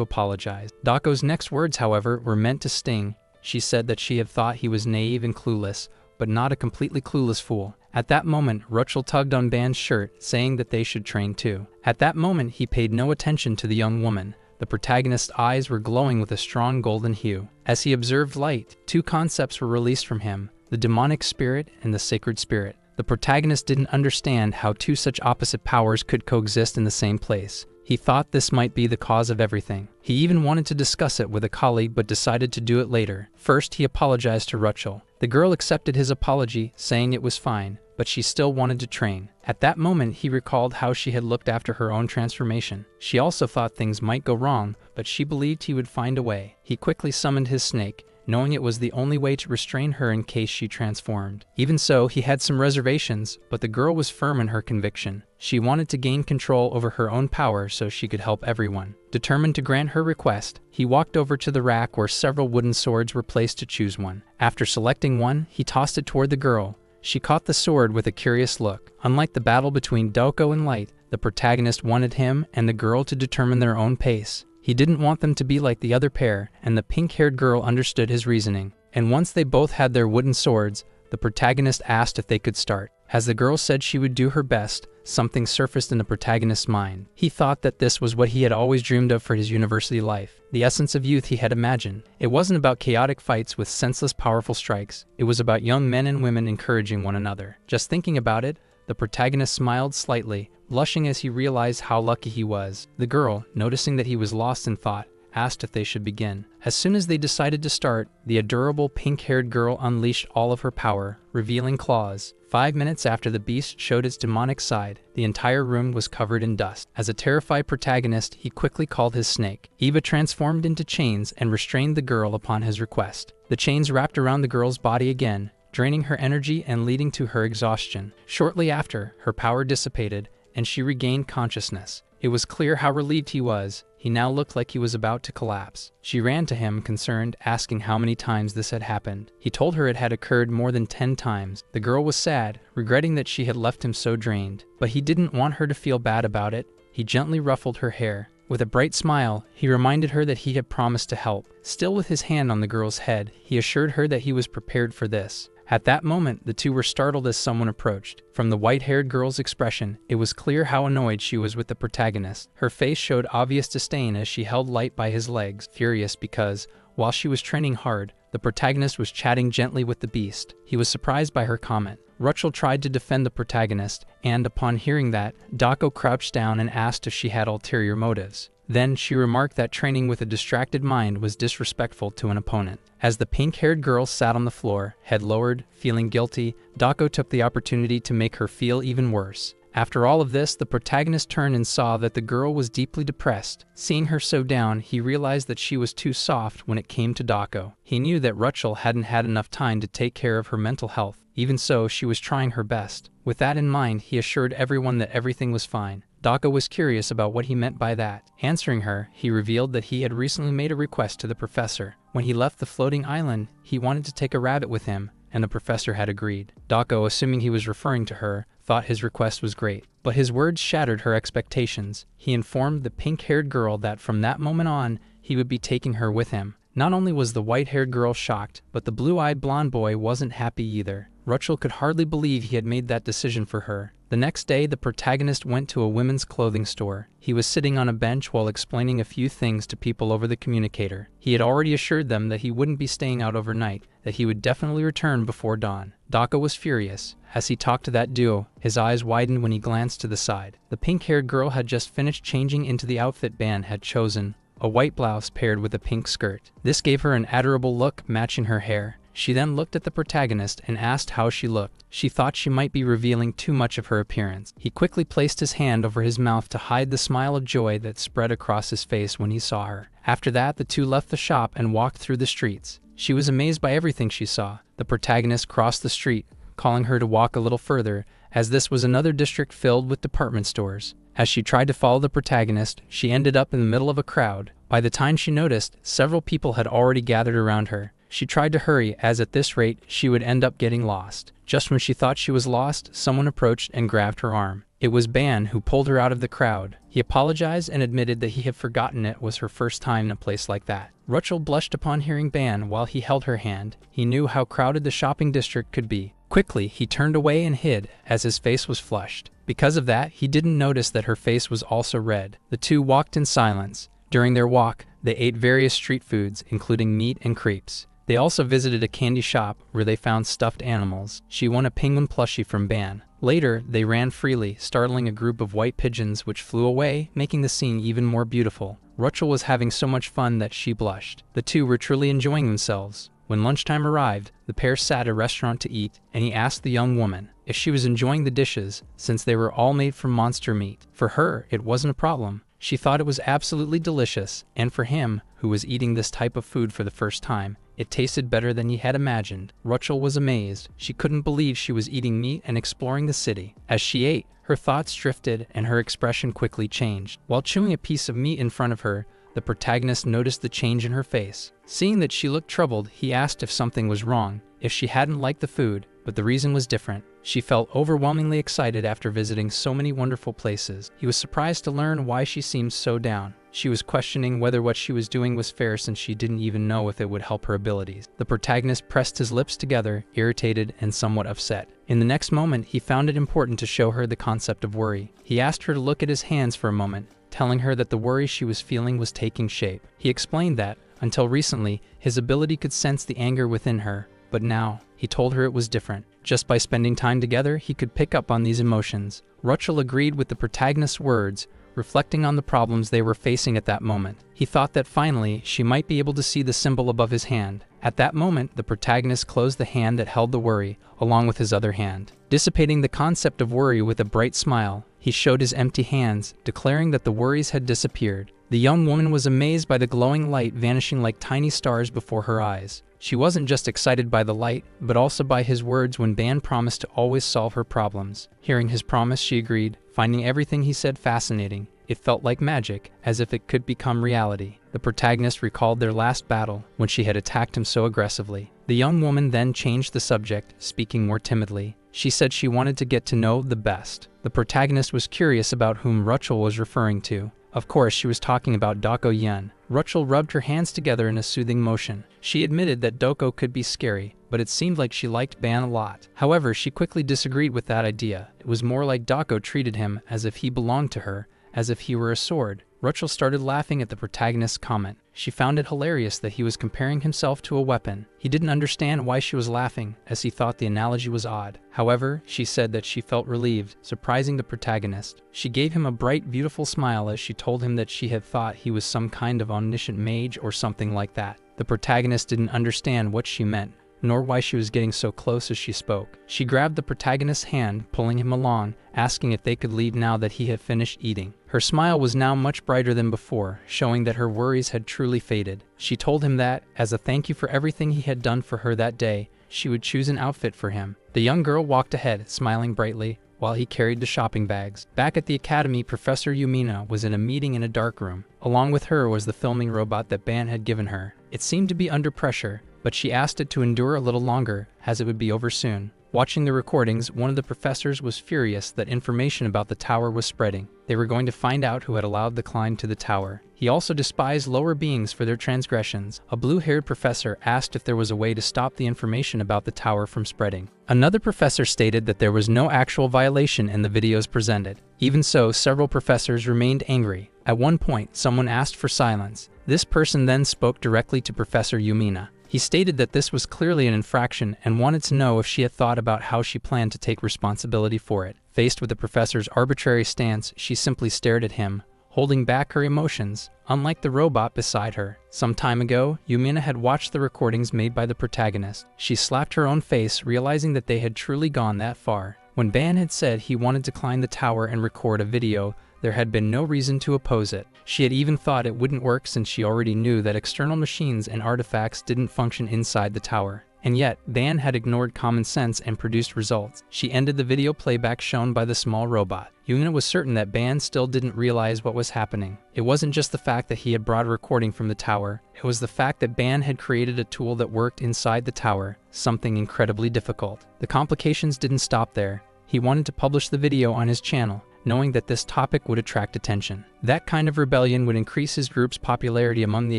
apologize. Dako's next words, however, were meant to sting. She said that she had thought he was naive and clueless, but not a completely clueless fool. At that moment, Rachel tugged on Ban's shirt, saying that they should train too. At that moment, he paid no attention to the young woman. The protagonist's eyes were glowing with a strong golden hue. As he observed Light, two concepts were released from him, the demonic spirit and the sacred spirit. The protagonist didn't understand how two such opposite powers could coexist in the same place. He thought this might be the cause of everything. He even wanted to discuss it with a colleague but decided to do it later. First, he apologized to Rachel. The girl accepted his apology, saying it was fine, but she still wanted to train. At that moment, he recalled how she had looked after her own transformation. She also thought things might go wrong, but she believed he would find a way. He quickly summoned his snake, knowing it was the only way to restrain her in case she transformed. Even so, he had some reservations, but the girl was firm in her conviction. She wanted to gain control over her own power so she could help everyone. Determined to grant her request, he walked over to the rack where several wooden swords were placed to choose one. After selecting one, he tossed it toward the girl. She caught the sword with a curious look. Unlike the battle between Doko and Light, the protagonist wanted him and the girl to determine their own pace. He didn't want them to be like the other pair, and the pink-haired girl understood his reasoning. And once they both had their wooden swords, the protagonist asked if they could start. As the girl said she would do her best, something surfaced in the protagonist's mind. He thought that this was what he had always dreamed of for his university life, the essence of youth he had imagined. It wasn't about chaotic fights with senseless powerful strikes. It was about young men and women encouraging one another. Just thinking about it, the protagonist smiled slightly, blushing as he realized how lucky he was. The girl, noticing that he was lost in thought, asked if they should begin. As soon as they decided to start, the adorable pink-haired girl unleashed all of her power, revealing claws. 5 minutes after the beast showed its demonic side, the entire room was covered in dust. As a terrified protagonist, he quickly called his snake. Eva transformed into chains and restrained the girl upon his request. The chains wrapped around the girl's body again, draining her energy and leading to her exhaustion. Shortly after, her power dissipated, and she regained consciousness. It was clear how relieved he was. He now looked like he was about to collapse. She ran to him, concerned, asking how many times this had happened. He told her it had occurred more than 10 times. The girl was sad, regretting that she had left him so drained. But he didn't want her to feel bad about it. He gently ruffled her hair. With a bright smile, he reminded her that he had promised to help. Still with his hand on the girl's head, he assured her that he was prepared for this. At that moment, the two were startled as someone approached. From the white-haired girl's expression, it was clear how annoyed she was with the protagonist. Her face showed obvious disdain as she held Light by his legs, furious because, while she was training hard, the protagonist was chatting gently with the beast. He was surprised by her comment. Rachel tried to defend the protagonist, and upon hearing that, Dako crouched down and asked if she had ulterior motives. Then she remarked that training with a distracted mind was disrespectful to an opponent. As the pink-haired girl sat on the floor, head lowered, feeling guilty, Dako took the opportunity to make her feel even worse. After all of this, the protagonist turned and saw that the girl was deeply depressed. Seeing her so down, he realized that she was too soft when it came to Dako. He knew that Rachel hadn't had enough time to take care of her mental health. Even so, she was trying her best. With that in mind, he assured everyone that everything was fine. Dako was curious about what he meant by that. Answering her, he revealed that he had recently made a request to the professor. When he left the floating island, he wanted to take a rabbit with him, and the professor had agreed. Dako, assuming he was referring to her, thought his request was great. But his words shattered her expectations. He informed the pink-haired girl that from that moment on, he would be taking her with him. Not only was the white-haired girl shocked, but the blue-eyed blonde boy wasn't happy either. Rachel could hardly believe he had made that decision for her. The next day, the protagonist went to a women's clothing store. He was sitting on a bench while explaining a few things to people over the communicator. He had already assured them that he wouldn't be staying out overnight, that he would definitely return before dawn. Dako was furious. As he talked to that duo, his eyes widened when he glanced to the side. The pink-haired girl had just finished changing into the outfit Ban had chosen, a white blouse paired with a pink skirt. This gave her an adorable look matching her hair. She then looked at the protagonist and asked how she looked. She thought she might be revealing too much of her appearance. He quickly placed his hand over his mouth to hide the smile of joy that spread across his face when he saw her. After that, the two left the shop and walked through the streets. She was amazed by everything she saw. The protagonist crossed the street, calling her to walk a little further, as this was another district filled with department stores. As she tried to follow the protagonist, she ended up in the middle of a crowd. By the time she noticed, several people had already gathered around her. She tried to hurry, as at this rate, she would end up getting lost. Just when she thought she was lost, someone approached and grabbed her arm. It was Ban who pulled her out of the crowd. He apologized and admitted that he had forgotten it was her first time in a place like that. Rachel blushed upon hearing Ban while he held her hand. He knew how crowded the shopping district could be. Quickly, he turned away and hid, as his face was flushed. Because of that, he didn't notice that her face was also red. The two walked in silence. During their walk, they ate various street foods, including meat and crepes. They also visited a candy shop where they found stuffed animals. She won a penguin plushie from Ban. Later, they ran freely, startling a group of white pigeons which flew away, making the scene even more beautiful. Rachel was having so much fun that she blushed. The two were truly enjoying themselves. When lunchtime arrived, the pair sat at a restaurant to eat, and he asked the young woman if she was enjoying the dishes, since they were all made from monster meat. For her, it wasn't a problem. She thought it was absolutely delicious, and for him, who was eating this type of food for the first time, it tasted better than he had imagined. Rachel was amazed. She couldn't believe she was eating meat and exploring the city. As she ate, her thoughts drifted and her expression quickly changed. While chewing a piece of meat in front of her, the protagonist noticed the change in her face. Seeing that she looked troubled, he asked if something was wrong, if she hadn't liked the food, but the reason was different. She felt overwhelmingly excited after visiting so many wonderful places. He was surprised to learn why she seemed so down. She was questioning whether what she was doing was fair since she didn't even know if it would help her abilities. The protagonist pressed his lips together, irritated and somewhat upset. In the next moment, he found it important to show her the concept of worry. He asked her to look at his hands for a moment, telling her that the worry she was feeling was taking shape. He explained that, until recently, his ability could sense the anger within her, but now, he told her it was different. Just by spending time together, he could pick up on these emotions. Rachel agreed with the protagonist's words, reflecting on the problems they were facing at that moment. He thought that finally, she might be able to see the symbol above his hand. At that moment, the protagonist closed the hand that held the worry, along with his other hand. Dissipating the concept of worry with a bright smile, he showed his empty hands, declaring that the worries had disappeared. The young woman was amazed by the glowing light vanishing like tiny stars before her eyes. She wasn't just excited by the light, but also by his words when Ban promised to always solve her problems. Hearing his promise, she agreed, finding everything he said fascinating. It felt like magic, as if it could become reality. The protagonist recalled their last battle, when she had attacked him so aggressively. The young woman then changed the subject, speaking more timidly. She said she wanted to get to know the best. The protagonist was curious about whom Rachel was referring to. Of course, she was talking about Doko Yen. Rachel rubbed her hands together in a soothing motion. She admitted that Doko could be scary, but it seemed like she liked Ban a lot. However, she quickly disagreed with that idea. It was more like Doko treated him as if he belonged to her, as if he were a sword. Rachel started laughing at the protagonist's comment. She found it hilarious that he was comparing himself to a weapon. He didn't understand why she was laughing, as he thought the analogy was odd. However, she said that she felt relieved, surprising the protagonist. She gave him a bright, beautiful smile as she told him that she had thought he was some kind of omniscient mage or something like that. The protagonist didn't understand what she meant, nor why she was getting so close as she spoke. She grabbed the protagonist's hand, pulling him along, asking if they could leave now that he had finished eating. Her smile was now much brighter than before, showing that her worries had truly faded. She told him that, as a thank you for everything he had done for her that day, she would choose an outfit for him. The young girl walked ahead, smiling brightly, while he carried the shopping bags. Back at the academy, Professor Yumina was in a meeting in a dark room. Along with her was the filming robot that Ban had given her. It seemed to be under pressure, but she asked it to endure a little longer, as it would be over soon. Watching the recordings, one of the professors was furious that information about the tower was spreading. They were going to find out who had allowed the climb to the tower. He also despised lower beings for their transgressions. A blue-haired professor asked if there was a way to stop the information about the tower from spreading. Another professor stated that there was no actual violation in the videos presented. Even so, several professors remained angry. At one point, someone asked for silence. This person then spoke directly to Professor Yumina. He stated that this was clearly an infraction and wanted to know if she had thought about how she planned to take responsibility for it. Faced with the professor's arbitrary stance, she simply stared at him, holding back her emotions, unlike the robot beside her. Some time ago, Yumina had watched the recordings made by the protagonist. She slapped her own face, realizing that they had truly gone that far. When Ban had said he wanted to climb the tower and record a video, there had been no reason to oppose it. She had even thought it wouldn't work since she already knew that external machines and artifacts didn't function inside the tower. And yet, Ban had ignored common sense and produced results. She ended the video playback shown by the small robot. Yumina was certain that Ban still didn't realize what was happening. It wasn't just the fact that he had brought a recording from the tower, it was the fact that Ban had created a tool that worked inside the tower, something incredibly difficult. The complications didn't stop there. He wanted to publish the video on his channel, knowing that this topic would attract attention. That kind of rebellion would increase his group's popularity among the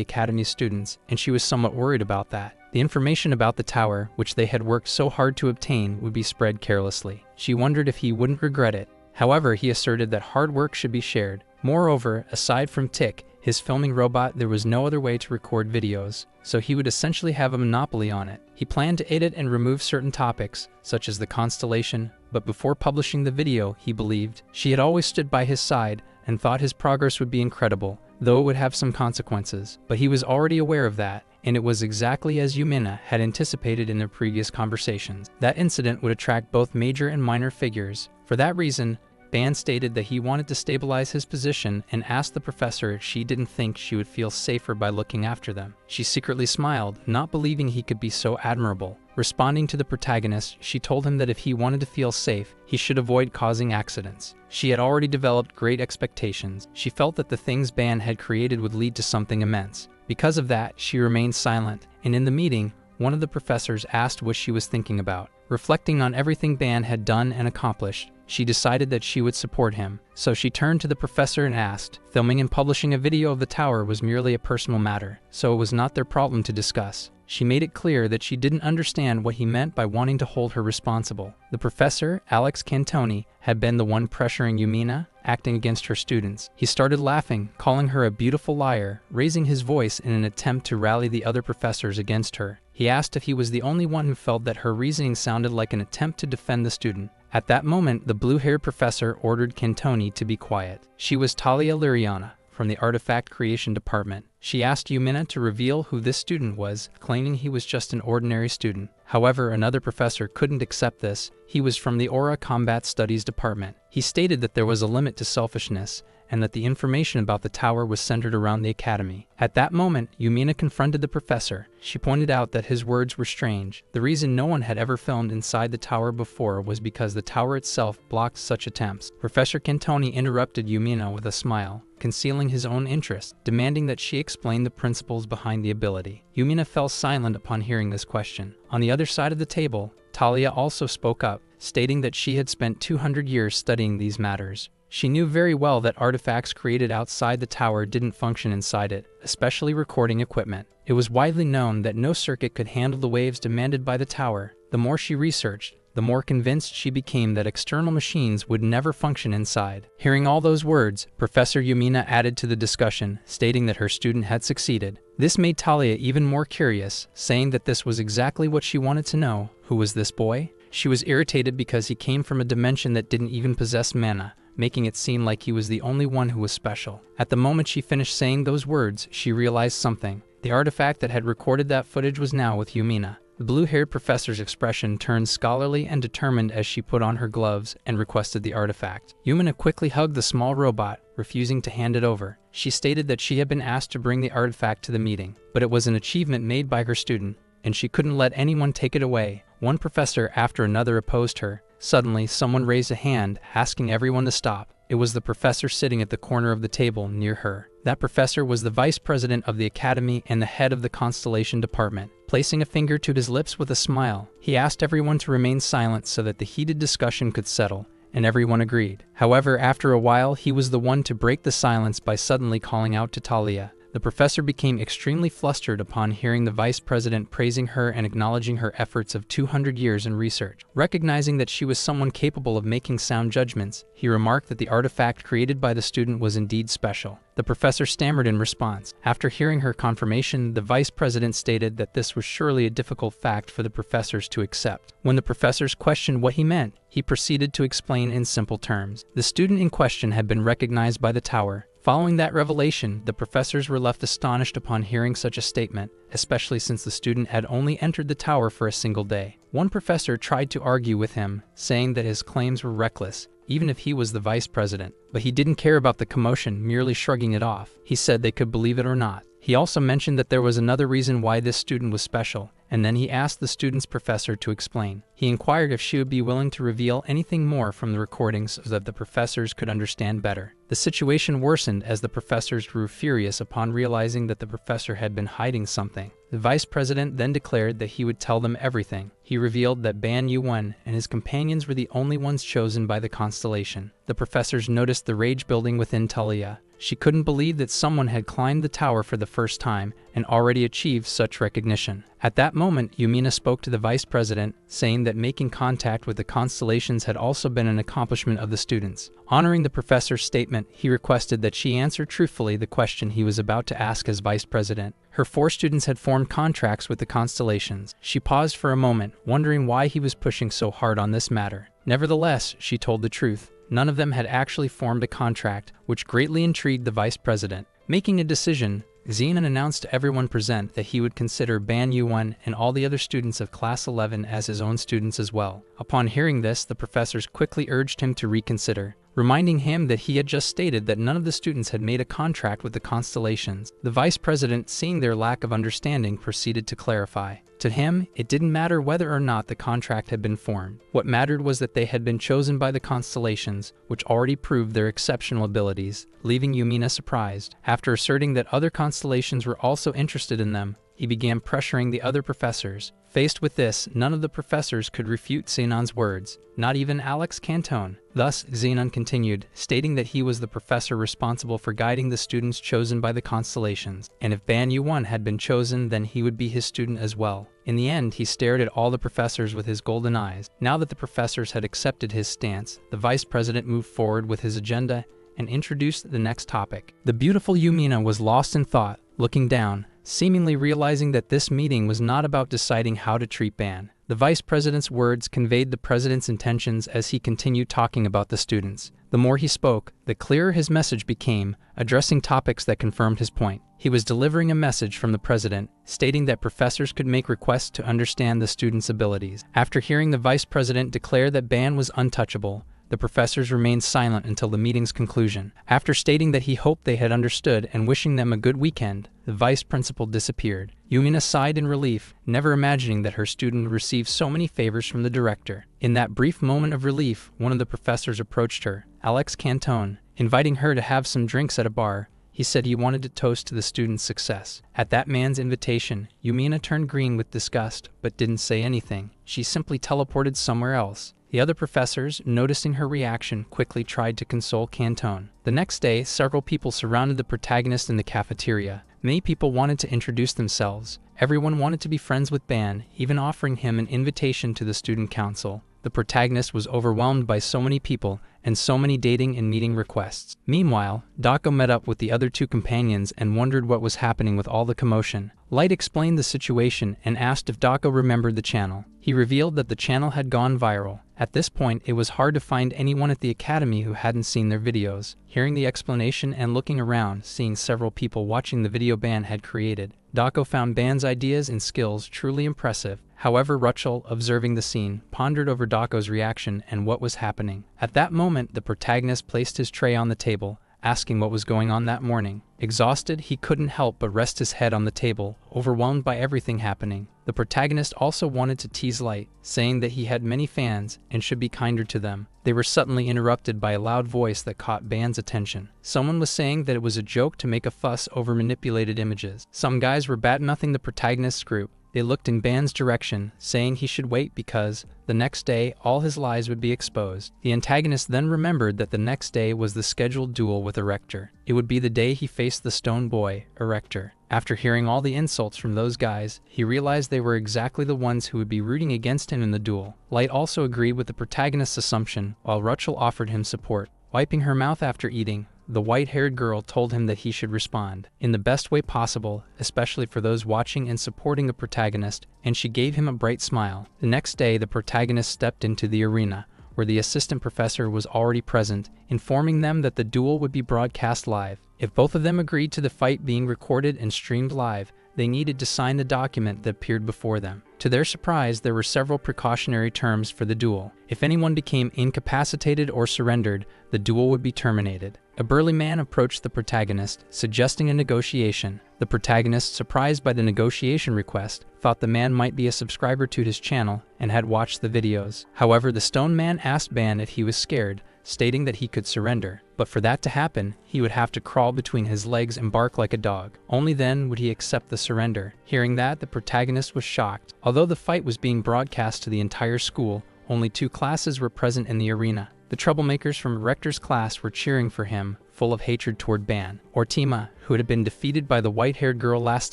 academy's students, and she was somewhat worried about that. The information about the tower, which they had worked so hard to obtain, would be spread carelessly. She wondered if he wouldn't regret it. However, he asserted that hard work should be shared. Moreover, aside from Tick, his filming robot, there was no other way to record videos, so he would essentially have a monopoly on it. He planned to edit and remove certain topics, such as the constellation, but before publishing the video, he believed she had always stood by his side and thought his progress would be incredible, though it would have some consequences. But he was already aware of that, and it was exactly as Yumina had anticipated in their previous conversations. That incident would attract both major and minor figures. For that reason, Ban stated that he wanted to stabilize his position and asked the professor if she didn't think she would feel safer by looking after them. She secretly smiled, not believing he could be so admirable. Responding to the protagonist, she told him that if he wanted to feel safe, he should avoid causing accidents. She had already developed great expectations. She felt that the things Ban had created would lead to something immense. Because of that, she remained silent, and in the meeting, one of the professors asked what she was thinking about. Reflecting on everything Ban had done and accomplished, she decided that she would support him. So she turned to the professor and asked. Filming and publishing a video of the tower was merely a personal matter, so it was not their problem to discuss. She made it clear that she didn't understand what he meant by wanting to hold her responsible. The professor, Alex Cantoni, had been the one pressuring Yumina, acting against her students. He started laughing, calling her a beautiful liar, raising his voice in an attempt to rally the other professors against her. He asked if he was the only one who felt that her reasoning sounded like an attempt to defend the student. At that moment, the blue-haired professor ordered Cantoni to be quiet. She was Talia Liriana, from the Artifact Creation Department. She asked Yumina to reveal who this student was, claiming he was just an ordinary student. However, another professor couldn't accept this. He was from the Aura Combat Studies Department. He stated that there was a limit to selfishness, and that the information about the tower was centered around the academy. At that moment, Yumina confronted the professor. She pointed out that his words were strange. The reason no one had ever filmed inside the tower before was because the tower itself blocked such attempts. Professor Cantoni interrupted Yumina with a smile, concealing his own interest, demanding that she explain the principles behind the ability. Yumina fell silent upon hearing this question. On the other side of the table, Talia also spoke up, stating that she had spent 200 years studying these matters. She knew very well that artifacts created outside the tower didn't function inside it, especially recording equipment. It was widely known that no circuit could handle the waves demanded by the tower. The more she researched, the more convinced she became that external machines would never function inside. Hearing all those words, Professor Yumina added to the discussion, stating that her student had succeeded. This made Talia even more curious, saying that this was exactly what she wanted to know. Who was this boy? She was irritated because he came from a dimension that didn't even possess mana, making it seem like he was the only one who was special. At the moment she finished saying those words, she realized something. The artifact that had recorded that footage was now with Yumina. The blue-haired professor's expression turned scholarly and determined as she put on her gloves and requested the artifact. Yumina quickly hugged the small robot, refusing to hand it over. She stated that she had been asked to bring the artifact to the meeting, but it was an achievement made by her student, and she couldn't let anyone take it away. One professor after another opposed her. Suddenly, someone raised a hand, asking everyone to stop. It was the professor sitting at the corner of the table near her. That professor was the vice president of the academy and the head of the constellation department. Placing a finger to his lips with a smile, he asked everyone to remain silent so that the heated discussion could settle, and everyone agreed. However, after a while, he was the one to break the silence by suddenly calling out to Talia. The professor became extremely flustered upon hearing the vice president praising her and acknowledging her efforts of 200 years in research. Recognizing that she was someone capable of making sound judgments, he remarked that the artifact created by the student was indeed special. The professor stammered in response. After hearing her confirmation, the vice president stated that this was surely a difficult fact for the professors to accept. When the professors questioned what he meant, he proceeded to explain in simple terms. The student in question had been recognized by the tower. Following that revelation, the professors were left astonished upon hearing such a statement, especially since the student had only entered the tower for a single day. One professor tried to argue with him, saying that his claims were reckless, even if he was the vice president. But he didn't care about the commotion, merely shrugging it off. He said they could believe it or not. He also mentioned that there was another reason why this student was special, and then he asked the student's professor to explain. He inquired if she would be willing to reveal anything more from the recordings so that the professors could understand better. The situation worsened as the professors grew furious upon realizing that the professor had been hiding something. The vice president then declared that he would tell them everything. He revealed that Ban Yuan and his companions were the only ones chosen by the constellation. The professors noticed the rage building within Talia. She couldn't believe that someone had climbed the tower for the first time and already achieved such recognition. At that moment, Yumina spoke to the vice president, saying that making contact with the constellations had also been an accomplishment of the students. Honoring the professor's statement, he requested that she answer truthfully the question he was about to ask as vice president. Her 4 students had formed contracts with the constellations. She paused for a moment, wondering why he was pushing so hard on this matter. Nevertheless, she told the truth. None of them had actually formed a contract, which greatly intrigued the vice president. Making a decision, Zenon announced to everyone present that he would consider Ban Yuan and all the other students of Class 11 as his own students as well. Upon hearing this, the professors quickly urged him to reconsider, reminding him that he had just stated that none of the students had made a contract with the constellations. The vice president, seeing their lack of understanding, proceeded to clarify. To him, it didn't matter whether or not the contract had been formed. What mattered was that they had been chosen by the constellations, which already proved their exceptional abilities, leaving Yumina surprised. After asserting that other constellations were also interested in them, he began pressuring the other professors. Faced with this, none of the professors could refute Zenon's words, not even Alex Cantone. Thus, Zenon continued, stating that he was the professor responsible for guiding the students chosen by the constellations, and if Ban Yuan had been chosen, then he would be his student as well. In the end, he stared at all the professors with his golden eyes. Now that the professors had accepted his stance, the vice president moved forward with his agenda and introduced the next topic. The beautiful Yumina was lost in thought, looking down, seemingly realizing that this meeting was not about deciding how to treat Ban. The vice president's words conveyed the president's intentions as he continued talking about the students. The more he spoke, the clearer his message became, addressing topics that confirmed his point. He was delivering a message from the president, stating that professors could make requests to understand the students' abilities. After hearing the vice president declare that Ban was untouchable, the professors remained silent until the meeting's conclusion. After stating that he hoped they had understood and wishing them a good weekend, the vice principal disappeared. Yumina sighed in relief, never imagining that her student would receive so many favors from the director. In that brief moment of relief, one of the professors approached her, Alex Cantone, inviting her to have some drinks at a bar. He said he wanted to toast to the student's success. At that man's invitation, Yumina turned green with disgust, but didn't say anything. She simply teleported somewhere else. The other professors, noticing her reaction, quickly tried to console Cantone. The next day, several people surrounded the protagonist in the cafeteria. Many people wanted to introduce themselves. Everyone wanted to be friends with Ban, even offering him an invitation to the student council. The protagonist was overwhelmed by so many people and so many dating and meeting requests. Meanwhile, Dako met up with the other two companions and wondered what was happening with all the commotion. Light explained the situation and asked if Dako remembered the channel. He revealed that the channel had gone viral. At this point, it was hard to find anyone at the academy who hadn't seen their videos. Hearing the explanation and looking around, seeing several people watching the video Ban had created, Dako found Ban's ideas and skills truly impressive. However, Rachel, observing the scene, pondered over Dako's reaction and what was happening. At that moment, the protagonist placed his tray on the table, asking what was going on that morning. Exhausted, he couldn't help but rest his head on the table, overwhelmed by everything happening. The protagonist also wanted to tease Light, saying that he had many fans and should be kinder to them. They were suddenly interrupted by a loud voice that caught Ban's attention. Someone was saying that it was a joke to make a fuss over manipulated images. Some guys were bad-mouthing the protagonist's group. They looked in Ban's direction, saying he should wait because, the next day, all his lies would be exposed. The antagonist then remembered that the next day was the scheduled duel with Erector. It would be the day he faced the stone boy, Erector. After hearing all the insults from those guys, he realized they were exactly the ones who would be rooting against him in the duel. Light also agreed with the protagonist's assumption, while Rachel offered him support. Wiping her mouth after eating, the white-haired girl told him that he should respond in the best way possible, especially for those watching and supporting the protagonist, and she gave him a bright smile. The next day, the protagonist stepped into the arena, where the assistant professor was already present, informing them that the duel would be broadcast live. If both of them agreed to the fight being recorded and streamed live, they needed to sign the document that appeared before them. To their surprise, there were several precautionary terms for the duel. If anyone became incapacitated or surrendered, the duel would be terminated. A burly man approached the protagonist, suggesting a negotiation. The protagonist, surprised by the negotiation request, thought the man might be a subscriber to his channel and had watched the videos. However, the stone man asked Ban if he was scared, stating that he could surrender. But for that to happen, he would have to crawl between his legs and bark like a dog. Only then would he accept the surrender. Hearing that, the protagonist was shocked. Although the fight was being broadcast to the entire school, only 2 classes were present in the arena. The troublemakers from Rector's class were cheering for him, full of hatred toward Ban. Ortima, who had been defeated by the white-haired girl last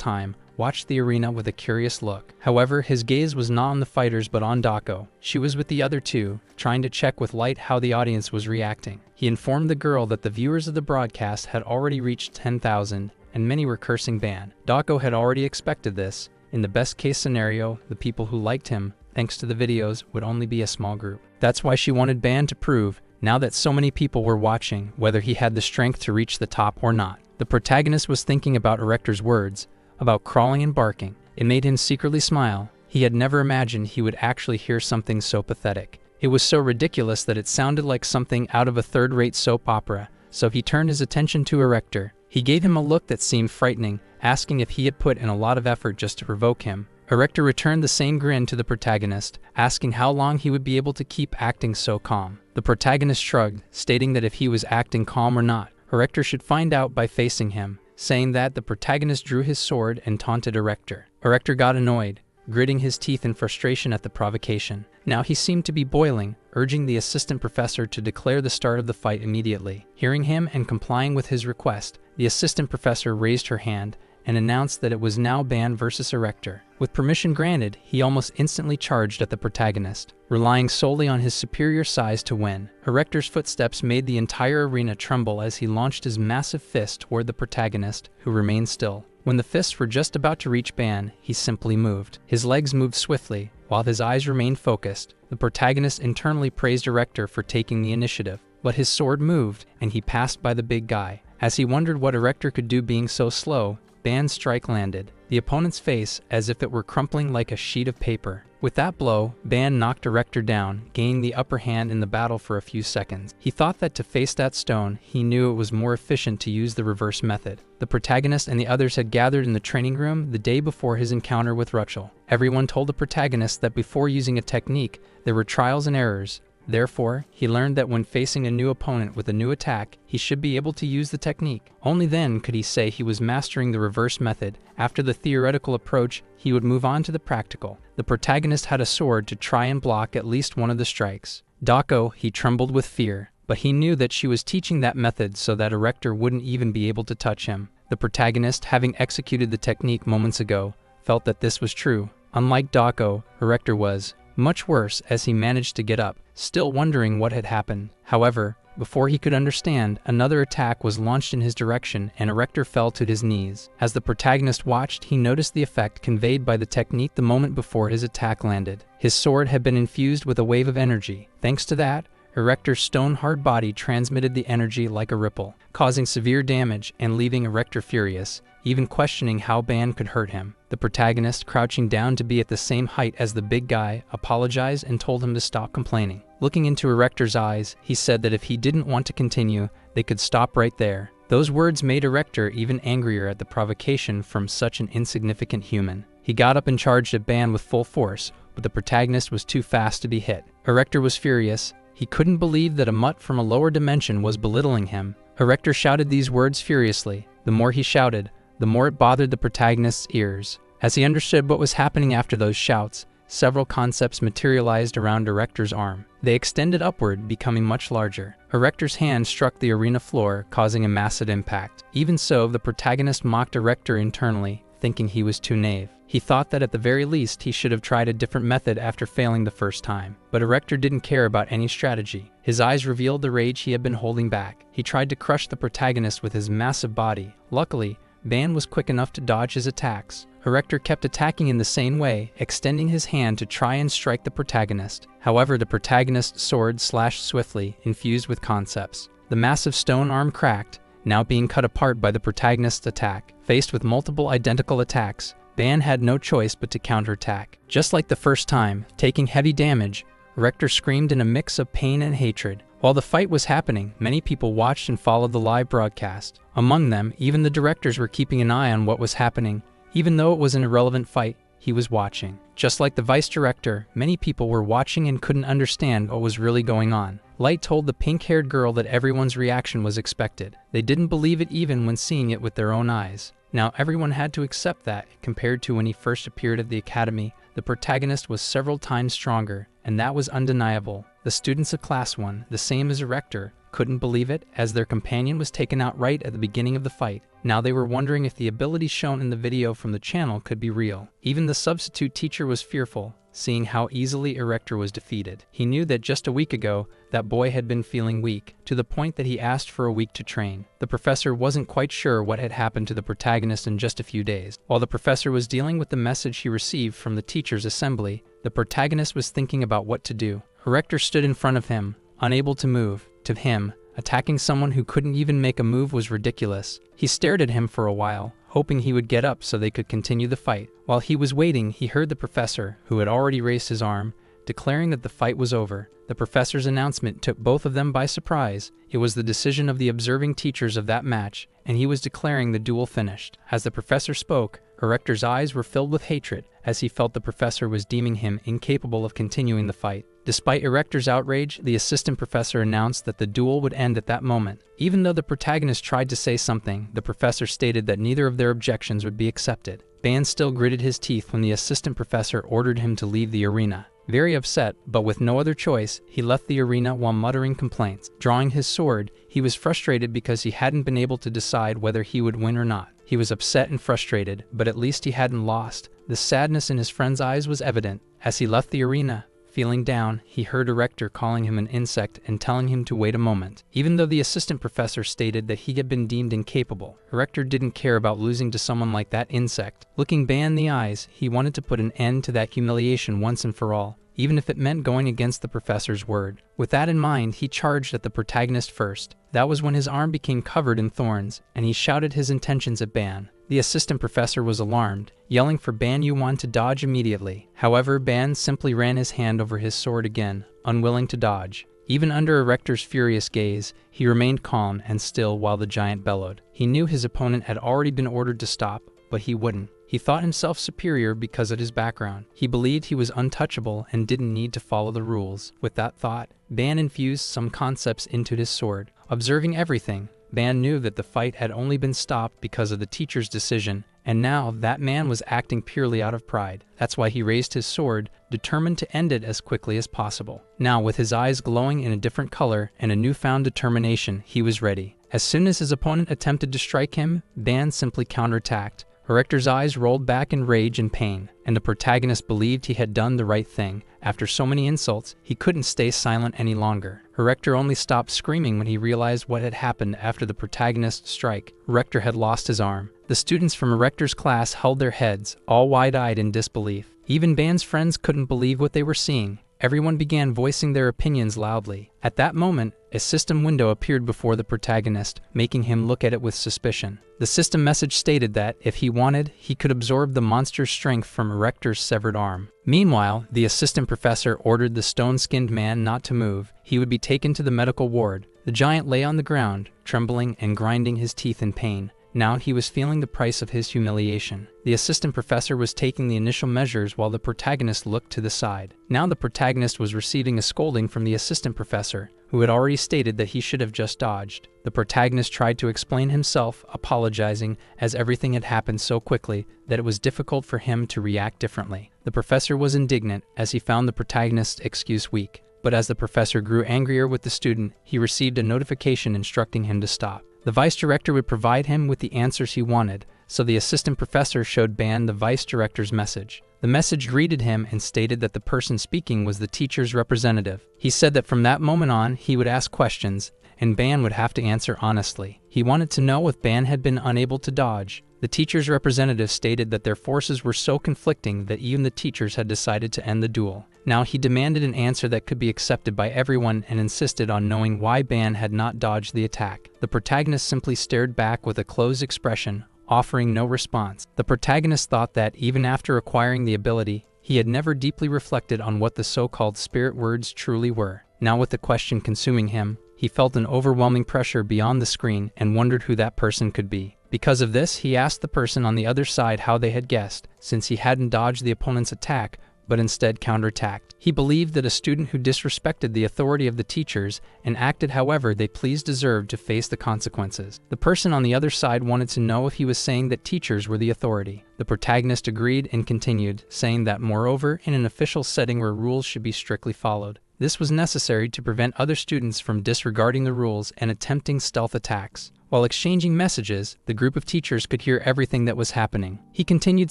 time, watched the arena with a curious look. However, his gaze was not on the fighters but on Dako. She was with the other 2, trying to check with Light how the audience was reacting. He informed the girl that the viewers of the broadcast had already reached 10,000, and many were cursing Ban. Dako had already expected this. In the best-case scenario, the people who liked him, thanks to the videos, would only be a small group. That's why she wanted Ban to prove, now that so many people were watching, whether he had the strength to reach the top or not. The protagonist was thinking about Erector's words, about crawling and barking. It made him secretly smile. He had never imagined he would actually hear something so pathetic. It was so ridiculous that it sounded like something out of a third-rate soap opera, so he turned his attention to Erector. He gave him a look that seemed frightening, asking if he had put in a lot of effort just to provoke him. Erector returned the same grin to the protagonist, asking how long he would be able to keep acting so calm. The protagonist shrugged, stating that if he was acting calm or not, Erector should find out by facing him. Saying that, the protagonist drew his sword and taunted Erector. Erector got annoyed, gritting his teeth in frustration at the provocation. Now he seemed to be boiling, urging the assistant professor to declare the start of the fight immediately. Hearing him and complying with his request, the assistant professor raised her hand and announced that it was now Ban versus Erector. With permission granted, he almost instantly charged at the protagonist, relying solely on his superior size to win. Erector's footsteps made the entire arena tremble as he launched his massive fist toward the protagonist, who remained still. When the fists were just about to reach Ban, he simply moved. His legs moved swiftly, while his eyes remained focused. The protagonist internally praised Erector for taking the initiative, but his sword moved, and he passed by the big guy. As he wondered what Erector could do being so slow, Ban's strike landed, the opponent's face as if it were crumpling like a sheet of paper. With that blow, Ban knocked Erector down, gaining the upper hand in the battle for a few seconds. He thought that to face that stone, he knew it was more efficient to use the reverse method. The protagonist and the others had gathered in the training room the day before his encounter with Rachel. Everyone told the protagonist that before using a technique, there were trials and errors. Therefore, he learned that when facing a new opponent with a new attack, he should be able to use the technique. Only then could he say he was mastering the reverse method. After the theoretical approach, he would move on to the practical. The protagonist had a sword to try and block at least one of the strikes. Dako, he trembled with fear, but he knew that she was teaching that method so that Erector wouldn't even be able to touch him. The protagonist, having executed the technique moments ago, felt that this was true. Unlike Dako, Erector was much worse as he managed to get up, still wondering what had happened. However, before he could understand, another attack was launched in his direction and Erector fell to his knees. As the protagonist watched, he noticed the effect conveyed by the technique the moment before his attack landed. His sword had been infused with a wave of energy. Thanks to that, Erector's stone-hard body transmitted the energy like a ripple, causing severe damage and leaving Erector furious, even questioning how Ban could hurt him. The protagonist, crouching down to be at the same height as the big guy, apologized and told him to stop complaining. Looking into Erector's eyes, he said that if he didn't want to continue, they could stop right there. Those words made Erector even angrier at the provocation from such an insignificant human. He got up and charged at Ban with full force, but the protagonist was too fast to be hit. Erector was furious. He couldn't believe that a mutt from a lower dimension was belittling him. Erector shouted these words furiously. The more he shouted, the more it bothered the protagonist's ears. As he understood what was happening after those shouts, several concepts materialized around Erector's arm. They extended upward, becoming much larger. Erector's hand struck the arena floor, causing a massive impact. Even so, the protagonist mocked Erector internally, thinking he was too naive. He thought that at the very least he should have tried a different method after failing the first time. But Erector didn't care about any strategy. His eyes revealed the rage he had been holding back. He tried to crush the protagonist with his massive body. Luckily, Ban was quick enough to dodge his attacks. Erector kept attacking in the same way, extending his hand to try and strike the protagonist. However, the protagonist's sword slashed swiftly, infused with concepts. The massive stone arm cracked, now being cut apart by the protagonist's attack. Faced with multiple identical attacks, Ban had no choice but to counterattack. Just like the first time, taking heavy damage, Erector screamed in a mix of pain and hatred. While the fight was happening, many people watched and followed the live broadcast. Among them, even the directors were keeping an eye on what was happening. Even though it was an irrelevant fight, he was watching. Just like the vice director, many people were watching and couldn't understand what was really going on. Light told the pink-haired girl that everyone's reaction was expected. They didn't believe it even when seeing it with their own eyes. Now everyone had to accept that, compared to when he first appeared at the academy, the protagonist was several times stronger, and that was undeniable. The students of Class 1, the same as Erector, couldn't believe it, as their companion was taken out right at the beginning of the fight. Now they were wondering if the abilities shown in the video from the channel could be real. Even the substitute teacher was fearful, seeing how easily Erector was defeated. He knew that just a week ago, that boy had been feeling weak, to the point that he asked for a week to train. The professor wasn't quite sure what had happened to the protagonist in just a few days. While the professor was dealing with the message he received from the teacher's assembly, the protagonist was thinking about what to do. Erector stood in front of him, unable to move. To him, attacking someone who couldn't even make a move was ridiculous. He stared at him for a while, hoping he would get up so they could continue the fight. While he was waiting, he heard the professor, who had already raised his arm, declaring that the fight was over. The professor's announcement took both of them by surprise. It was the decision of the observing teachers of that match, and he was declaring the duel finished. As the professor spoke, Erector's eyes were filled with hatred, as he felt the professor was deeming him incapable of continuing the fight. Despite Erector's outrage, the assistant professor announced that the duel would end at that moment. Even though the protagonist tried to say something, the professor stated that neither of their objections would be accepted. Ban still gritted his teeth when the assistant professor ordered him to leave the arena. Very upset, but with no other choice, he left the arena while muttering complaints. Drawing his sword, he was frustrated because he hadn't been able to decide whether he would win or not. He was upset and frustrated, but at least he hadn't lost. The sadness in his friend's eyes was evident. As he left the arena, feeling down, he heard Erector calling him an insect and telling him to wait a moment. Even though the assistant professor stated that he had been deemed incapable, Erector didn't care about losing to someone like that insect. Looking Ban in the eyes, he wanted to put an end to that humiliation once and for all, even if it meant going against the professor's word. With that in mind, he charged at the protagonist first. That was when his arm became covered in thorns, and he shouted his intentions at Ban. The assistant professor was alarmed, yelling for Ban Yuan to dodge immediately. However, Ban simply ran his hand over his sword again, unwilling to dodge. Even under Erector's furious gaze, he remained calm and still while the giant bellowed. He knew his opponent had already been ordered to stop, but he wouldn't. He thought himself superior because of his background. He believed he was untouchable and didn't need to follow the rules. With that thought, Ban infused some concepts into his sword. Observing everything, Ban knew that the fight had only been stopped because of the teacher's decision, And now that man was acting purely out of pride. That's why he raised his sword, determined to end it as quickly as possible. Now, with his eyes glowing in a different color and a newfound determination, he was ready. As soon as his opponent attempted to strike him, Ban simply counterattacked. Rector's eyes rolled back in rage and pain, and the protagonist believed he had done the right thing. After so many insults, he couldn't stay silent any longer. Rector only stopped screaming when he realized what had happened after the protagonist's strike. Rector had lost his arm. The students from Rector's class held their heads, all wide-eyed in disbelief. Even Ban's friends couldn't believe what they were seeing. Everyone began voicing their opinions loudly. At that moment, a system window appeared before the protagonist, making him look at it with suspicion. The system message stated that, if he wanted, he could absorb the monster's strength from Rector's severed arm. Meanwhile, the assistant professor ordered the stone-skinned man not to move. He would be taken to the medical ward. The giant lay on the ground, trembling and grinding his teeth in pain. Now he was feeling the price of his humiliation. The assistant professor was taking the initial measures while the protagonist looked to the side. Now the protagonist was receiving a scolding from the assistant professor, who had already stated that he should have just dodged. The protagonist tried to explain himself, apologizing, as everything had happened so quickly that it was difficult for him to react differently. The professor was indignant, as he found the protagonist's excuse weak. But as the professor grew angrier with the student, he received a notification instructing him to stop. The vice director would provide him with the answers he wanted, so the assistant professor showed Ban the vice director's message. The message greeted him and stated that the person speaking was the teacher's representative. He said that from that moment on, he would ask questions, and Ban would have to answer honestly. He wanted to know if Ban had been unable to dodge. The teacher's representative stated that their forces were so conflicting that even the teachers had decided to end the duel. Now he demanded an answer that could be accepted by everyone and insisted on knowing why Ban had not dodged the attack. The protagonist simply stared back with a closed expression, offering no response. The protagonist thought that, even after acquiring the ability, he had never deeply reflected on what the so-called spirit words truly were. Now with the question consuming him, he felt an overwhelming pressure beyond the screen and wondered who that person could be. Because of this, he asked the person on the other side how they had guessed, since he hadn't dodged the opponent's attack, but instead counterattacked. He believed that a student who disrespected the authority of the teachers and acted however they pleased deserved to face the consequences. The person on the other side wanted to know if he was saying that teachers were the authority. The protagonist agreed and continued, saying that moreover, in an official setting where rules should be strictly followed, this was necessary to prevent other students from disregarding the rules and attempting stealth attacks. While exchanging messages, the group of teachers could hear everything that was happening. He continued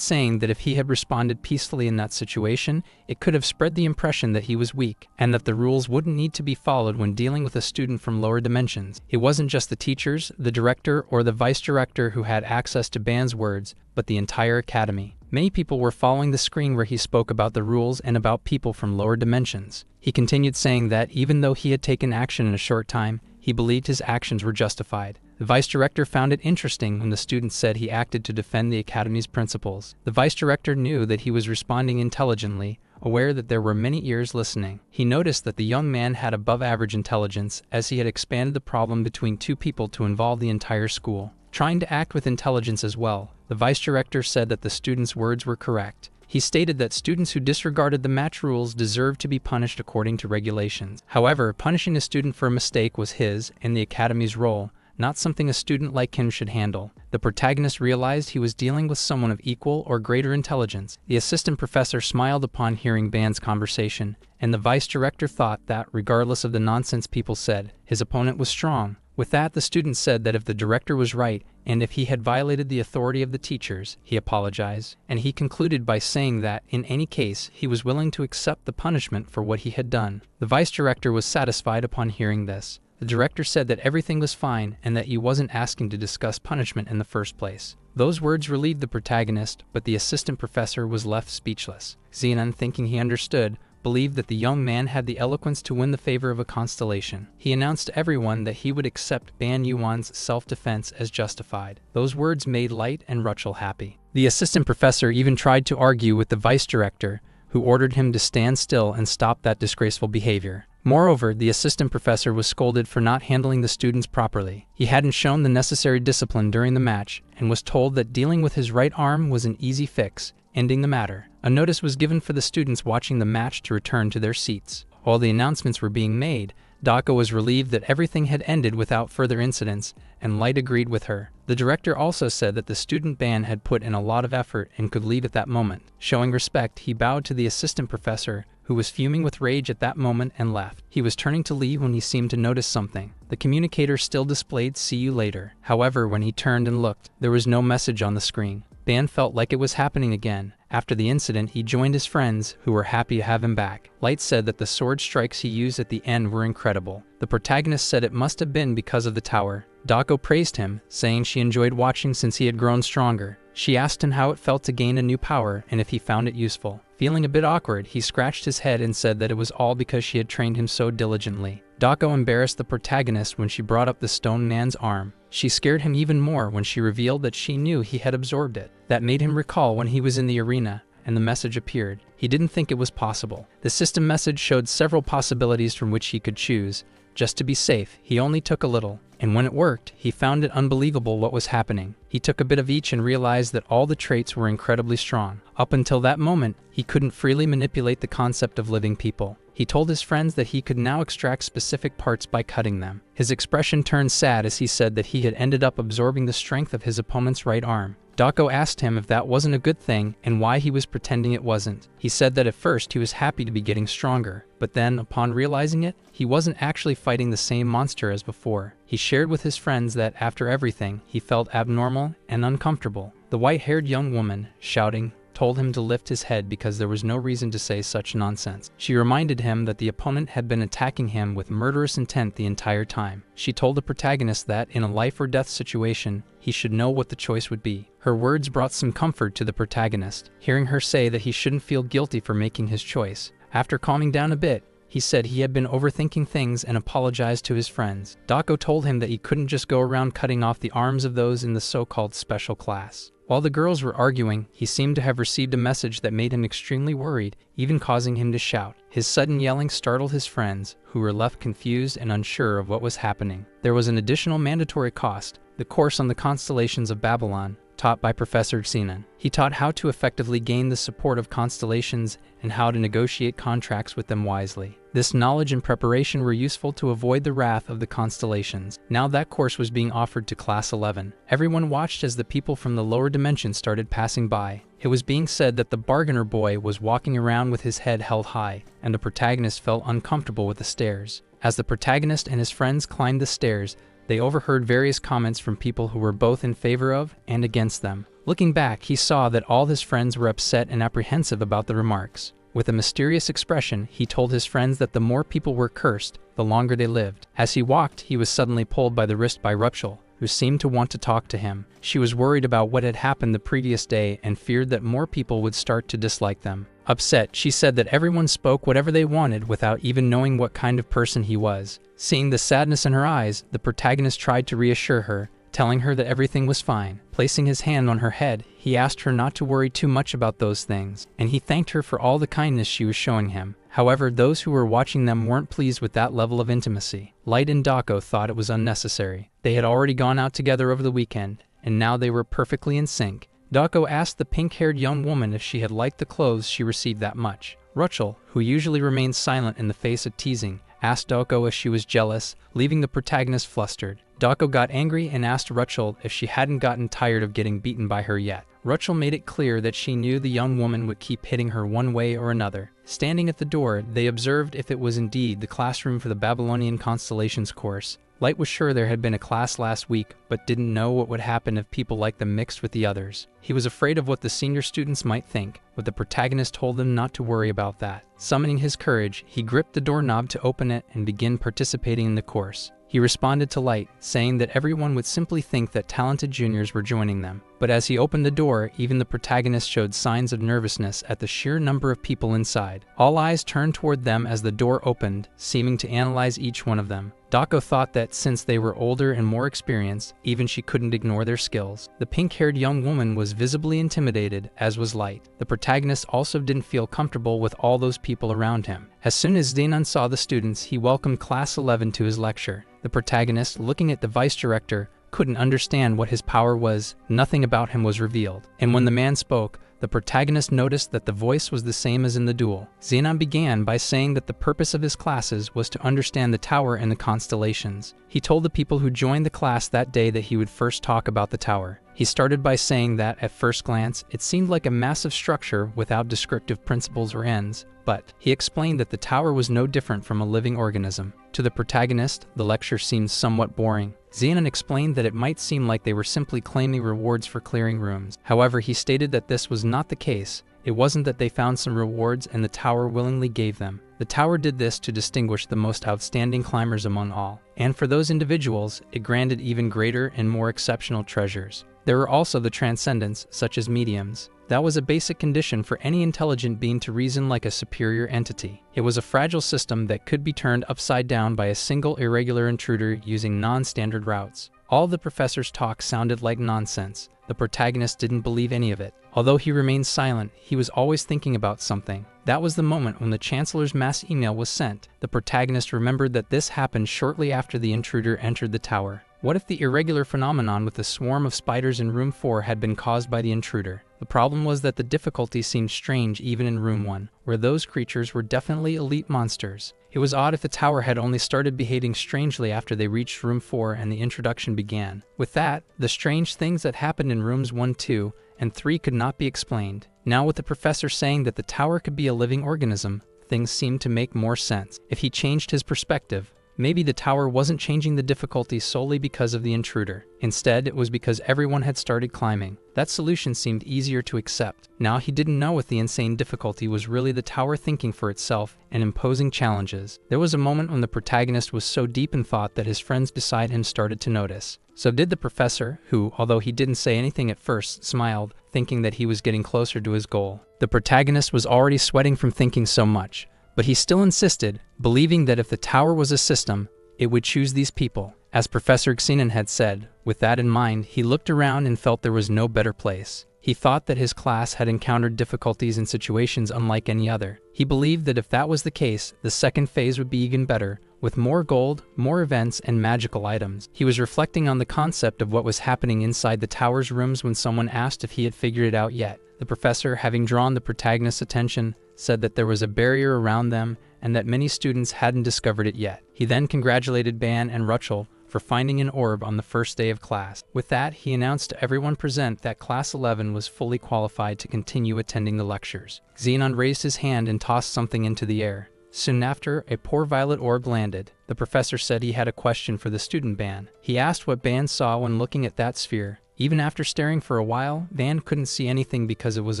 saying that if he had responded peacefully in that situation, it could have spread the impression that he was weak, and that the rules wouldn't need to be followed when dealing with a student from lower dimensions. It wasn't just the teachers, the director, or the vice director who had access to Ban's words, but the entire academy. Many people were following the screen where he spoke about the rules and about people from lower dimensions. He continued saying that even though he had taken action in a short time, he believed his actions were justified. The vice director found it interesting when the student said he acted to defend the academy's principles. The vice director knew that he was responding intelligently, aware that there were many ears listening. He noticed that the young man had above-average intelligence, as he had expanded the problem between two people to involve the entire school. Trying to act with intelligence as well, the vice director said that the student's words were correct. He stated that students who disregarded the match rules deserved to be punished according to regulations. However, punishing a student for a mistake was his and the academy's role, not something a student like him should handle. The protagonist realized he was dealing with someone of equal or greater intelligence. The assistant professor smiled upon hearing Ban's conversation, and the vice director thought that, regardless of the nonsense people said, his opponent was strong. With that, the student said that if the director was right, and if he had violated the authority of the teachers, he apologized, and he concluded by saying that, in any case, he was willing to accept the punishment for what he had done. The vice director was satisfied upon hearing this. The director said that everything was fine and that he wasn't asking to discuss punishment in the first place. Those words relieved the protagonist, but the assistant professor was left speechless. Xenon, thinking he understood, believed that the young man had the eloquence to win the favor of a constellation. He announced to everyone that he would accept Ban Yuan's self-defense as justified. Those words made Light and Rachel happy. The assistant professor even tried to argue with the vice director, who ordered him to stand still and stop that disgraceful behavior. Moreover, the assistant professor was scolded for not handling the students properly. He hadn't shown the necessary discipline during the match, and was told that dealing with his right arm was an easy fix, ending the matter. A notice was given for the students watching the match to return to their seats. While the announcements were being made, Dako was relieved that everything had ended without further incidents, and Light agreed with her. The director also said that the student band had put in a lot of effort and could leave at that moment. Showing respect, he bowed to the assistant professor, who was fuming with rage at that moment, and left. He was turning to leave when he seemed to notice something. The communicator still displayed "See you later." However, when he turned and looked, there was no message on the screen. Dan felt like it was happening again. After the incident, he joined his friends, who were happy to have him back. Light said that the sword strikes he used at the end were incredible. The protagonist said it must have been because of the tower. Dako praised him, saying she enjoyed watching since he had grown stronger. She asked him how it felt to gain a new power and if he found it useful. Feeling a bit awkward, he scratched his head and said that it was all because she had trained him so diligently. Dako embarrassed the protagonist when she brought up the stone man's arm. She scared him even more when she revealed that she knew he had absorbed it. That made him recall when he was in the arena and the message appeared. He didn't think it was possible. The system message showed several possibilities from which he could choose. Just to be safe, he only took a little. And when it worked, he found it unbelievable what was happening. He took a bit of each and realized that all the traits were incredibly strong. Up until that moment, he couldn't freely manipulate the concept of living people. He told his friends that he could now extract specific parts by cutting them. His expression turned sad as he said that he had ended up absorbing the strength of his opponent's right arm. Dako asked him if that wasn't a good thing and why he was pretending it wasn't. He said that at first he was happy to be getting stronger, but then, upon realizing it, he wasn't actually fighting the same monster as before. He shared with his friends that, after everything, he felt abnormal and uncomfortable. The white-haired young woman, shouting, told him to lift his head because there was no reason to say such nonsense. She reminded him that the opponent had been attacking him with murderous intent the entire time. She told the protagonist that, in a life-or-death situation, he should know what the choice would be. Her words brought some comfort to the protagonist, hearing her say that he shouldn't feel guilty for making his choice. After calming down a bit, he said he had been overthinking things and apologized to his friends. Dako told him that he couldn't just go around cutting off the arms of those in the so-called special class. While the girls were arguing, he seemed to have received a message that made him extremely worried, even causing him to shout. His sudden yelling startled his friends, who were left confused and unsure of what was happening. There was an additional mandatory cost, the course on the constellations of Babylon, taught by Professor Sinan. He taught how to effectively gain the support of constellations and how to negotiate contracts with them wisely. This knowledge and preparation were useful to avoid the wrath of the constellations. Now that course was being offered to Class 11. Everyone watched as the people from the lower dimensions started passing by. It was being said that the bargainer boy was walking around with his head held high, and the protagonist felt uncomfortable with the stairs. As the protagonist and his friends climbed the stairs, they overheard various comments from people who were both in favor of and against them. Looking back, he saw that all his friends were upset and apprehensive about the remarks. With a mysterious expression, he told his friends that the more people were cursed, the longer they lived. As he walked, he was suddenly pulled by the wrist by Rupchel, who seemed to want to talk to him. She was worried about what had happened the previous day and feared that more people would start to dislike them. Upset, she said that everyone spoke whatever they wanted without even knowing what kind of person he was. Seeing the sadness in her eyes, the protagonist tried to reassure her, telling her that everything was fine. Placing his hand on her head, he asked her not to worry too much about those things, and he thanked her for all the kindness she was showing him. However, those who were watching them weren't pleased with that level of intimacy. Light and Dako thought it was unnecessary. They had already gone out together over the weekend, and now they were perfectly in sync. Dako asked the pink-haired young woman if she had liked the clothes she received that much. Rupchel, who usually remained silent in the face of teasing, asked Dako if she was jealous, leaving the protagonist flustered. Dako got angry and asked Rupchel if she hadn't gotten tired of getting beaten by her yet. Rupchel made it clear that she knew the young woman would keep hitting her one way or another. Standing at the door, they observed if it was indeed the classroom for the Babylonian Constellations course. Light was sure there had been a class last week, but didn't know what would happen if people like them mixed with the others. He was afraid of what the senior students might think, but the protagonist told them not to worry about that. Summoning his courage, he gripped the doorknob to open it and begin participating in the course. He responded to Light, saying that everyone would simply think that talented juniors were joining them. But as he opened the door, even the protagonist showed signs of nervousness at the sheer number of people inside. All eyes turned toward them as the door opened, seeming to analyze each one of them. Dako thought that since they were older and more experienced, even she couldn't ignore their skills. The pink-haired young woman was visibly intimidated, as was Light. The protagonist also didn't feel comfortable with all those people around him. As soon as Zenon saw the students, he welcomed Class 11 to his lecture. The protagonist, looking at the vice director, couldn't understand what his power was. Nothing about him was revealed. And when the man spoke, The protagonist noticed that the voice was the same as in the duel. Xenon began by saying that the purpose of his classes was to understand the tower and the constellations. He told the people who joined the class that day that he would first talk about the tower. He started by saying that, at first glance, it seemed like a massive structure without descriptive principles or ends, but he explained that the tower was no different from a living organism. To the protagonist, the lecture seemed somewhat boring. Xenon explained that it might seem like they were simply claiming rewards for clearing rooms. However, he stated that this was not the case. It wasn't that they found some rewards and the tower willingly gave them. The tower did this to distinguish the most outstanding climbers among all. And for those individuals, it granted even greater and more exceptional treasures. There were also the transcendents, such as mediums. That was a basic condition for any intelligent being to reason like a superior entity. It was a fragile system that could be turned upside down by a single irregular intruder using non-standard routes. All the professor's talk sounded like nonsense. The protagonist didn't believe any of it. Although he remained silent, he was always thinking about something. That was the moment when the Chancellor's mass email was sent. The protagonist remembered that this happened shortly after the intruder entered the tower. What if the irregular phenomenon with the swarm of spiders in room 4 had been caused by the intruder? The problem was that the difficulty seemed strange even in room 1, where those creatures were definitely elite monsters. It was odd if the tower had only started behaving strangely after they reached room 4 and the introduction began. With that, the strange things that happened in rooms 1, 2, and 3 could not be explained. Now with the professor saying that the tower could be a living organism, things seemed to make more sense. If he changed his perspective, maybe the tower wasn't changing the difficulty solely because of the intruder. Instead, it was because everyone had started climbing. That solution seemed easier to accept. Now he didn't know if the insane difficulty was really the tower thinking for itself and imposing challenges. There was a moment when the protagonist was so deep in thought that his friends beside him started to notice. So did the professor, who, although he didn't say anything at first, smiled, thinking that he was getting closer to his goal. The protagonist was already sweating from thinking so much. But he still insisted, believing that if the tower was a system, it would choose these people. As Professor Xenon had said, with that in mind, he looked around and felt there was no better place. He thought that his class had encountered difficulties in situations unlike any other. He believed that if that was the case, the second phase would be even better, with more gold, more events, and magical items. He was reflecting on the concept of what was happening inside the tower's rooms when someone asked if he had figured it out yet. The professor, having drawn the protagonist's attention, said that there was a barrier around them and that many students hadn't discovered it yet. He then congratulated Ban and Rutschel for finding an orb on the first day of class. With that, he announced to everyone present that Class 11 was fully qualified to continue attending the lectures. Xenon raised his hand and tossed something into the air. Soon after, a poor violet orb landed. The professor said he had a question for the student Ban. He asked what Ban saw when looking at that sphere. Even after staring for a while, Ban couldn't see anything because it was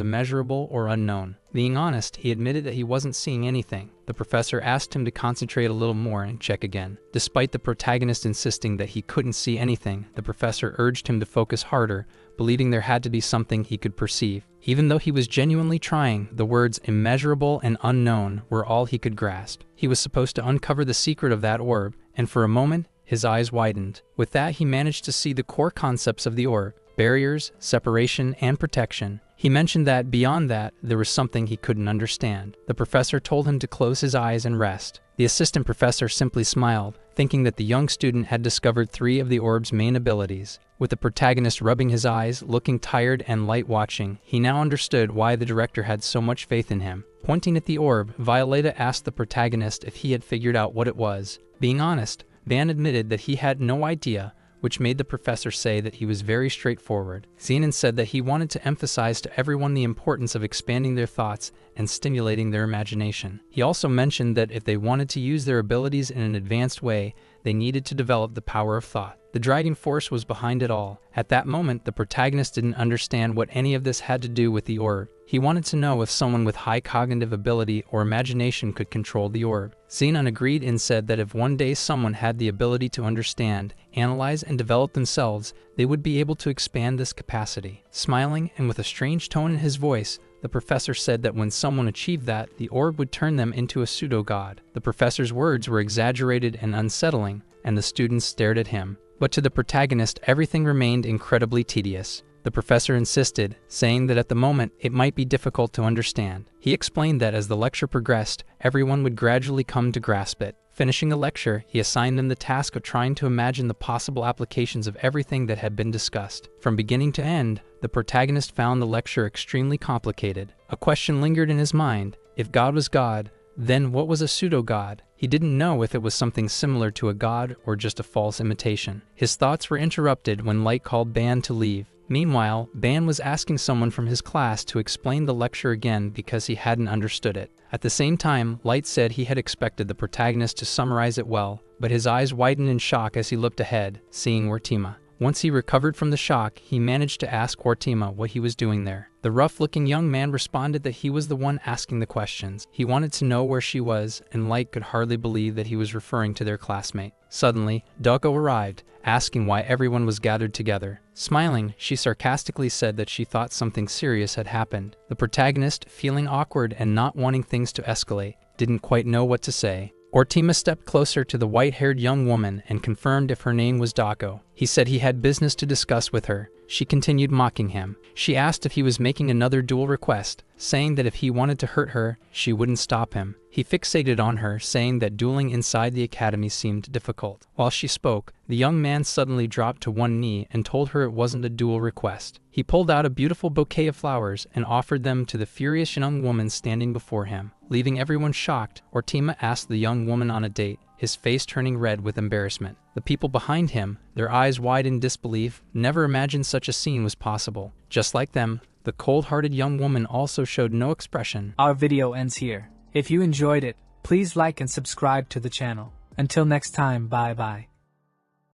immeasurable or unknown. Being honest, he admitted that he wasn't seeing anything. The professor asked him to concentrate a little more and check again. Despite the protagonist insisting that he couldn't see anything, the professor urged him to focus harder, believing there had to be something he could perceive. Even though he was genuinely trying, the words immeasurable and unknown were all he could grasp. He was supposed to uncover the secret of that orb, and for a moment, his eyes widened. With that, he managed to see the core concepts of the orb: barriers, separation, and protection. He mentioned that beyond that, there was something he couldn't understand. The professor told him to close his eyes and rest. The assistant professor simply smiled, thinking that the young student had discovered 3 of the orb's main abilities. With the protagonist rubbing his eyes, looking tired and light watching, he now understood why the director had so much faith in him. Pointing at the orb, Violeta asked the protagonist if he had figured out what it was. Being honest, Ban admitted that he had no idea, which made the professor say that he was very straightforward. Xenon said that he wanted to emphasize to everyone the importance of expanding their thoughts and stimulating their imagination. He also mentioned that if they wanted to use their abilities in an advanced way, they needed to develop the power of thought. The driving force was behind it all. At that moment, the protagonist didn't understand what any of this had to do with the orb. He wanted to know if someone with high cognitive ability or imagination could control the orb. Xenon agreed and said that if one day someone had the ability to understand, analyze, and develop themselves, they would be able to expand this capacity. Smiling and with a strange tone in his voice, the professor said that when someone achieved that, the orb would turn them into a pseudo-god. The professor's words were exaggerated and unsettling, and the students stared at him. But to the protagonist, everything remained incredibly tedious. The professor insisted, saying that at the moment it might be difficult to understand. He explained that as the lecture progressed, everyone would gradually come to grasp it. Finishing the lecture, he assigned them the task of trying to imagine the possible applications of everything that had been discussed. From beginning to end, the protagonist found the lecture extremely complicated. A question lingered in his mind: if God was God, then what was a pseudo-god? He didn't know if it was something similar to a god or just a false imitation. His thoughts were interrupted when Light called Ban to leave. Meanwhile, Ban was asking someone from his class to explain the lecture again because he hadn't understood it. At the same time, Light said he had expected the protagonist to summarize it well, but his eyes widened in shock as he looked ahead, seeing Ortima. Once he recovered from the shock, he managed to ask Ortima what he was doing there. The rough-looking young man responded that he was the one asking the questions. He wanted to know where she was, and Light could hardly believe that he was referring to their classmate. Suddenly, Doko arrived, asking why everyone was gathered together. Smiling, she sarcastically said that she thought something serious had happened. The protagonist, feeling awkward and not wanting things to escalate, didn't quite know what to say. Ortima stepped closer to the white-haired young woman and confirmed if her name was Dako. He said he had business to discuss with her. She continued mocking him. She asked if he was making another duel request, saying that if he wanted to hurt her, she wouldn't stop him. He fixated on her, saying that dueling inside the academy seemed difficult. While she spoke, the young man suddenly dropped to one knee and told her it wasn't a duel request. He pulled out a beautiful bouquet of flowers and offered them to the furious young woman standing before him. Leaving everyone shocked, Ortima asked the young woman on a date, his face turning red with embarrassment. The people behind him, their eyes wide in disbelief, never imagined such a scene was possible. Just like them, the cold-hearted young woman also showed no expression. Our video ends here. If you enjoyed it, please like and subscribe to the channel. Until next time, bye-bye.